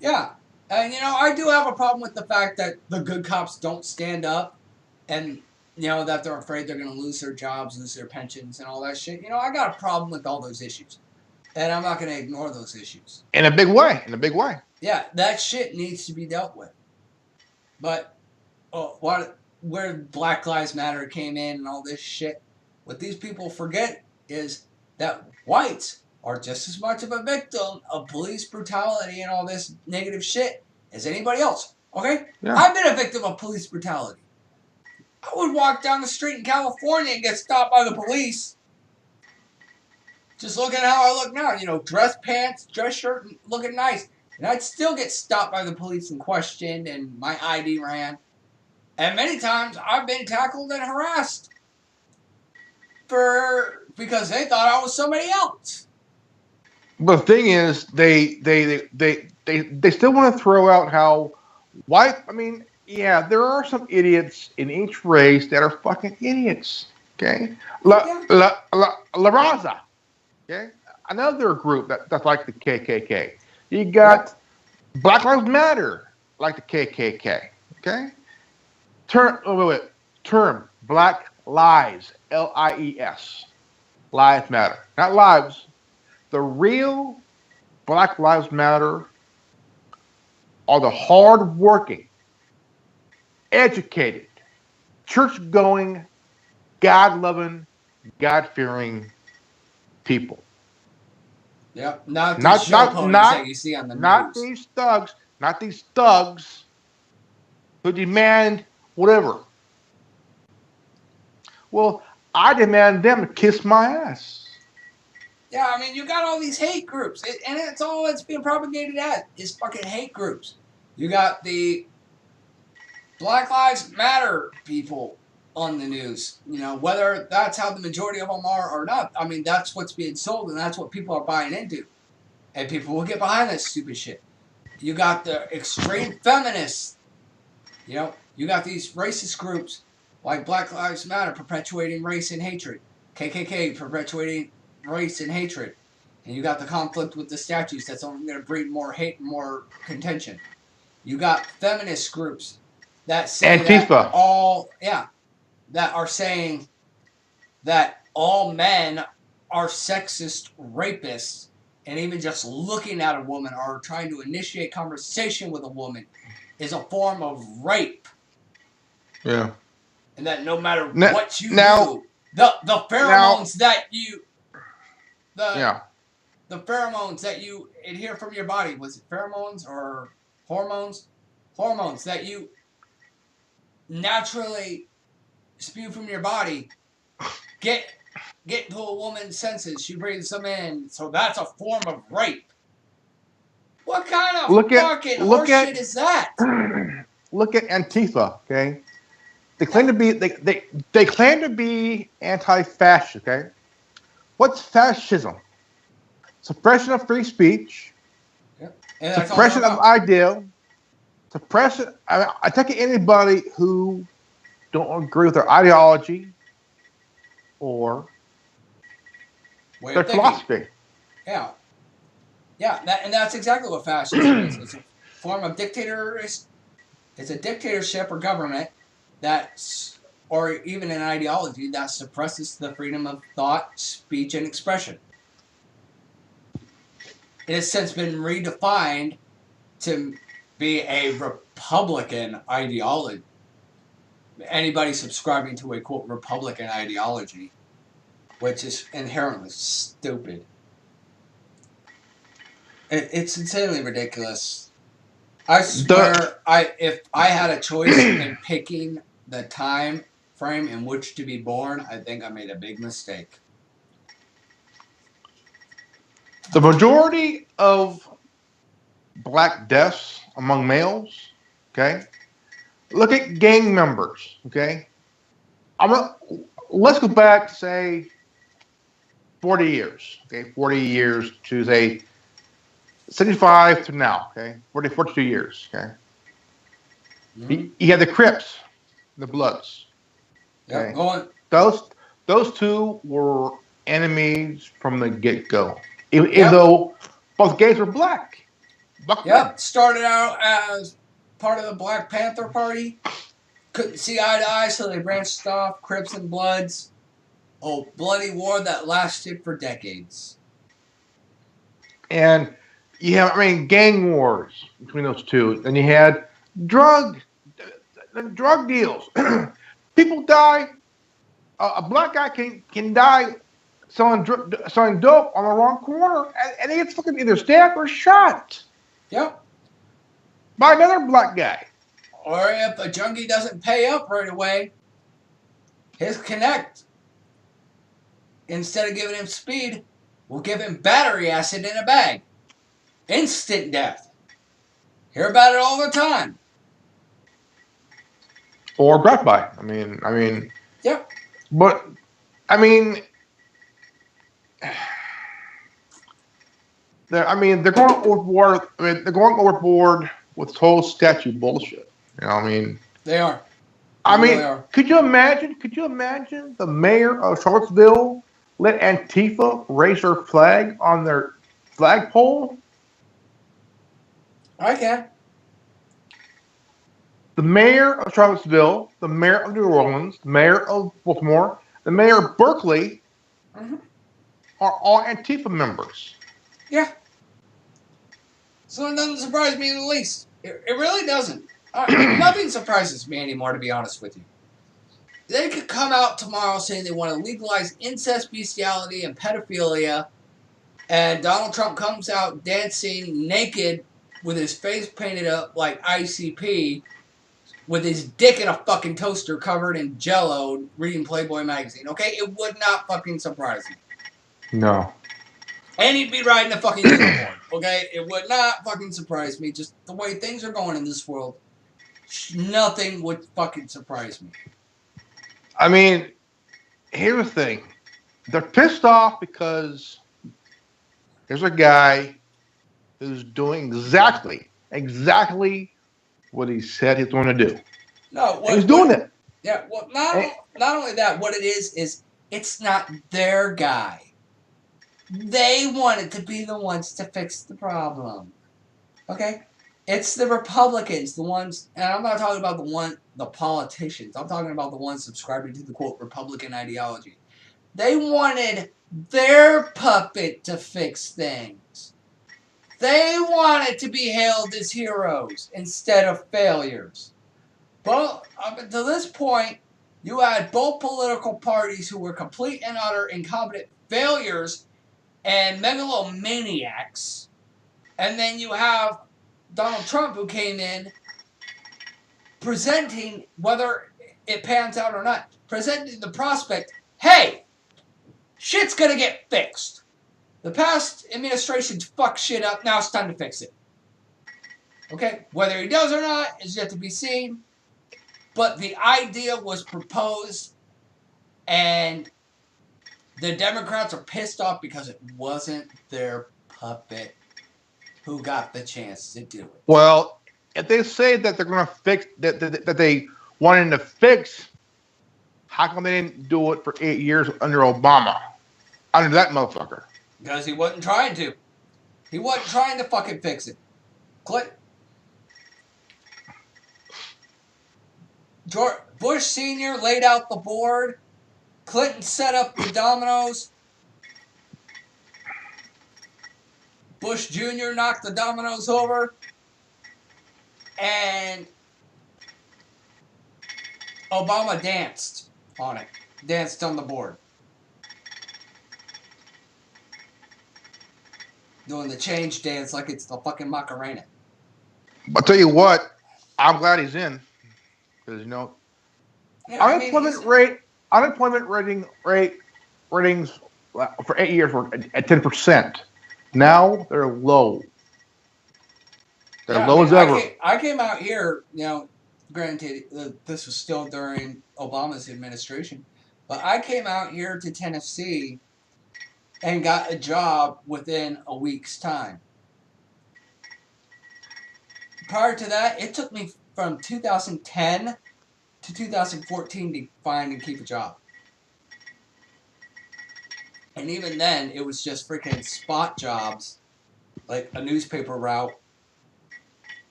Yeah. And, I do have a problem with the fact that the good cops don't stand up and, that they're afraid they're going to lose their jobs, lose their pensions, and all that shit. I got a problem with all those issues. And I'm not going to ignore those issues. In a big way. Yeah, that shit needs to be dealt with. But where Black Lives Matter came in and all this shit, what these people forget is that whites are just as much of a victim of police brutality and all this negative shit as anybody else. Okay? Yeah. I've been a victim of police brutality. I would walk down the street in California and get stopped by the police. Just look at how I look now. You know, dress pants, dress shirt, looking nice. And I'd still get stopped by the police and questioned, and my ID ran. And many times I've been tackled and harassed because they thought I was somebody else. But the thing is, they still want to throw out how white. I mean, yeah, there are some idiots in each race that are fucking idiots. Okay, La Raza. Okay, another group that's like the KKK. You got Black Lives Matter, like the KKK. Okay, term Black Lives, Lies, lives matter, not lives. The real Black Lives Matter are the hard-working, educated, church-going, God-loving, God-fearing people. Yep, not that you see on the not news. Not these thugs who demand whatever. Well, I demand them to kiss my ass. Yeah, I mean, you got all these hate groups, and it's all it's being propagated at is fucking hate groups. You got the Black Lives Matter people on the news. You know, whether that's how the majority of them are or not. I mean, that's what's being sold, and that's what people are buying into. And people will get behind that stupid shit. You got the extreme feminists. You know, you got these racist groups like Black Lives Matter perpetuating race and hatred. KKK perpetuating race and hatred. And you got the conflict with the statues that's only going to breed more hate and more contention. You got feminist groups that say Antifa. that are saying that all men are sexist rapists, and even just looking at a woman or trying to initiate conversation with a woman is a form of rape. Yeah. And that no matter what you do, the pheromones that you the pheromones that you adhere from your body, was it pheromones or hormones? Hormones that you naturally spew from your body get to a woman's senses. She breathes them in, so that's a form of rape. What kind of fucking horseshit is that? Look at Antifa, okay? They claim to be they claim to be anti-fascist, okay? What's fascism? Suppression of free speech, suppression of ideal, suppression. I take it anybody who don't agree with their ideology or their philosophy. Yeah, and that's exactly what fascism is. It's a form of dictatorship. It's a dictatorship or government or even an ideology that suppresses the freedom of thought, speech, and expression. It has since been redefined to be a Republican ideology. Anybody subscribing to a, quote, Republican ideology, which is inherently stupid. It's insanely ridiculous. I swear, if I had a choice in picking the time frame in which to be born, I think I made a big mistake. The majority of black deaths among males, okay? Look at gang members, okay? Let's go back, say, 40 years, okay? 40 years to, say, 75 to now, okay? 42 years, okay? Mm-hmm. You had the Crips, the Bloods. Okay? Yep, go on. Those two were enemies from the get-go. Even though both gangs were black. Started out as part of the Black Panther Party. Couldn't see eye to eye, so they branched off. Crips and Bloods. Oh, bloody war that lasted for decades. And you have, gang wars between those two. And you had drug deals. People die. A black guy can die selling dope on the wrong corner, and he gets fucking either stabbed or shot. Yep. By another black guy. Or if a junkie doesn't pay up right away, his connect, instead of giving him speed, will give him battery acid in a bag. Instant death. Hear about it all the time. Or brought by. I mean. Yep. But I mean, they're going overboard. They're going overboard with total statue bullshit. You know what I mean? They are. Could you imagine? Could you imagine the mayor of Charlottesville let Antifa raise her flag on their flagpole? I can. The mayor of Charlottesville, the mayor of New Orleans, the mayor of Baltimore, the mayor of Berkeley are all Antifa members. Yeah. So it doesn't surprise me in the least. It really doesn't. Nothing surprises me anymore, to be honest with you. They could come out tomorrow saying they want to legalize incest, bestiality, and pedophilia, and Donald Trump comes out dancing naked with his face painted up like ICP, with his dick in a fucking toaster covered in Jell-O, reading Playboy magazine. Okay, it would not fucking surprise me. No. And he'd be riding a fucking unicorn. Okay, it would not fucking surprise me. Just the way things are going in this world, nothing would fucking surprise me. I mean, here's the thing. They're pissed off because there's a guy who's doing exactly what he said he's going to do. No, he's doing it. Yeah, well, not only that, what it is it's not their guy. They wanted to be the ones to fix the problem. Okay? It's the Republicans, the ones, and I'm not talking about the politicians. I'm talking about the ones subscribing to the, quote, Republican ideology. They wanted their puppet to fix things. They wanted to be hailed as heroes instead of failures. But up until this point, you had both political parties who were complete and utter incompetent failures and megalomaniacs. And then you have Donald Trump, who came in presenting, whether it pans out or not, presenting the prospect, hey, shit's gonna get fixed. The past administration's fucked shit up, now it's time to fix it. Okay? Whether he does or not is yet to be seen. But the idea was proposed, and the Democrats are pissed off because it wasn't their puppet who got the chance to do it. Well, if they say that they're going to fix, that they wanted to fix, how come they didn't do it for 8 years under Obama? Under that motherfucker. Because he wasn't trying to. He wasn't trying to fucking fix it. Bush Sr. laid out the board. Clinton set up the dominoes. Bush Jr. knocked the dominoes over. And Obama danced on it. Danced on the board. Doing the change dance like it's the fucking Macarena. I'll tell you what, I'm glad he's in. Because, you know, unemployment ratings for 8 years were at 10%. Now they're low. They're low as ever. I came out here, you know, granted, this was still during Obama's administration, but I came out here to Tennessee and got a job within a week's time. Prior to that, it took me from 2010 to 2014 to find and keep a job. And even then, it was just freaking spot jobs, like a newspaper route,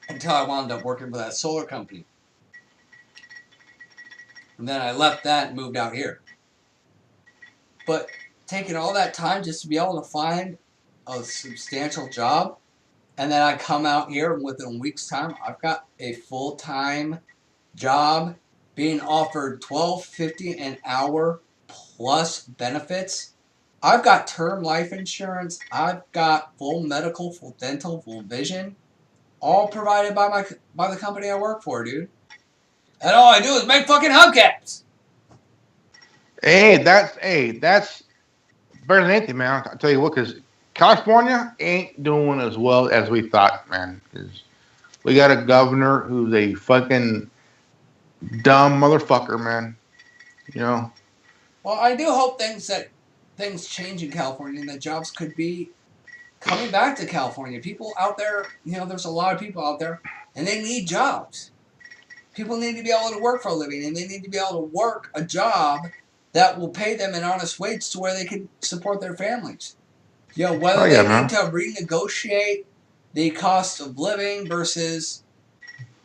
until I wound up working for that solar company. And then I left that and moved out here. But taking all that time just to be able to find a substantial job, and then I come out here and within a week's time, I've got a full-time job being offered $12.50 an hour plus benefits. I've got term life insurance. I've got full medical, full dental, full vision, all provided by the company I work for, dude. And all I do is make fucking hubcaps. Hey, that's better than anything, man. I'll tell you what, because California ain't doing as well as we thought, man. Because we got a governor who's a fucking dumb motherfucker, man. You know. Well, I do hope things change in California and that jobs could be coming back to California. People out there, there's a lot of people out there, and they need jobs. People need to be able to work for a living, and they need to be able to work a job that will pay them an honest wage to where they can support their families. Whether they need to renegotiate the cost of living versus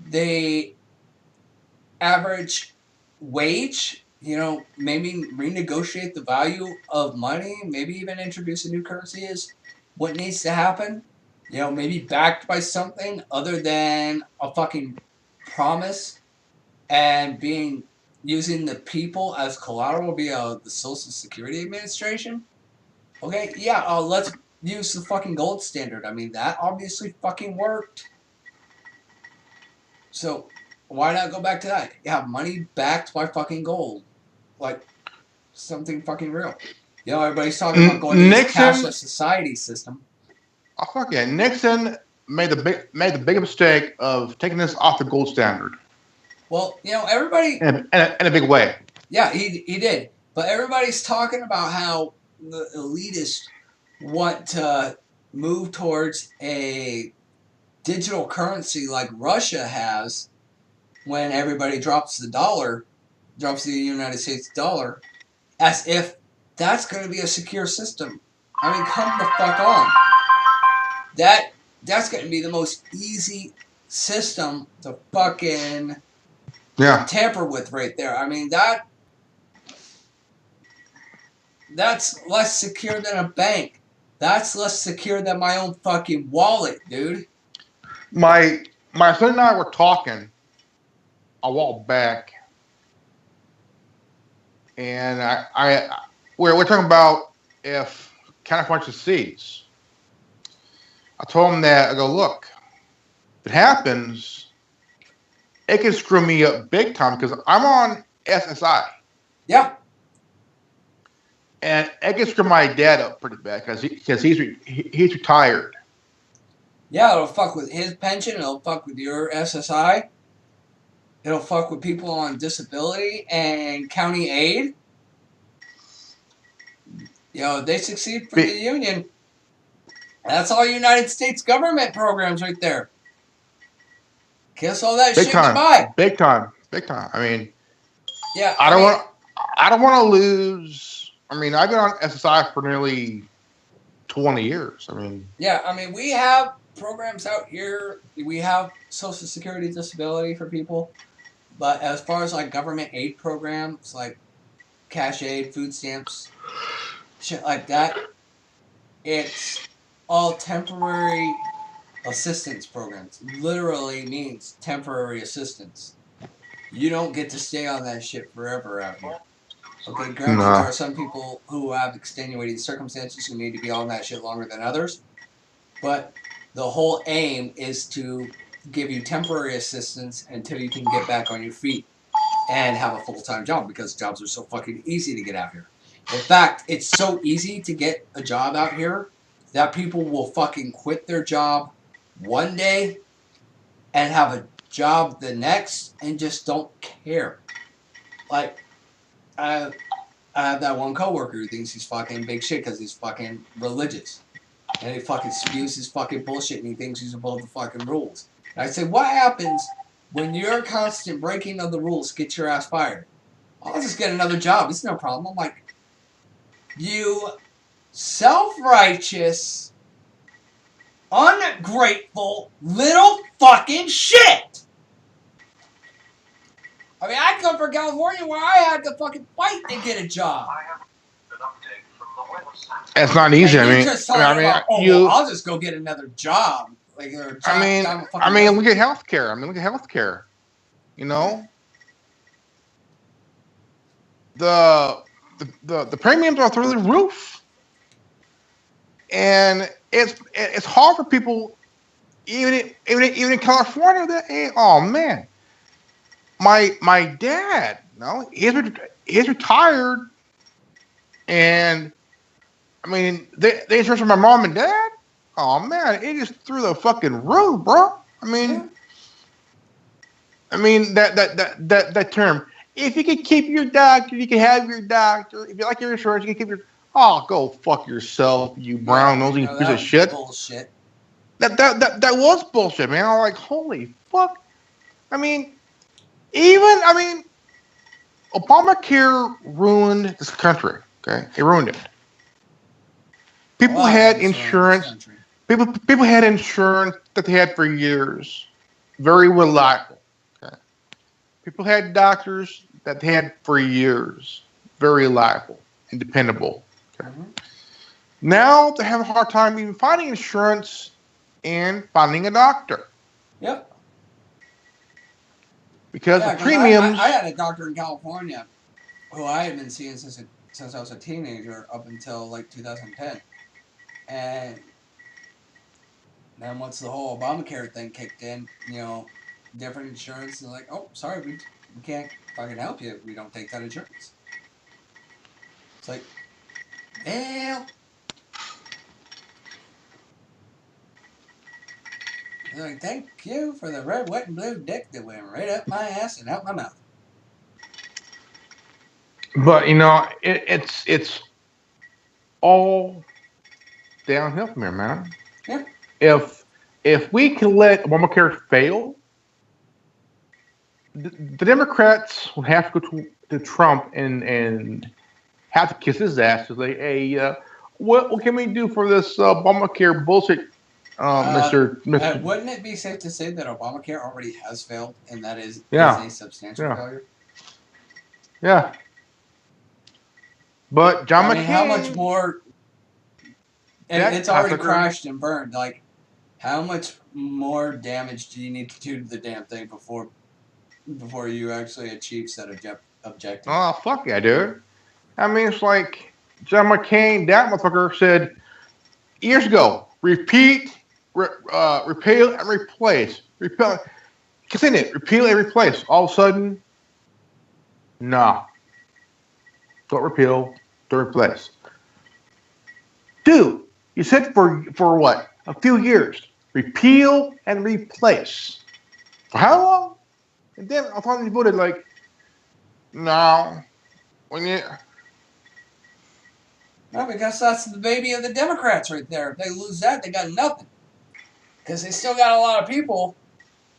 the average wage, maybe renegotiate the value of money, maybe even introduce a new currency is what needs to happen. Maybe backed by something other than a fucking promise and using the people as collateral via the Social Security Administration. Okay, yeah, let's use the fucking gold standard. I mean, that obviously fucking worked. So why not go back to that? Have money backed by fucking gold. Like something fucking real. Everybody's talking about going to this cashless society system. Oh, fuck yeah. Nixon made the big mistake of taking this off the gold standard. Well, everybody... In a big way. Yeah, he did. But everybody's talking about how the elitists want to move towards a digital currency like Russia has when everybody drops the United States dollar, as if that's going to be a secure system. I mean, come the fuck on. That's going to be the most easy system to fucking... tamper with right there. I mean, that's less secure than a bank. That's less secure than my own fucking wallet, dude. My son and I were talking a while back, and we're talking about if California seeds. I told him that, I go, look, if it happens, it can screw me up big time because I'm on SSI. Yeah. And it can screw my dad up pretty bad because he's retired. Yeah, it'll fuck with his pension. It'll fuck with your SSI. It'll fuck with people on disability and county aid. They succeed for the union. That's all United States government programs right there. Kiss all that shit goodbye. Big time. I mean, yeah. I don't want to lose. I mean, I've been on SSI for nearly 20 years. I mean, yeah. I mean, we have programs out here. We have Social Security disability for people, but as far as like government aid programs, like cash aid, food stamps, shit like that, it's all temporary assistance programs. Literally means temporary assistance. You don't get to stay on that shit forever out here. Okay, granted, there are some people who have extenuating circumstances who need to be on that shit longer than others, but the whole aim is to give you temporary assistance until you can get back on your feet and have a full-time job, because jobs are so fucking easy to get out here. In fact, it's so easy to get a job out here that people will fucking quit their job one day and have a job the next and just don't care. Like, I have that one coworker who thinks he's fucking big shit because he's fucking religious. And he fucking spews his fucking bullshit and he thinks he's above the fucking rules. And I say, what happens when your constant breaking of the rules gets your ass fired? I'll just get another job. It's no problem. I'm like, you self-righteous, ungrateful little fucking shit. I mean, I come from California where I had to fucking fight to get a job. It's not easy. And I mean, well, I'll just go get another job. Like, look at healthcare. You know, the premiums are through the roof. and it's hard for people, even in California. That oh man, my dad, no, he's retired, and I mean the insurance for my mom and dad. Oh man, it is through the fucking roof, bro. I mean, that term. If you can keep your doctor, you can have your doctor. If you like your insurance, you can keep your. Oh, go fuck yourself, you brown nosing piece of shit. Bullshit. That was bullshit, man. I'm like, holy fuck. I mean, Obamacare ruined this country. Okay, it ruined it. People had insurance. People had insurance that they had for years, very reliable. Okay, people had doctors that they had for years, very reliable and dependable. Okay, now they have a hard time even finding insurance and finding a doctor. Yep. Because the premiums. I had a doctor in California who I had been seeing since I was a teenager up until like 2010, and then once the whole Obamacare thing kicked in, different insurance is like, oh, sorry, we can't fucking help you if we don't take that insurance. It's like, well, they're like, thank you for the red, white, and blue dick that went right up my ass and out my mouth. But it's all downhill from here, man. Yeah. If we can let Obamacare fail, the Democrats will have to go to Trump and have to kiss his ass to say, hey, what can we do for this Obamacare bullshit, Mr. Wouldn't it be safe to say that Obamacare already has failed, and that is a substantial failure? Yeah. But John McCain. How much more? It's already crashed and burned. Like, how much more damage do you need to do to the damn thing before you actually achieve said objective? Oh, fuck yeah, dude. I mean, it's like John McCain, that motherfucker said years ago, repeal and replace. Continue it, repeal and replace. All of a sudden, no. Don't repeal, don't replace. Dude, you said for what? A few years. Repeal and replace. For how long? And then I finally voted like, no. No, because that's the baby of the Democrats right there. If they lose that, they got nothing. Because they still got a lot of people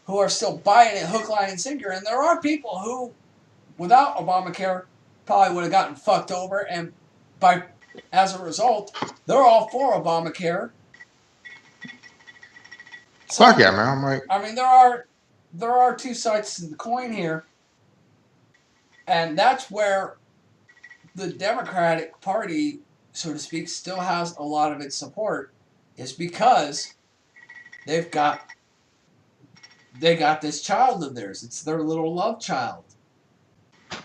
who are still buying it hook, line, and sinker. And there are people who, without Obamacare, probably would have gotten fucked over. And as a result, they're all for Obamacare. So, fuck yeah, man. there are two sides to the coin here. And that's where the Democratic Party, so to speak, still has a lot of its support, is because they got this child of theirs. It's their little love child.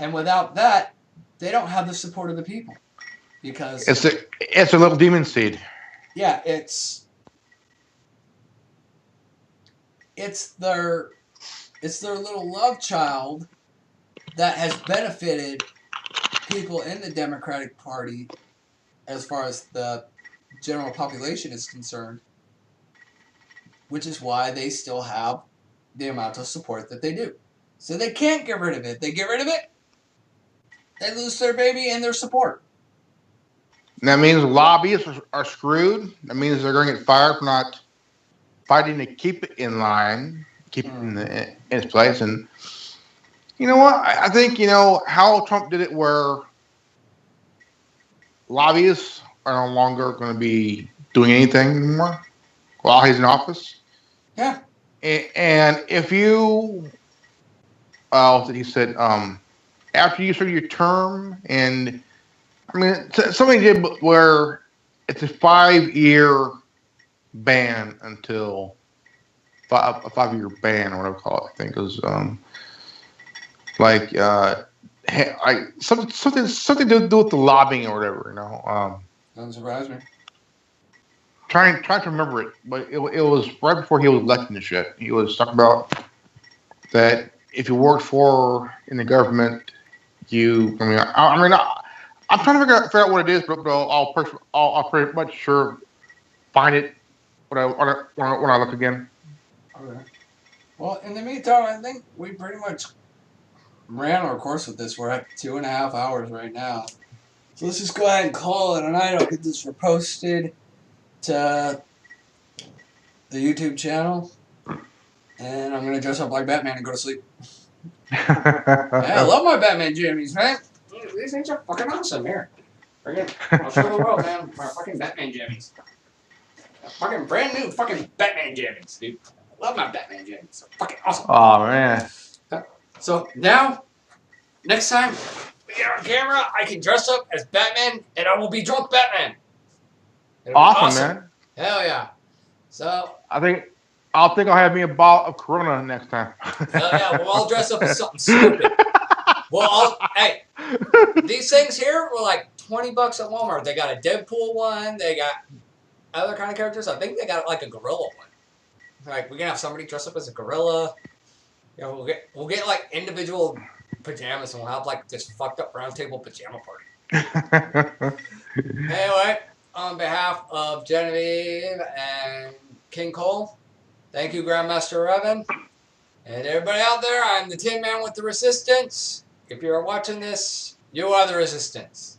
And without that, they don't have the support of the people. Because it's a little demon seed. Yeah, it's their little love child that has benefited people in the Democratic Party as far as the general population is concerned, which is why they still have the amount of support that they do. So they can't get rid of it. They get rid of it, they lose their baby and their support. And that means lobbyists are screwed. That means they're going to get fired for not fighting to keep it in line, keep it in its place. And you know what? I think, how Trump did it where lobbyists are no longer going to be doing anything anymore while he's in office. Yeah. And if you, he said, after you serve your term, and I mean, somebody did where it's a 5-year ban until a 5-year ban, or whatever you call it. I think it was something to do with the lobbying or whatever. Doesn't surprise me. trying to remember it, but it was right before he was elected and shit. He was talking about that if you worked for in the government, I'm trying to figure out what it is, but I'll pretty much sure find it when I look again. Okay. Well, in the meantime, I think we pretty much ran our course with this. We're at 2.5 hours right now. So let's just go ahead and call it a night. I'll get this reposted to the YouTube channel. And I'm going to dress up like Batman and go to sleep. Yeah, I love my Batman jammies, man. These things are fucking awesome here. I'll show the world, man. My fucking Batman jammies. Fucking brand new fucking Batman jammies, dude. I love my Batman jammies. They're fucking awesome. Oh, man. So now, next time we get on camera, I can dress up as Batman and I will be drunk Batman. Awesome, man. Hell yeah. So I think I'll have me a bottle of Corona next time. hell yeah, we'll all dress up as something stupid. Hey, these things here were like $20 at Walmart. They got a Deadpool one. They got other kind of characters. I think they got like a gorilla one. Like we can have somebody dress up as a gorilla. You know, we'll get like individual pajamas and we'll have like this fucked up round table pajama party. Anyway, on behalf of Genevieve and King Cole, thank you, Grandmaster Revan. And everybody out there, I'm the Tin Man with the Resistance. If you're watching this, you are the Resistance.